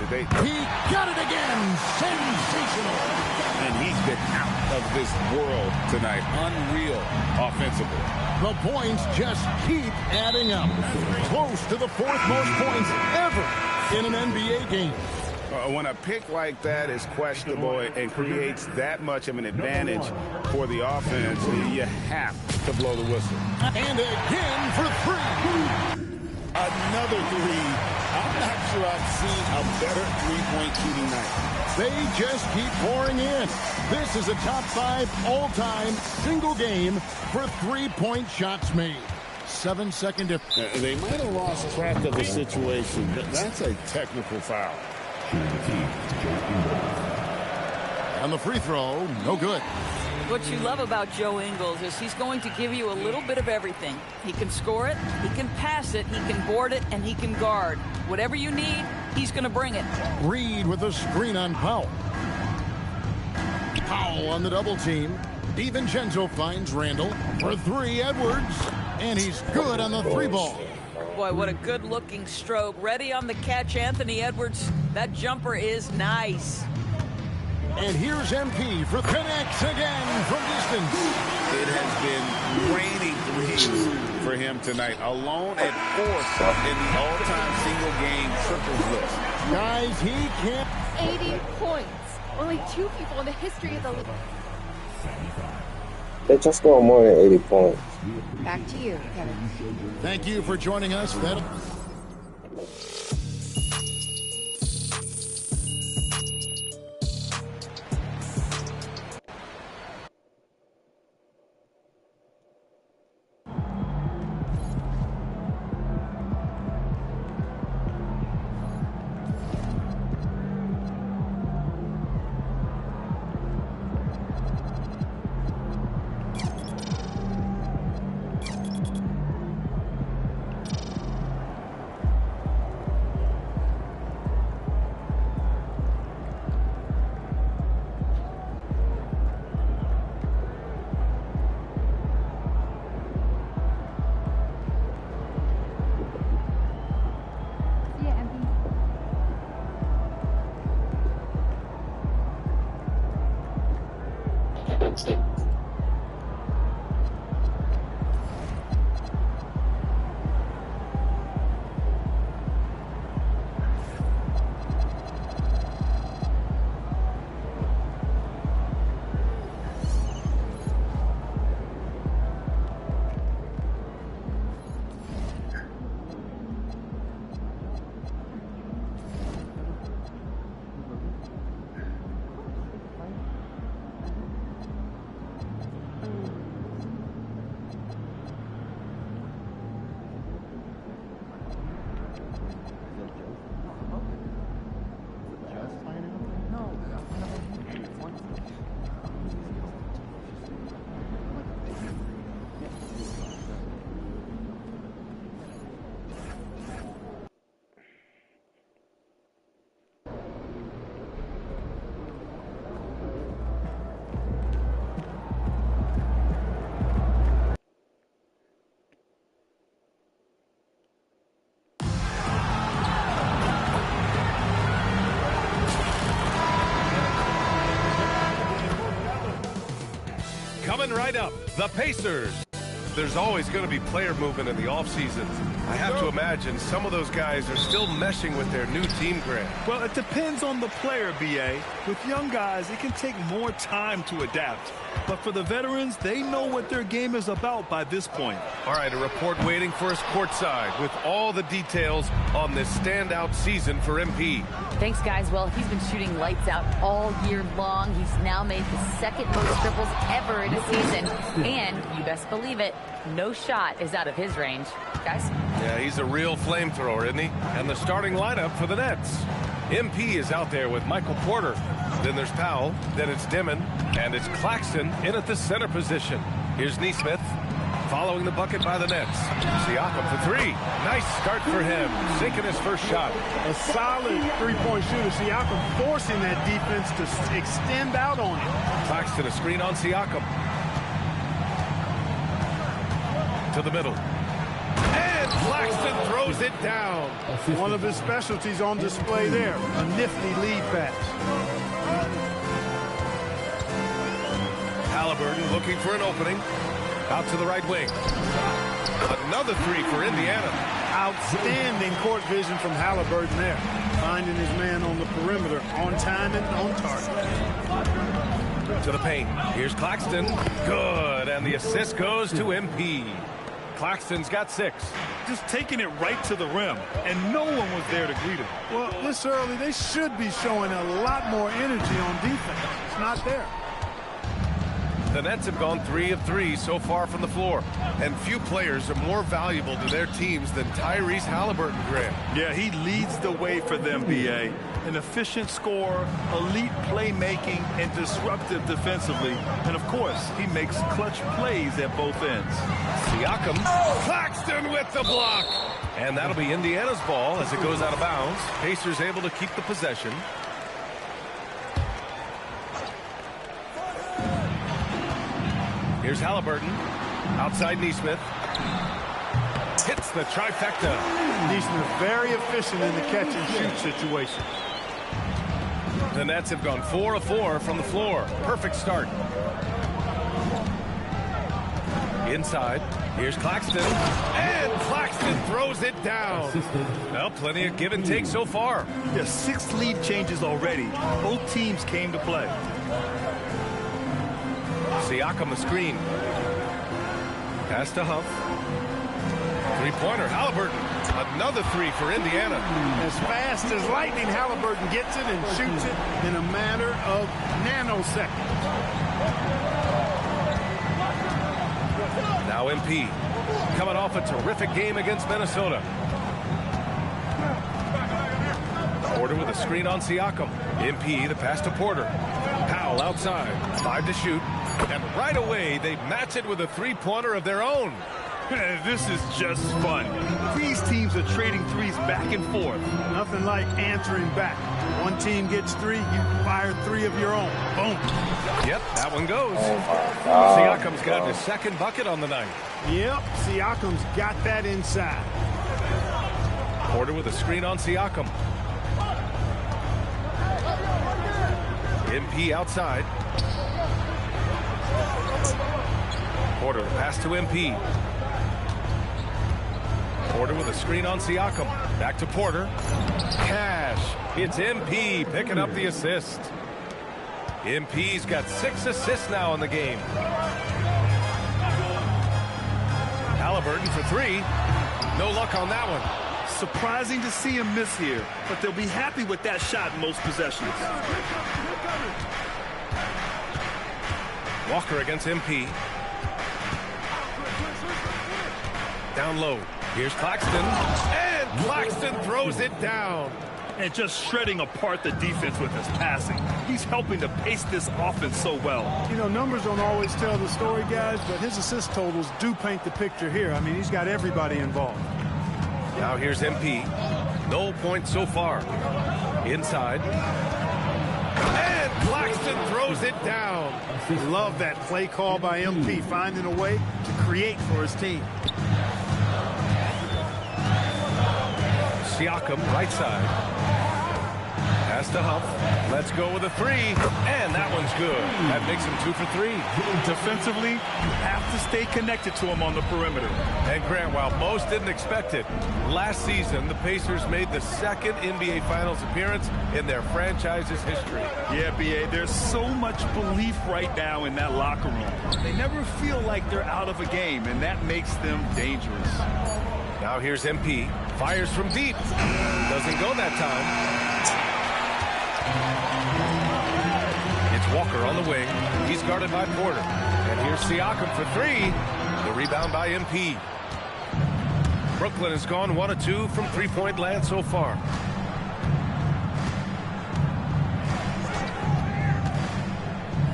He got it again! Sensational! And he's been out of this world tonight. Unreal offensively. The points just keep adding up. Close to the fourth most points ever in an NBA game. When a pick like that is questionable and creates that much of an advantage for the offense, you have to blow the whistle. And again for three. Another three. I'm not sure I've seen a better three-point shooting night. They just keep pouring in. This is a top 5 all-time single game for three-point shots made. 7-second difference. They might have lost track of the situation, but that's a technical foul. And the free throw, no good. What you love about Joe Ingles is he's going to give you a little bit of everything. He can score it, he can pass it, he can board it, and he can guard. Whatever you need, he's going to bring it. Reed with a screen on Powell. Powell on the double team. DiVincenzo finds Randall for three. Edwards, and he's good on the three ball. Boy, what a good-looking stroke. Ready on the catch, Anthony Edwards. That jumper is nice. And here's MP for connects again from distance. It has been raining threes for him tonight, alone at fourth in the all-time single-game triples list. Guys, he can't. 80 points. Only 2 people in the history of the league. They just scored more than 80 points. Back to you, Kevin. Thank you for joining us. Coming right up, the Pacers. There's always going to be player movement in the offseason. I have to imagine some of those guys are still meshing with their new team, Grant. Well, it depends on the player, B.A. With young guys, it can take more time to adapt. But for the veterans, they know what their game is about by this point. All right, a report waiting for us courtside with all the details on this standout season for MP. Thanks, guys. Well, he's been shooting lights out all year long. He's now made the second most triples ever in a season. And, you best believe it, no shot is out of his range. Guys? Yeah, he's a real flamethrower, isn't he? And the starting lineup for the Nets. MP is out there with Michael Porter. Then there's Powell. Then it's Dimon. And it's Claxton in at the center position. Here's Nesmith following the bucket by the Nets. Siakam for three. Nice start for him. Sinking his first shot. A solid three-point shooter. Siakam forcing that defense to extend out on him. Claxton a screen on Siakam. To the middle. And Claxton throws it down. One of his specialties on display there. A nifty lead pass. Haliburton looking for an opening. Out to the right wing. Another three for Indiana. Outstanding court vision from Haliburton there. Finding his man on the perimeter. On time and on target. To the paint. Here's Claxton. Good. And the assist goes to MP. Claxton's got 6. Just taking it right to the rim, and no one was there to greet him. Well, this early, they should be showing a lot more energy on defense. It's not there. The Nets have gone 3 of 3 so far from the floor, and few players are more valuable to their teams than Tyrese Haliburton, Grant. Yeah, he leads the way for them, B.A. An efficient scorer, elite playmaking, and disruptive defensively. And, of course, he makes clutch plays at both ends. Siakam. Claxton with the block. And that'll be Indiana's ball as it goes out of bounds. Pacers able to keep the possession. Here's Haliburton. Outside Nesmith. Hits the trifecta. Nesmith very efficient in the catch and shoot situation. The Nets have gone 4 of 4 from the floor. Perfect start. Inside. Here's Claxton. And Claxton throws it down. Well, plenty of give and take so far. Yeah, 6 lead changes already. Both teams came to play. Siakam the screen. Pass to Huff. Three-pointer, Haliburton. Another 3 for Indiana. As fast as lightning, Haliburton gets it and shoots it in a matter of nanoseconds. Now MP. Coming off a terrific game against Minnesota. Porter with a screen on Siakam. MP, the pass to Porter. Powell outside. 5 to shoot. And right away, they match it with a three-pointer of their own. This is just fun. These teams are trading threes back and forth. Nothing like answering back. One team gets 3, you fire 3 of your own. Boom. Yep, that one goes. Siakam's got his second bucket on the night. Yep, Siakam's got that inside. Porter with a screen on Siakam. MP outside. Porter, the pass to MP. Porter with a screen on Siakam. Back to Porter. Cash. It's MP picking up the assist. MP's got 6 assists now in the game. Haliburton for 3. No luck on that one. Surprising to see him miss here, but they'll be happy with that shot in most possessions. Walker against MP. Down low. Here's Claxton. And Claxton throws it down. And just shredding apart the defense with his passing. He's helping to pace this offense so well. You know, numbers don't always tell the story, guys, but his assist totals do paint the picture here. I mean, he's got everybody involved. Now here's MP. No points so far. Inside. And Claxton throws it down. Love that play call by MP, finding a way to create for his team. Siakam, right side. Pass to Huff. Let's go with a three. And that one's good. That makes him 2 for 3. Defensively, you have to stay connected to him on the perimeter. And Grant, while most didn't expect it, last season the Pacers made the second NBA Finals appearance in their franchise's history. Yeah, B.A., there's so much belief right now in that locker room. They never feel like they're out of a game, and that makes them dangerous. Now here's MP. Fires from deep. Doesn't go that time. It's Walker on the wing. He's guarded by Porter. And here's Siakam for 3. The rebound by MP. Brooklyn has gone 1 of 2 from three-point land so far.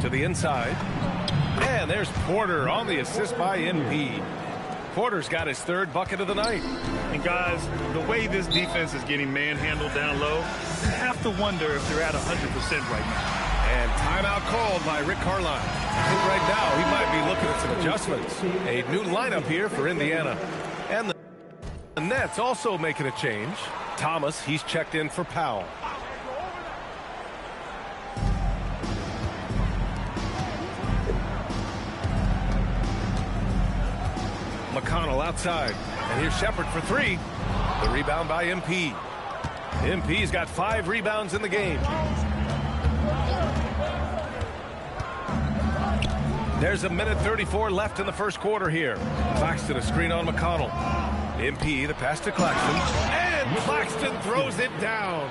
To the inside. And there's Porter on the assist by MP. Porter's got his 3rd bucket of the night. And guys, the way this defense is getting manhandled down low, you have to wonder if they're at 100% right now. And timeout called by Rick Carlisle. I think right now he might be looking at some adjustments. A new lineup here for Indiana. And the Nets also making a change. Thomas, he's checked in for Powell. McConnell outside. And here's Shepard for 3. The rebound by MP. MP's got 5 rebounds in the game. There's 1:34 left in the first quarter here. Claxton a screen on McConnell. MP the pass to Claxton. And Claxton throws it down.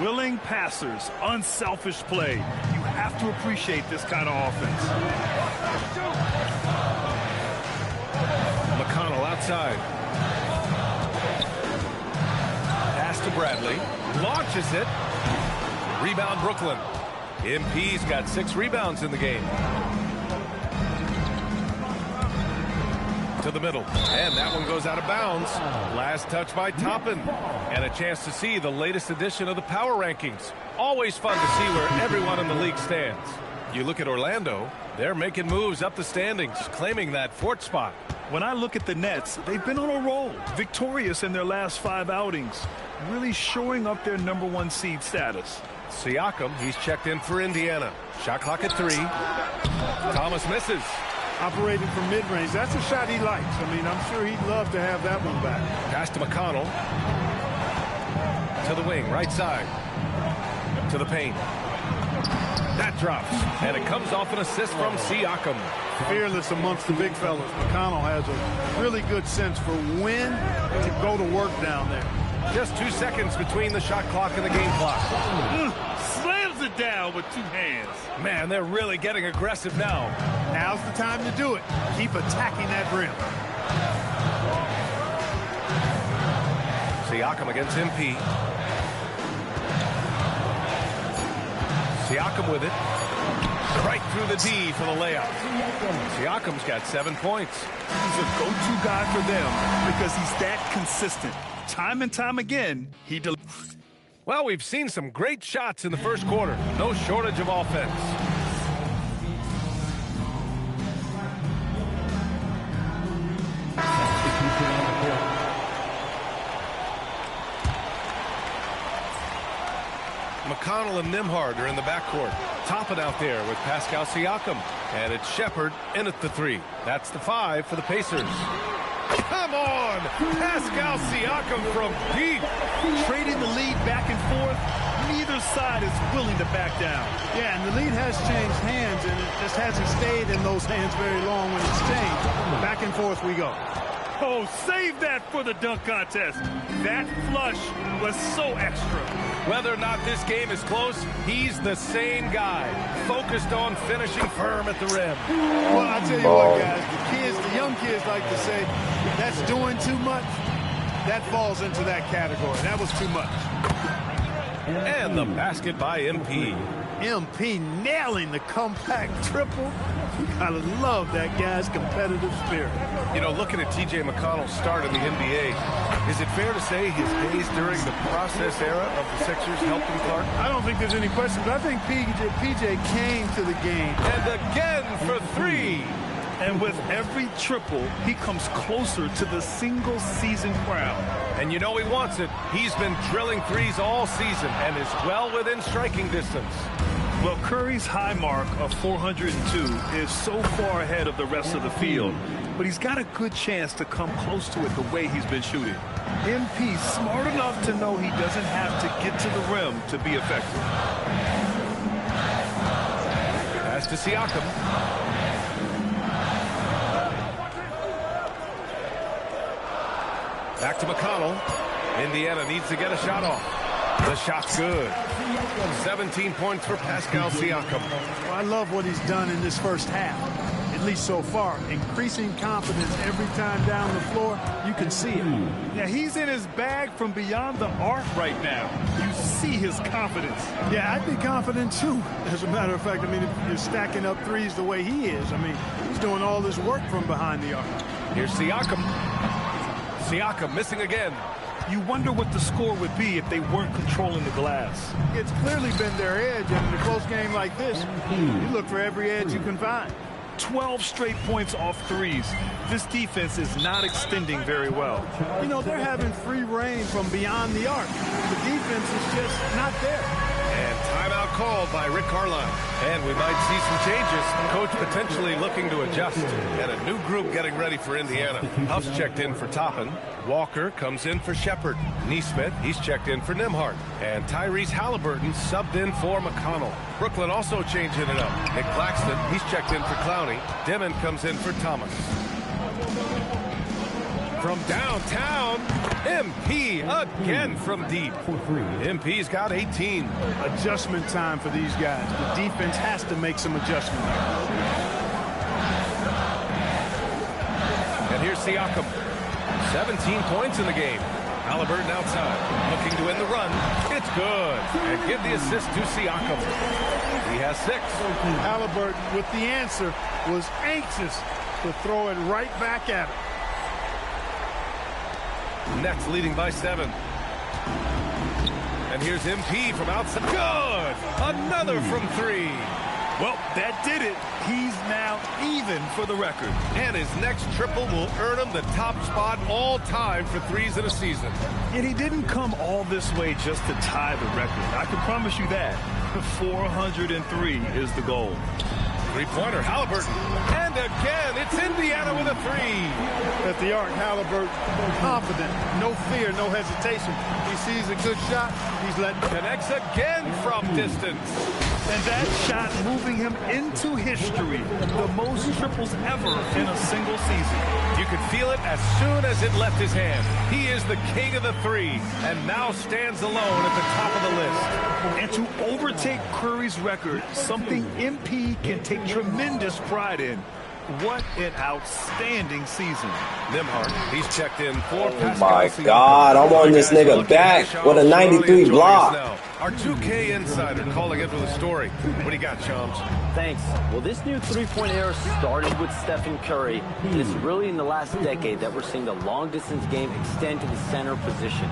Willing passers, unselfish play. You have to appreciate this kind of offense. McConnell outside. Pass to Bradley. Launches it. Rebound Brooklyn. MP's got 6 rebounds in the game. To the middle. And that one goes out of bounds. Last touch by Toppin. And a chance to see the latest edition of the power rankings. Always fun to see where everyone in the league stands. You look at Orlando, they're making moves up the standings, claiming that 4th spot. When I look at the Nets, they've been on a roll, victorious in their last 5 outings, really showing up their #1 seed status. Siakam, he's checked in for Indiana. Shot clock at 3. Thomas misses. Operating from mid-range, that's a shot he likes. I mean, I'm sure he'd love to have that one back. Pass to McConnell. To the wing, right side. To the paint. That drops, and it comes off an assist from Siakam. Fearless amongst the big fellas. McConnell has a really good sense for when to go to work down there. Just 2 seconds between the shot clock and the game clock. Slams it down with 2 hands. Man, they're really getting aggressive now. Now's the time to do it. Keep attacking that rim. Siakam against MP. Siakam with it. Right through the D for the layup. Siakam's got 7 points. He's a go-to guy for them because he's that consistent. Time and time again, he delivers. Well, we've seen some great shots in the first quarter. No shortage of offense. McConnell and Nembhard are in the backcourt. Toppin out there with Pascal Siakam. And it's Shepard in at the 3. That's the 5 for the Pacers. Come on! Pascal Siakam from deep. Trading the lead back and forth. Neither side is willing to back down. Yeah, and the lead has changed hands, and it just hasn't stayed in those hands very long when it's changed. Back and forth we go. Oh, save that for the dunk contest. That flush was so extra. Whether or not this game is close, he's the same guy, focused on finishing firm at the rim. Well, I tell you what, guys, the young kids like to say, that's doing too much. That falls into that category. That was too much. And the basket by MP. MP nailing the compact triple. I love that guy's competitive spirit. You know, looking at T.J. McConnell's start in the NBA, is it fair to say his days during the process era of the Sixers helped him, Clark? I don't think there's any question, but I think PJ came to the game. And again for 3. And with every triple, he comes closer to the single-season crown. And you know he wants it. He's been drilling threes all season and is well within striking distance. Well, Curry's high mark of 402 is so far ahead of the rest of the field, but he's got a good chance to come close to it the way he's been shooting. MP smart enough to know he doesn't have to get to the rim to be effective. Pass to Siakam. Back to McConnell. Indiana needs to get a shot off. The shot's good. 17 points for Pascal Siakam. Well, I love what he's done in this first half, at least so far. Increasing confidence every time down the floor. You can see it. Yeah, he's in his bag from beyond the arc right now. You see his confidence. Yeah, I'd be confident too. As a matter of fact, I mean, if you're stacking up threes the way he is, I mean, he's doing all this work from behind the arc. Here's Siakam. Siakam missing again. You wonder what the score would be if they weren't controlling the glass. It's clearly been their edge, and in a close game like this, you look for every edge you can find. 12 straight points off threes. This defense is not extending very well. You know, they're having free reign from beyond the arc. The defense is just not there. And timeout called by Rick Carlisle. And we might see some changes. Coach potentially looking to adjust. And a new group getting ready for Indiana. Huff's checked in for Toppin. Walker comes in for Shepard. Neesmith, he's checked in for Nembhard. And Tyrese Halliburton subbed in for McConnell. Brooklyn also changing it up. Nick Claxton, he's checked in for Clowney. Dimon comes in for Thomas. From downtown, MP again from deep. MP's got 18. Adjustment time for these guys. The defense has to make some adjustments. And here's Siakam. 17 points in the game. Halliburton outside, looking to win the run. It's good. And give the assist to Siakam. He has 6. Halliburton, with the answer, was anxious to throw it right back at him. Nets leading by 7. And here's MP from outside. Good! Another from 3. Well, that did it. He's now even for the record. And his next triple will earn him the top spot all time for threes in a season. And he didn't come all this way just to tie the record. I can promise you that. 403 is the goal. Three-pointer, Halliburton. And again, it's Indiana with a 3. At the arc, Halliburton, confident, no fear, no hesitation. He sees a good shot, he's letting. Connects again from distance. And that shot moving him into history. The most triples ever in a single season. You could feel it as soon as it left his hand. He is the king of the 3 and now stands alone at the top of the list. And to overtake Curry's record, something MP can take tremendous pride in. What an outstanding season. Nembhard, he's checked in for Oh my God, I want this nigga back with a 93 block. Our 2K insider calling in for the story. What do you got, Chums? Thanks. Well, this new three-point era started with Stephen Curry, and it's really in the last decade that we're seeing the long-distance game extend to the center position.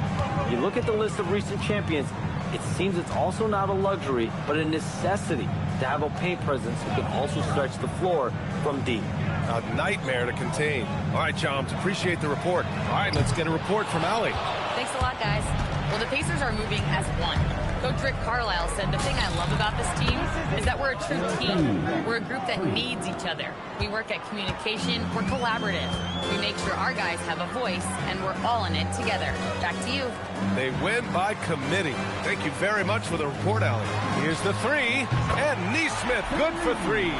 You look at the list of recent champions, it seems it's also not a luxury, but a necessity to have a paint presence who can also stretch the floor from deep. A nightmare to contain. All right, Chums, appreciate the report. All right, let's get a report from Allie. Thanks a lot, guys. Well, the Pacers are moving as one. Coach Rick Carlisle said the thing I love about this team is that we're a true team. We're a group that needs each other. We work at communication. We're collaborative. We make sure our guys have a voice, and we're all in it together. Back to you. They win by committee. Thank you very much for the report, Allie. Here's the 3, and Neesmith good for 3.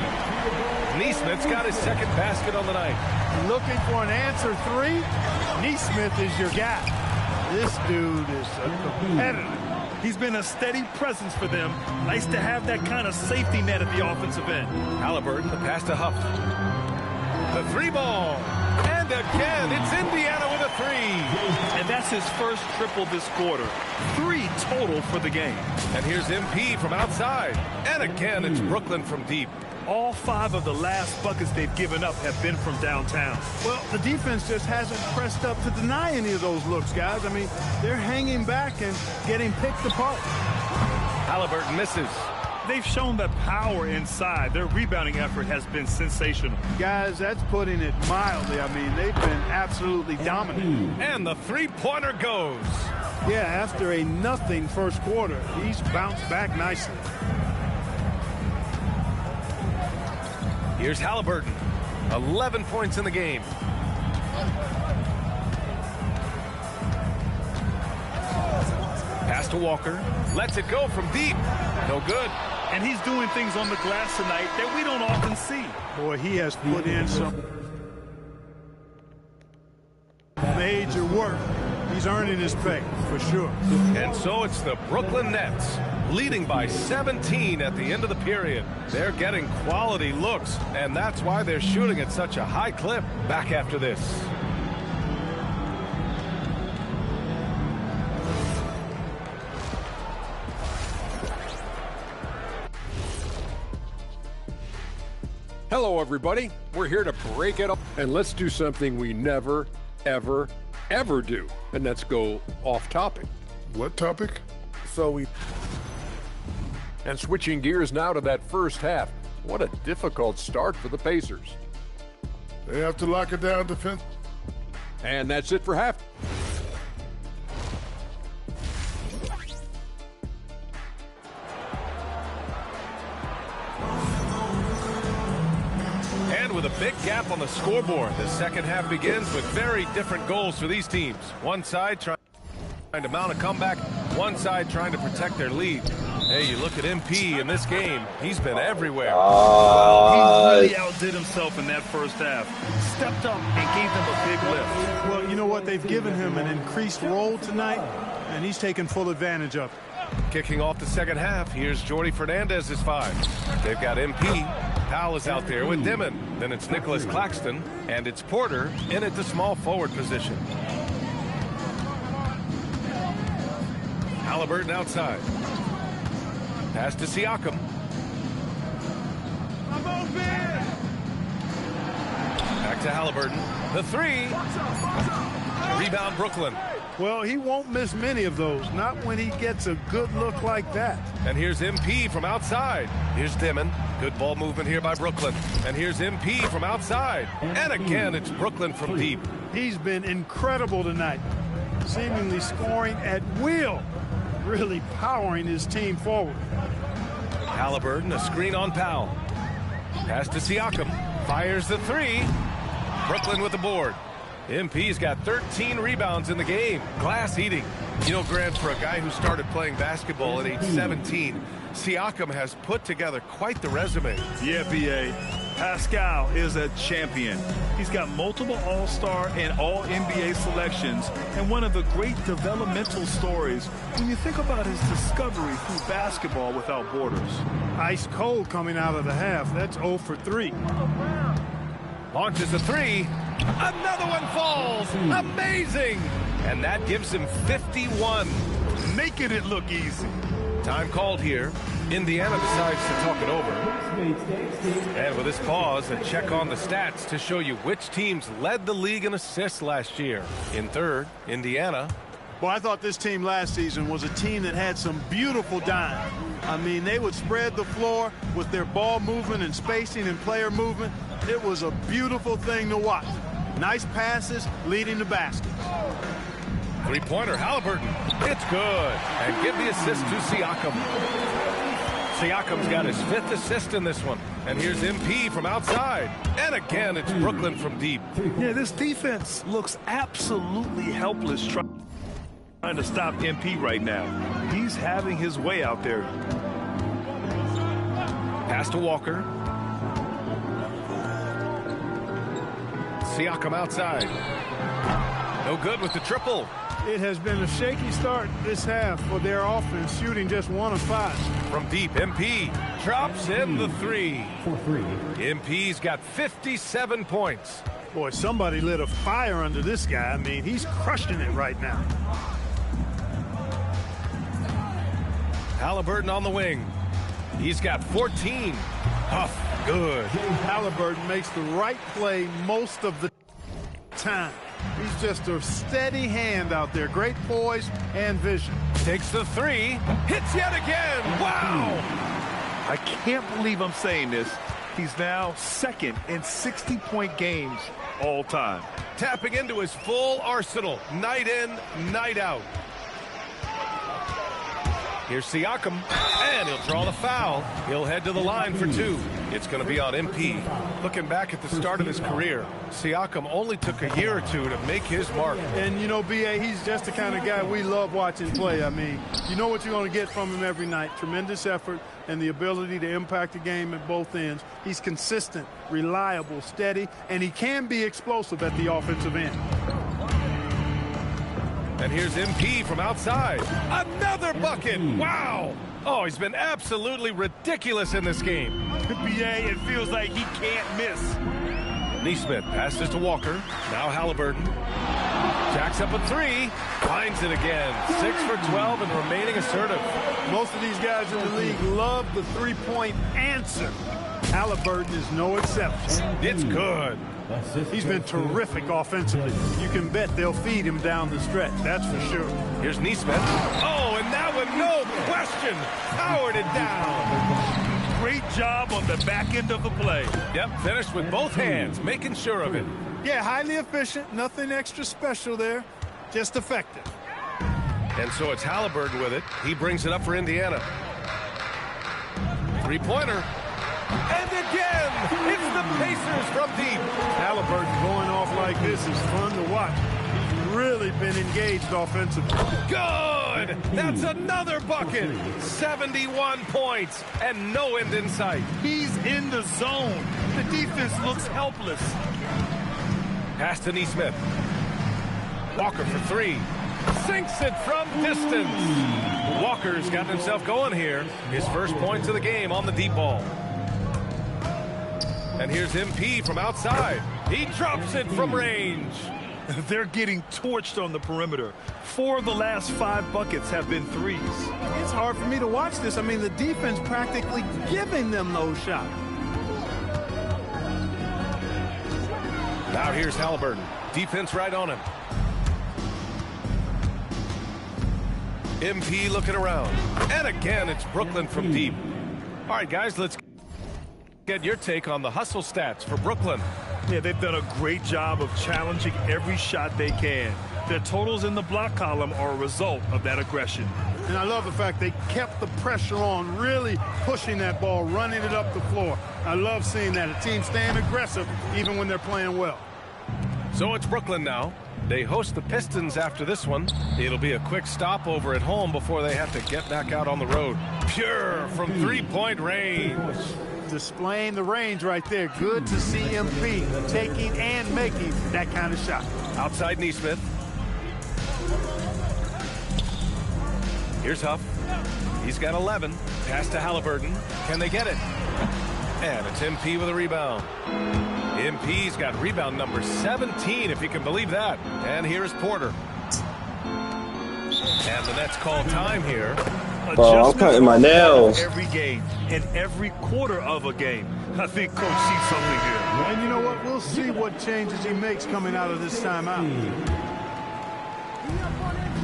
Neesmith's got his second basket on the night. Looking for an answer 3? Neesmith is your guy. This dude is a competitor. He's been a steady presence for them. Nice to have that kind of safety net at the offensive end. Halliburton, the pass to Huff. The 3-ball. And again, it's Indiana with a 3. And that's his first triple this quarter. 3 total for the game. And here's MP from outside. And again, it's Brooklyn from deep. All 5 of the last buckets they've given up have been from downtown. Well, the defense just hasn't pressed up to deny any of those looks, guys. I mean, they're hanging back and getting picked apart. Halliburton misses. They've shown the power inside. Their rebounding effort has been sensational. Guys, that's putting it mildly. I mean, they've been absolutely dominant. And the three-pointer goes. Yeah, after a nothing first quarter, he's bounced back nicely. Here's Halliburton. 11 points in the game. Pass to Walker. Lets it go from deep. No good. And he's doing things on the glass tonight that we don't often see. Boy, he has put in some major work. He's earning his pay, for sure. And so it's the Brooklyn Nets leading by 17 at the end of the period. They're getting quality looks, and that's why they're shooting at such a high clip. Back after this. Hello, everybody. We're here to break it up, and let's do something we never, ever, ever do, and that's go off topic. What topic? And switching gears now to that first half. What a difficult start for the Pacers. They have to lock it down defense. And that's it for half. And with a big gap on the scoreboard, the second half begins with very different goals for these teams. One side trying to mount a comeback, one side trying to protect their lead. Hey, you look at MP in this game, he's been everywhere. He really outdid himself in that first half. Stepped up and gave them a big lift. Well, you know what? They've given him an increased role tonight, and he's taken full advantage of it. Kicking off the second half, here's Jordi Fernandez's five. They've got MP. Powell is out there with Dimon. Then it's Nicholas Claxton, and it's Porter in at the small forward position. Halliburton outside. Pass to Siakam. Back to Halliburton. The three. Rebound Brooklyn. Well, he won't miss many of those, not when he gets a good look like that. And here's MP from outside. Here's Dimon. Good ball movement here by Brooklyn. And here's MP from outside. And again, it's Brooklyn from deep. He's been incredible tonight, seemingly scoring at will, really powering his team forward. Halliburton, a screen on Powell. Pass to Siakam. Fires the three. Brooklyn with the board. MP's got 13 rebounds in the game. Glass eating. You know, Grant, for a guy who started playing basketball at age 17, Siakam has put together quite the resume. Yeah, B.A. Pascal is a champion. He's got multiple All-Star and All-NBA selections, and one of the great developmental stories when you think about his discovery through basketball without borders. Ice cold coming out of the half. That's 0 for 3. Launches a three. Another one falls. Amazing. And that gives him 51. Making it look easy. Time called here. Indiana decides to talk it over. And with this pause, a check on the stats to show you which teams led the league in assists last year. In third, Indiana. Well, I thought this team last season was a team that had some beautiful dimes. I mean, they would spread the floor with their ball movement and spacing and player movement. It was a beautiful thing to watch. Nice passes leading to baskets. Three-pointer, Halliburton. It's good. And give the assist to Siakam. Siakam's got his 5th assist in this one. And here's MP from outside. And again, it's Brooklyn from deep. Yeah, this defense looks absolutely helpless trying to stop MP right now. He's having his way out there. Pass to Walker. Siakam outside. No good with the triple. It has been a shaky start this half for their offense, shooting just 1 of 5. From deep, MP drops in the three. MP's got 57 points. Boy, somebody lit a fire under this guy. I mean, he's crushing it right now. Halliburton on the wing. He's got 14. Huff, good. Halliburton makes the right play most of the time. He's just a steady hand out there. Great poise and vision. Takes the three. Hits yet again. Wow. I can't believe I'm saying this. He's now second in 60-point games all time. Tapping into his full arsenal, night in, night out. Here's Siakam, and he'll draw the foul. He'll head to the line for two. It's going to be on MP. Looking back at the start of his career, Siakam only took a year or two to make his mark. And, you know, B.A., he's just the kind of guy we love watching play. I mean, you know what you're going to get from him every night. Tremendous effort and the ability to impact the game at both ends. He's consistent, reliable, steady, and he can be explosive at the offensive end. And here's MP from outside. Another bucket. Wow. Oh, he's been absolutely ridiculous in this game. B.A., it feels like he can't miss. Neesmith passes to Walker. Now Halliburton. Jacks up a three. Finds it again. 6 for 12 and remaining assertive. Most of these guys in the league love the three-point answer. Halliburton is no exception. It's good. He's been terrific offensively. You can bet they'll feed him down the stretch. That's for sure. Here's Neesmith. Oh, and that one, no question, powered it down. Great job on the back end of the play. Yep, finished with both hands, making sure of it. Yeah, highly efficient. Nothing extra special there. Just effective. And so it's Halliburton with it. He brings it up for Indiana. Three-pointer. And again, it's the Pacers from deep. Halliburton going off like this is fun to watch. He's really been engaged offensively. Good! That's another bucket. 71 points and no end in sight. He's in the zone. The defense looks helpless. Pass to Neesmith. Walker for three. Sinks it from distance. Walker's gotten himself going here. His first points of the game on the deep ball. And here's MP from outside. He drops it from range. They're getting torched on the perimeter. 4 of the last 5 buckets have been threes. It's hard for me to watch this. I mean, the defense practically giving them those shots. Now here's Halliburton. Defense right on him. MP looking around. And again, it's Brooklyn from deep. All right, guys, let's get your take on the hustle stats for Brooklyn. Yeah, they've done a great job of challenging every shot they can. Their totals in the block column are a result of that aggression. And I love the fact they kept the pressure on, really pushing that ball, running it up the floor. I love seeing that. A team staying aggressive even when they're playing well. So it's Brooklyn now. They host the Pistons after this one. It'll be a quick stopover at home before they have to get back out on the road. Pure from three-point range. Displaying the range right there. Good to see MP taking and making that kind of shot. Outside Neesmith. Here's Huff. He's got 11. Pass to Halliburton. Can they get it? And it's MP with a rebound. MP's got rebound number 17, if you can believe that. And here's Porter. And the Nets call time here. Oh, I'm cutting my nails. Every game and every quarter of a game. I think Coach sees something here. And you know what? We'll see what changes he makes coming out of this timeout.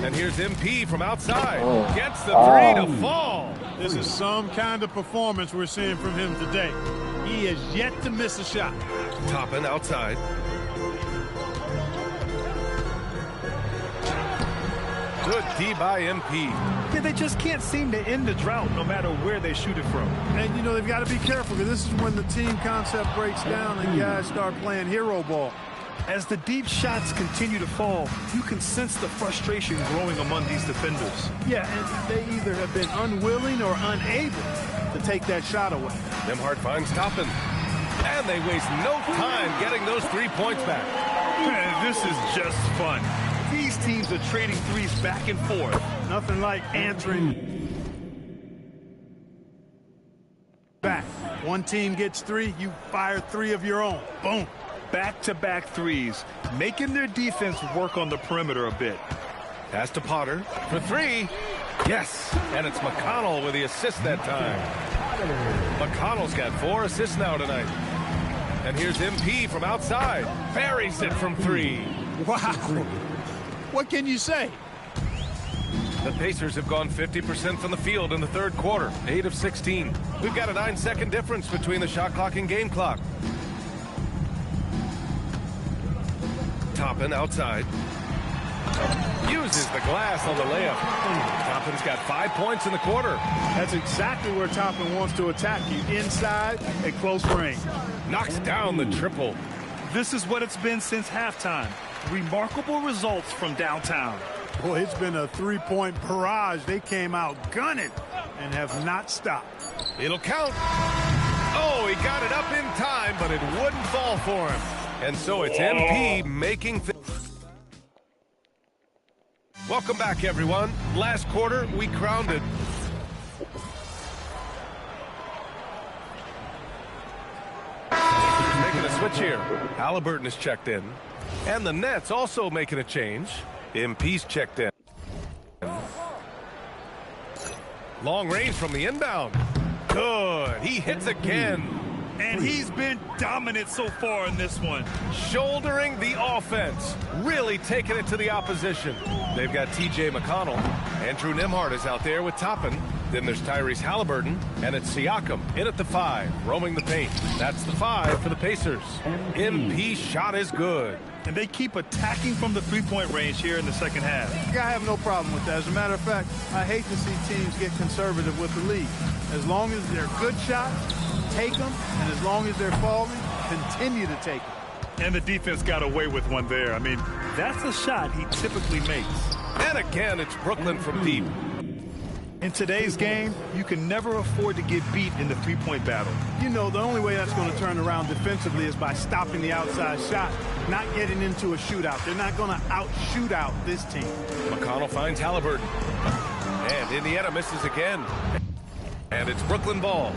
And here's MP from outside. Gets the three to fall. This is some kind of performance we're seeing from him today. He has yet to miss a shot. Toppin outside. Good D by MP. Yeah, they just can't seem to end the drought no matter where they shoot it from. And, you know, they've got to be careful because this is when the team concept breaks down and guys start playing hero ball. As the deep shots continue to fall, you can sense the frustration growing among these defenders. Yeah, and they either have been unwilling or unable to take that shot away. Nembhard finds Toppin. And they waste no time getting those 3 points back. Man, this is just fun. These teams are trading threes back and forth. Nothing like answering back. One team gets 3, you fire 3 of your own. Boom. Back-to-back threes, making their defense work on the perimeter a bit. Pass to Potter for 3. Yes, and it's McConnell with the assist that time. McConnell's got 4 assists now tonight. And here's MP from outside. Buries it from 3. Wow. What can you say? The Pacers have gone 50% from the field in the third quarter, 8 of 16. We've got a 9-second difference between the shot clock and game clock. Toppin outside. Uses the glass on the layup. Toppin's got 5 points in the quarter. That's exactly where Toppin wants to attack you, inside at close range. Knocks down the triple. This is what it's been since halftime. Remarkable results from downtown. Boy, it's been a three-point barrage. They came out gunning and have not stopped. It'll count. Oh, he got it up in time, but it wouldn't fall for him. And so it's MP making things. Welcome back, everyone. Last quarter, we crowned it. Making a switch here. Halliburton is checked in. And the Nets also making a change. MP's checked in. Long range from the inbound. Good. He hits again. And he's been dominant so far in this one. Shouldering the offense. Really taking it to the opposition. They've got T.J. McConnell. Andrew Nembhard is out there with Toppin. Then there's Tyrese Halliburton. And it's Siakam in at the 5, roaming the paint. That's the 5 for the Pacers. MP's shot is good. And they keep attacking from the three-point range here in the second half. I have no problem with that. As a matter of fact, I hate to see teams get conservative with the lead. As long as they're good shots, take them. And as long as they're falling, continue to take them. And the defense got away with one there. I mean, that's a shot he typically makes. And again, it's Brooklyn from deep. In today's game, you can never afford to get beat in the three-point battle. You know, the only way that's going to turn around defensively is by stopping the outside shot, not getting into a shootout. They're not going to out-shoot out this team. McConnell finds Halliburton. And Indiana misses again. And it's Brooklyn ball.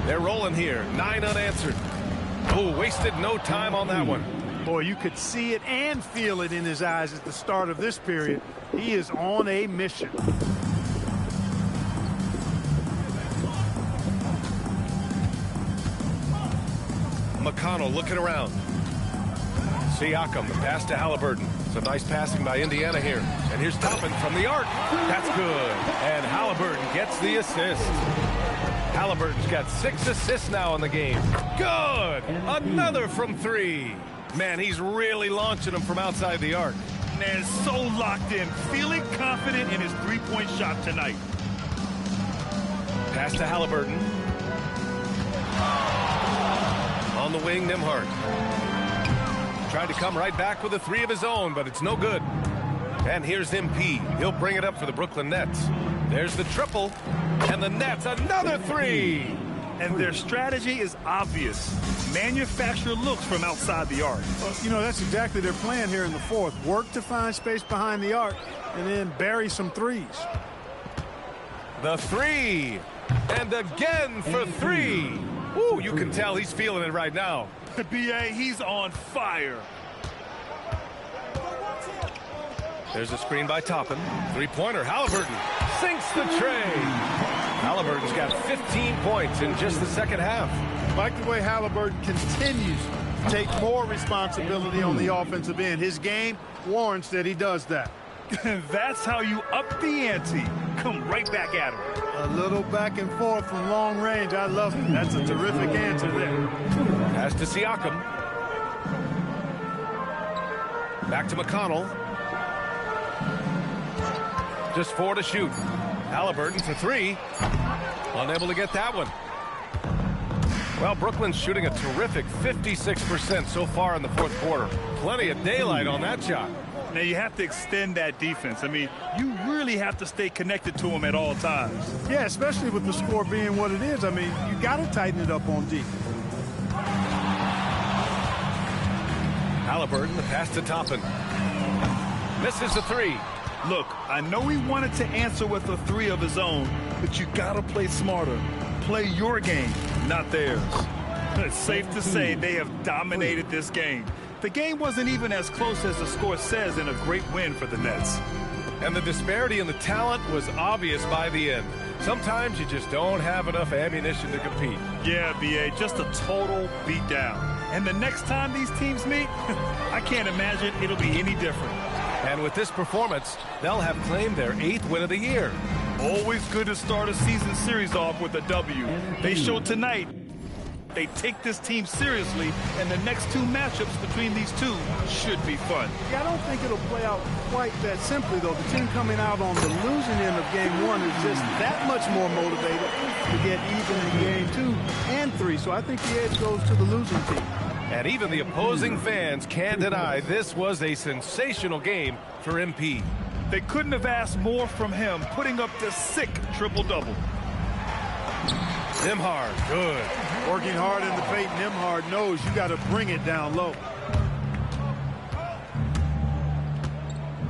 They're rolling here. 9 unanswered. Oh, wasted no time on that one. Boy, you could see it and feel it in his eyes at the start of this period. He is on a mission. McConnell looking around. Siakam, the pass to Halliburton. Some nice passing by Indiana here. And here's Toppin from the arc. That's good. And Halliburton gets the assist. Halliburton's got 6 assists now in the game. Good. Another from 3. Man, he's really launching them from outside the arc. Man, so locked in, feeling confident in his three-point shot tonight. Pass to Halliburton. On the wing, Nembhard. Tried to come right back with a 3 of his own, but it's no good. And here's MP. He'll bring it up for the Brooklyn Nets. There's the triple. And the Nets, another 3. And their strategy is obvious. Manufacture looks from outside the arc. Well, you know, that's exactly their plan here in the fourth. Work to find space behind the arc and then bury some threes. The 3. And again for 3. Ooh, you can tell he's feeling it right now. B.A., he's on fire. There's a screen by Toppin. 3-pointer, Halliburton sinks the tray. Halliburton's got 15 points in just the second half. Like the way Halliburton continues to take more responsibility on the offensive end. His game warrants that he does that. That's how you up the ante. Come right back at him. A little back and forth from long range. I love it. That's a terrific answer there. Pass to Siakam. Back to McConnell. Just 4 to shoot. Halliburton for 3. Unable to get that one. Well, Brooklyn's shooting a terrific 56% so far in the fourth quarter. Plenty of daylight on that shot. Now, you have to extend that defense. I mean, you really have to stay connected to them at all times. Yeah, especially with the score being what it is. I mean, you got to tighten it up on defense. Halliburton, the pass to Toppin. Misses the 3. Look, I know he wanted to answer with a 3 of his own, but you got to play smarter. Play your game, not theirs. It's safe to say they have dominated this game. The game wasn't even as close as the score says in a great win for the Nets. And the disparity in the talent was obvious by the end. Sometimes you just don't have enough ammunition to compete. Yeah, B.A., just a total beatdown. And the next time these teams meet, I can't imagine it'll be any different. And with this performance, they'll have claimed their 8th win of the year. Always good to start a season series off with a W. They showed tonight they take this team seriously, and the next 2 matchups between these two should be fun. Yeah, I don't think it'll play out quite that simply, though. The team coming out on the losing end of game 1 is just that much more motivated to get even in game 2 and 3. So I think the edge goes to the losing team. And even the opposing fans can't deny this was a sensational game for MP. They couldn't have asked more from him, putting up the sick triple-double. Nembhard, good. Working hard in the paint, Nembhard knows you got to bring it down low.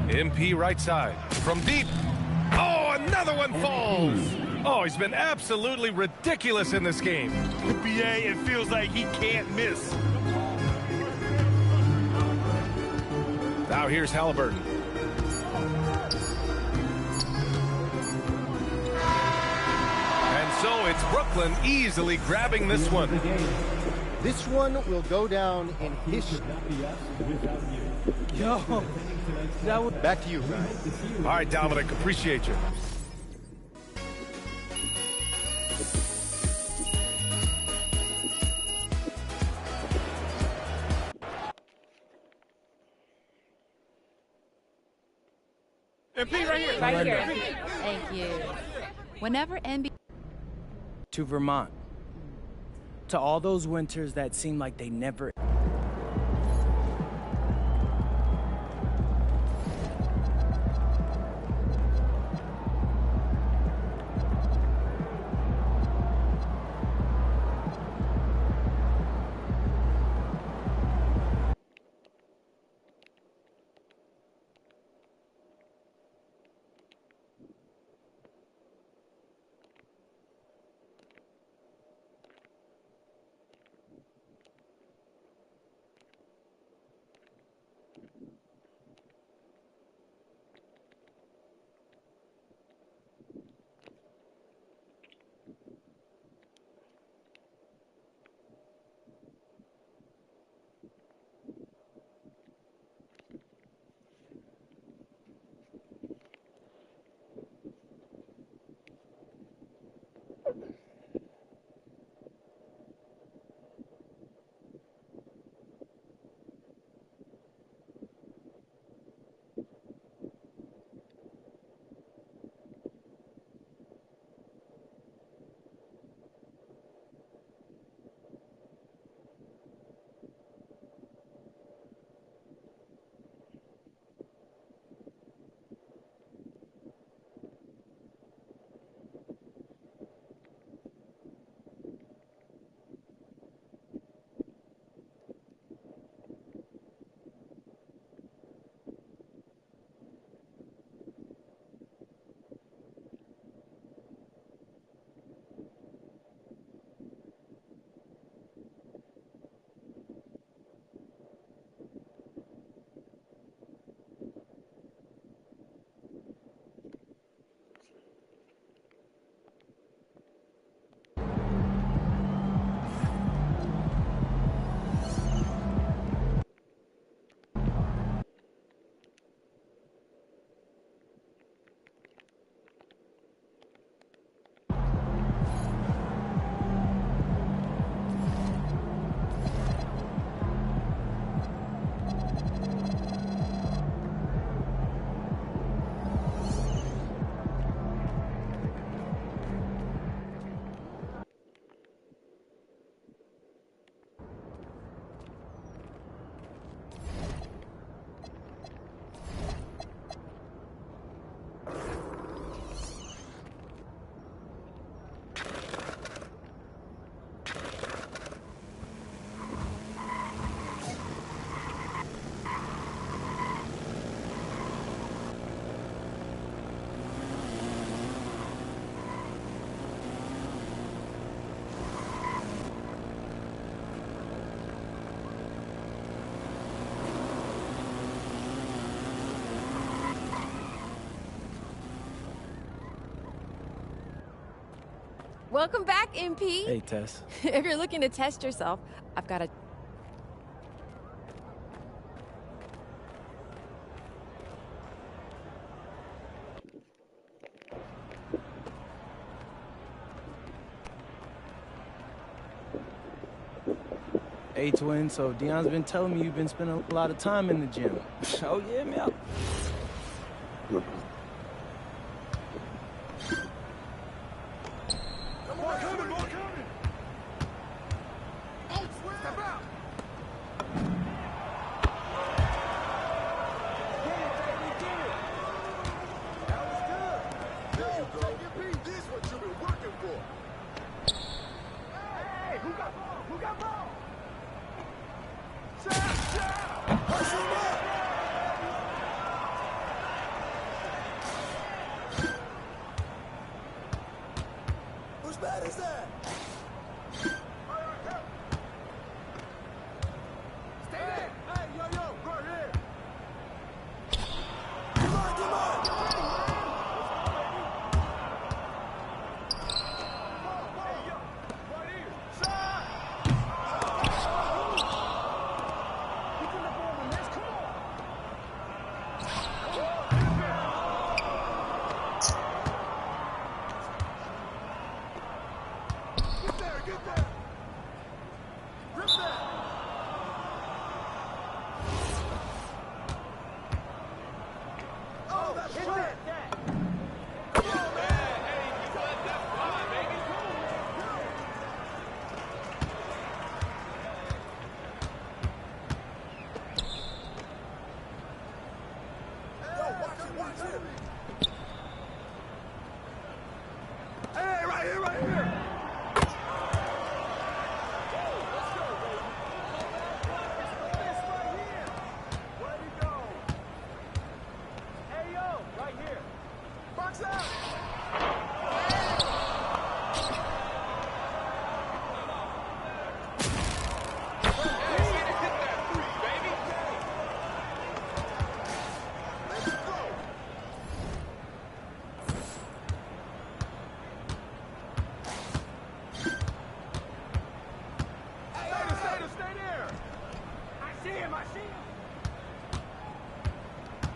MP right side from deep. Oh, another one falls. Oh, he's been absolutely ridiculous in this game. BA, it feels like he can't miss. Now here's Halliburton. And so it's Brooklyn easily grabbing this one. This one will go down in history. Yo, back to you. All right, Dominic, appreciate you. MP right here. Right here. Thank you. Whenever NBA... To Vermont. To all those winters that seemed like they never... Welcome back, MP. Hey, Tess. If you're looking to test yourself, I've got a... Hey, twin, so Deion's been telling me you've been spending a lot of time in the gym. Oh, yeah, man.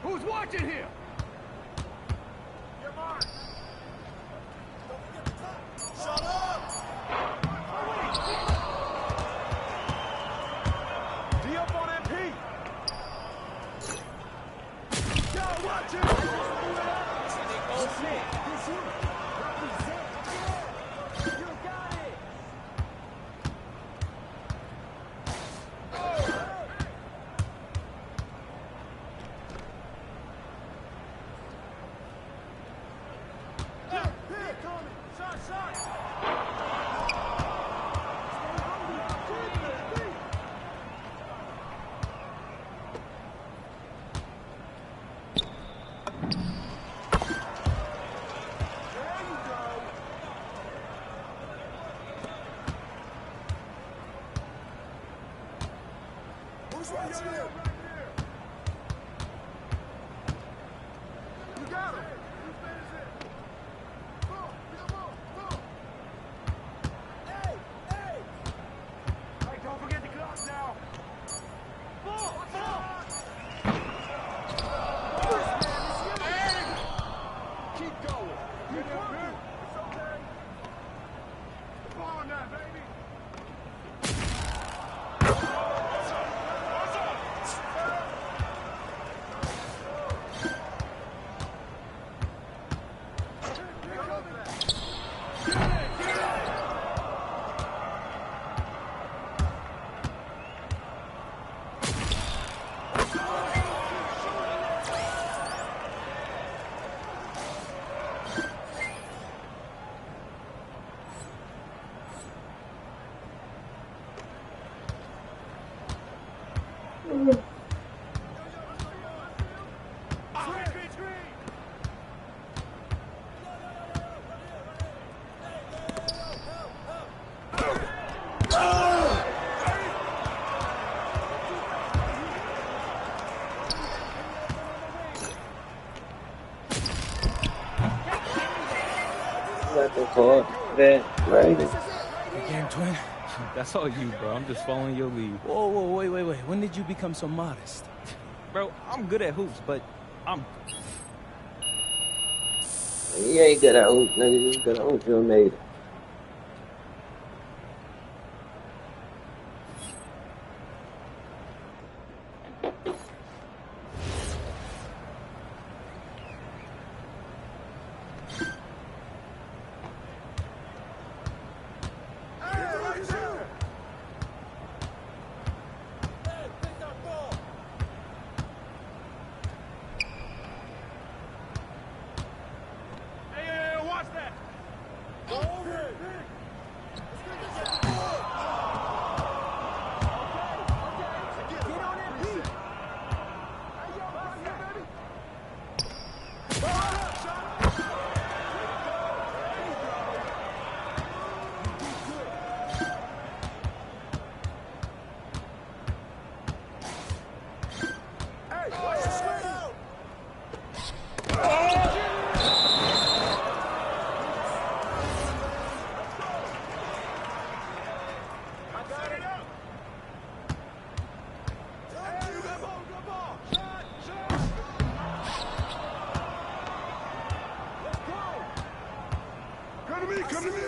Who's watching here? Your mark. Don't forget the top. Shut up! D up on MP. Yo, watch it! You got it! Who's right here? You got him. Hey, hey! Hey, don't forget the gloves now. Ball, ball! Keep going. Get up here. It's okay. Come on now, baby. Game, twin. That's all you, bro. I'm just following your lead. Whoa, whoa, wait. When did you become so modest? Bro, I'm good at hoops, but I'm... You ain't good at hoops, nigga. You good at hoops, you made it. me, come to me.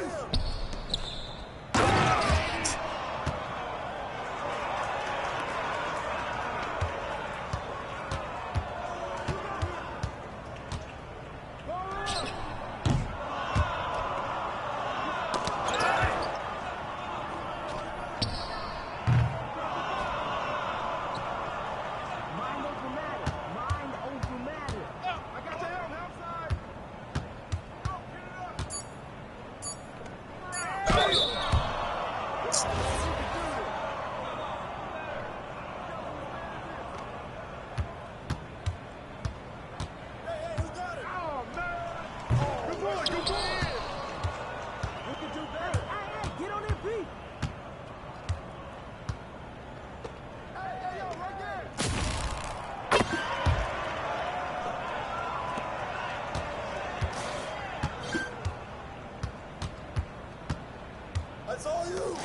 That's all you.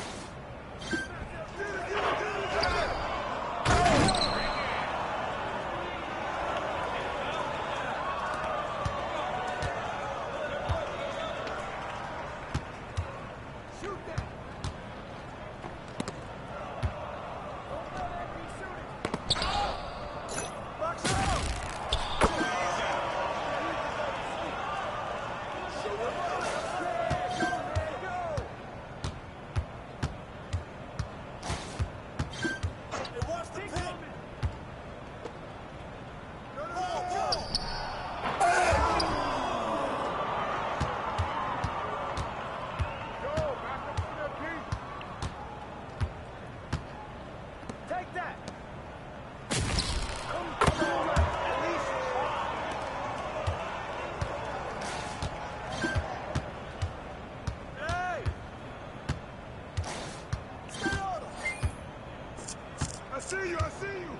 I see you, I see you.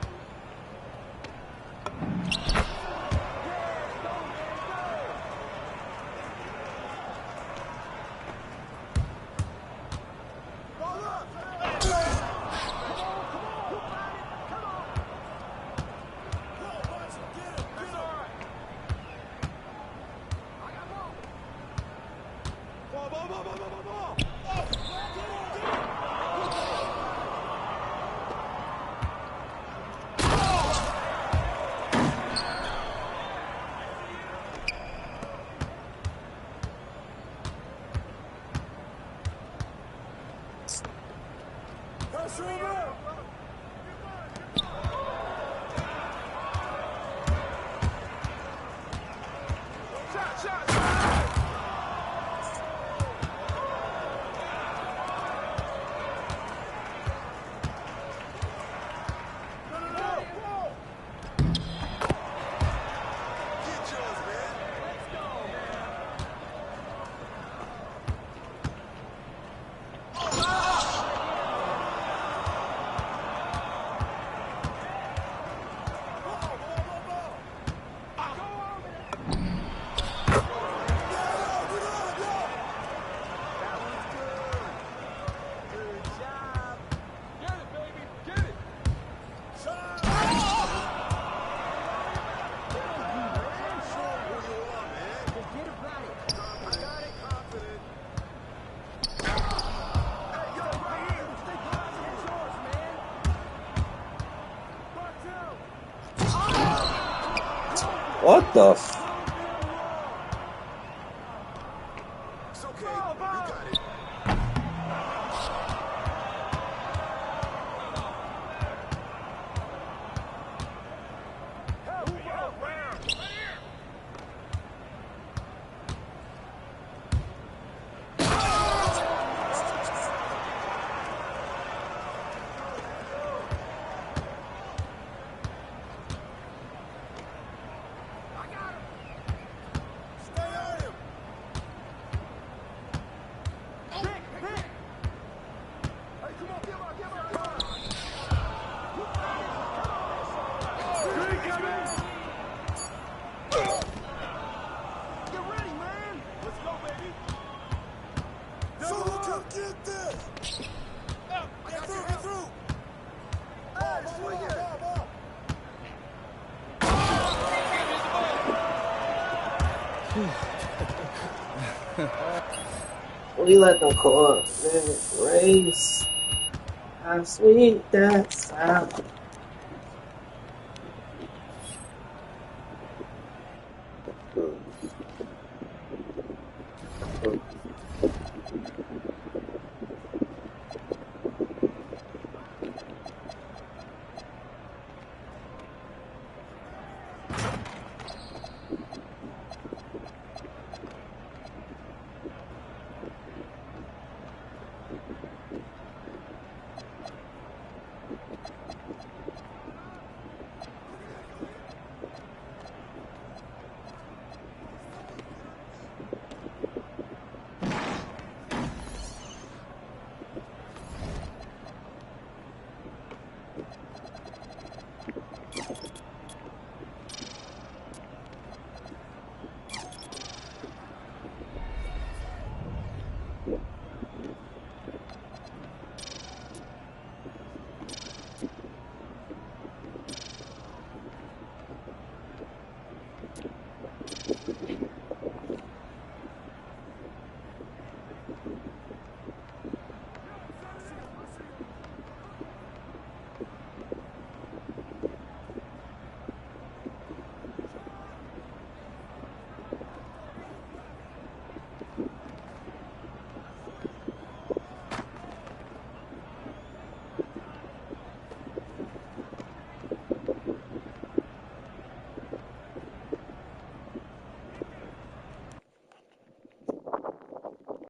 What the f... It's okay. You got it. We let them call it race. How sweet that sound.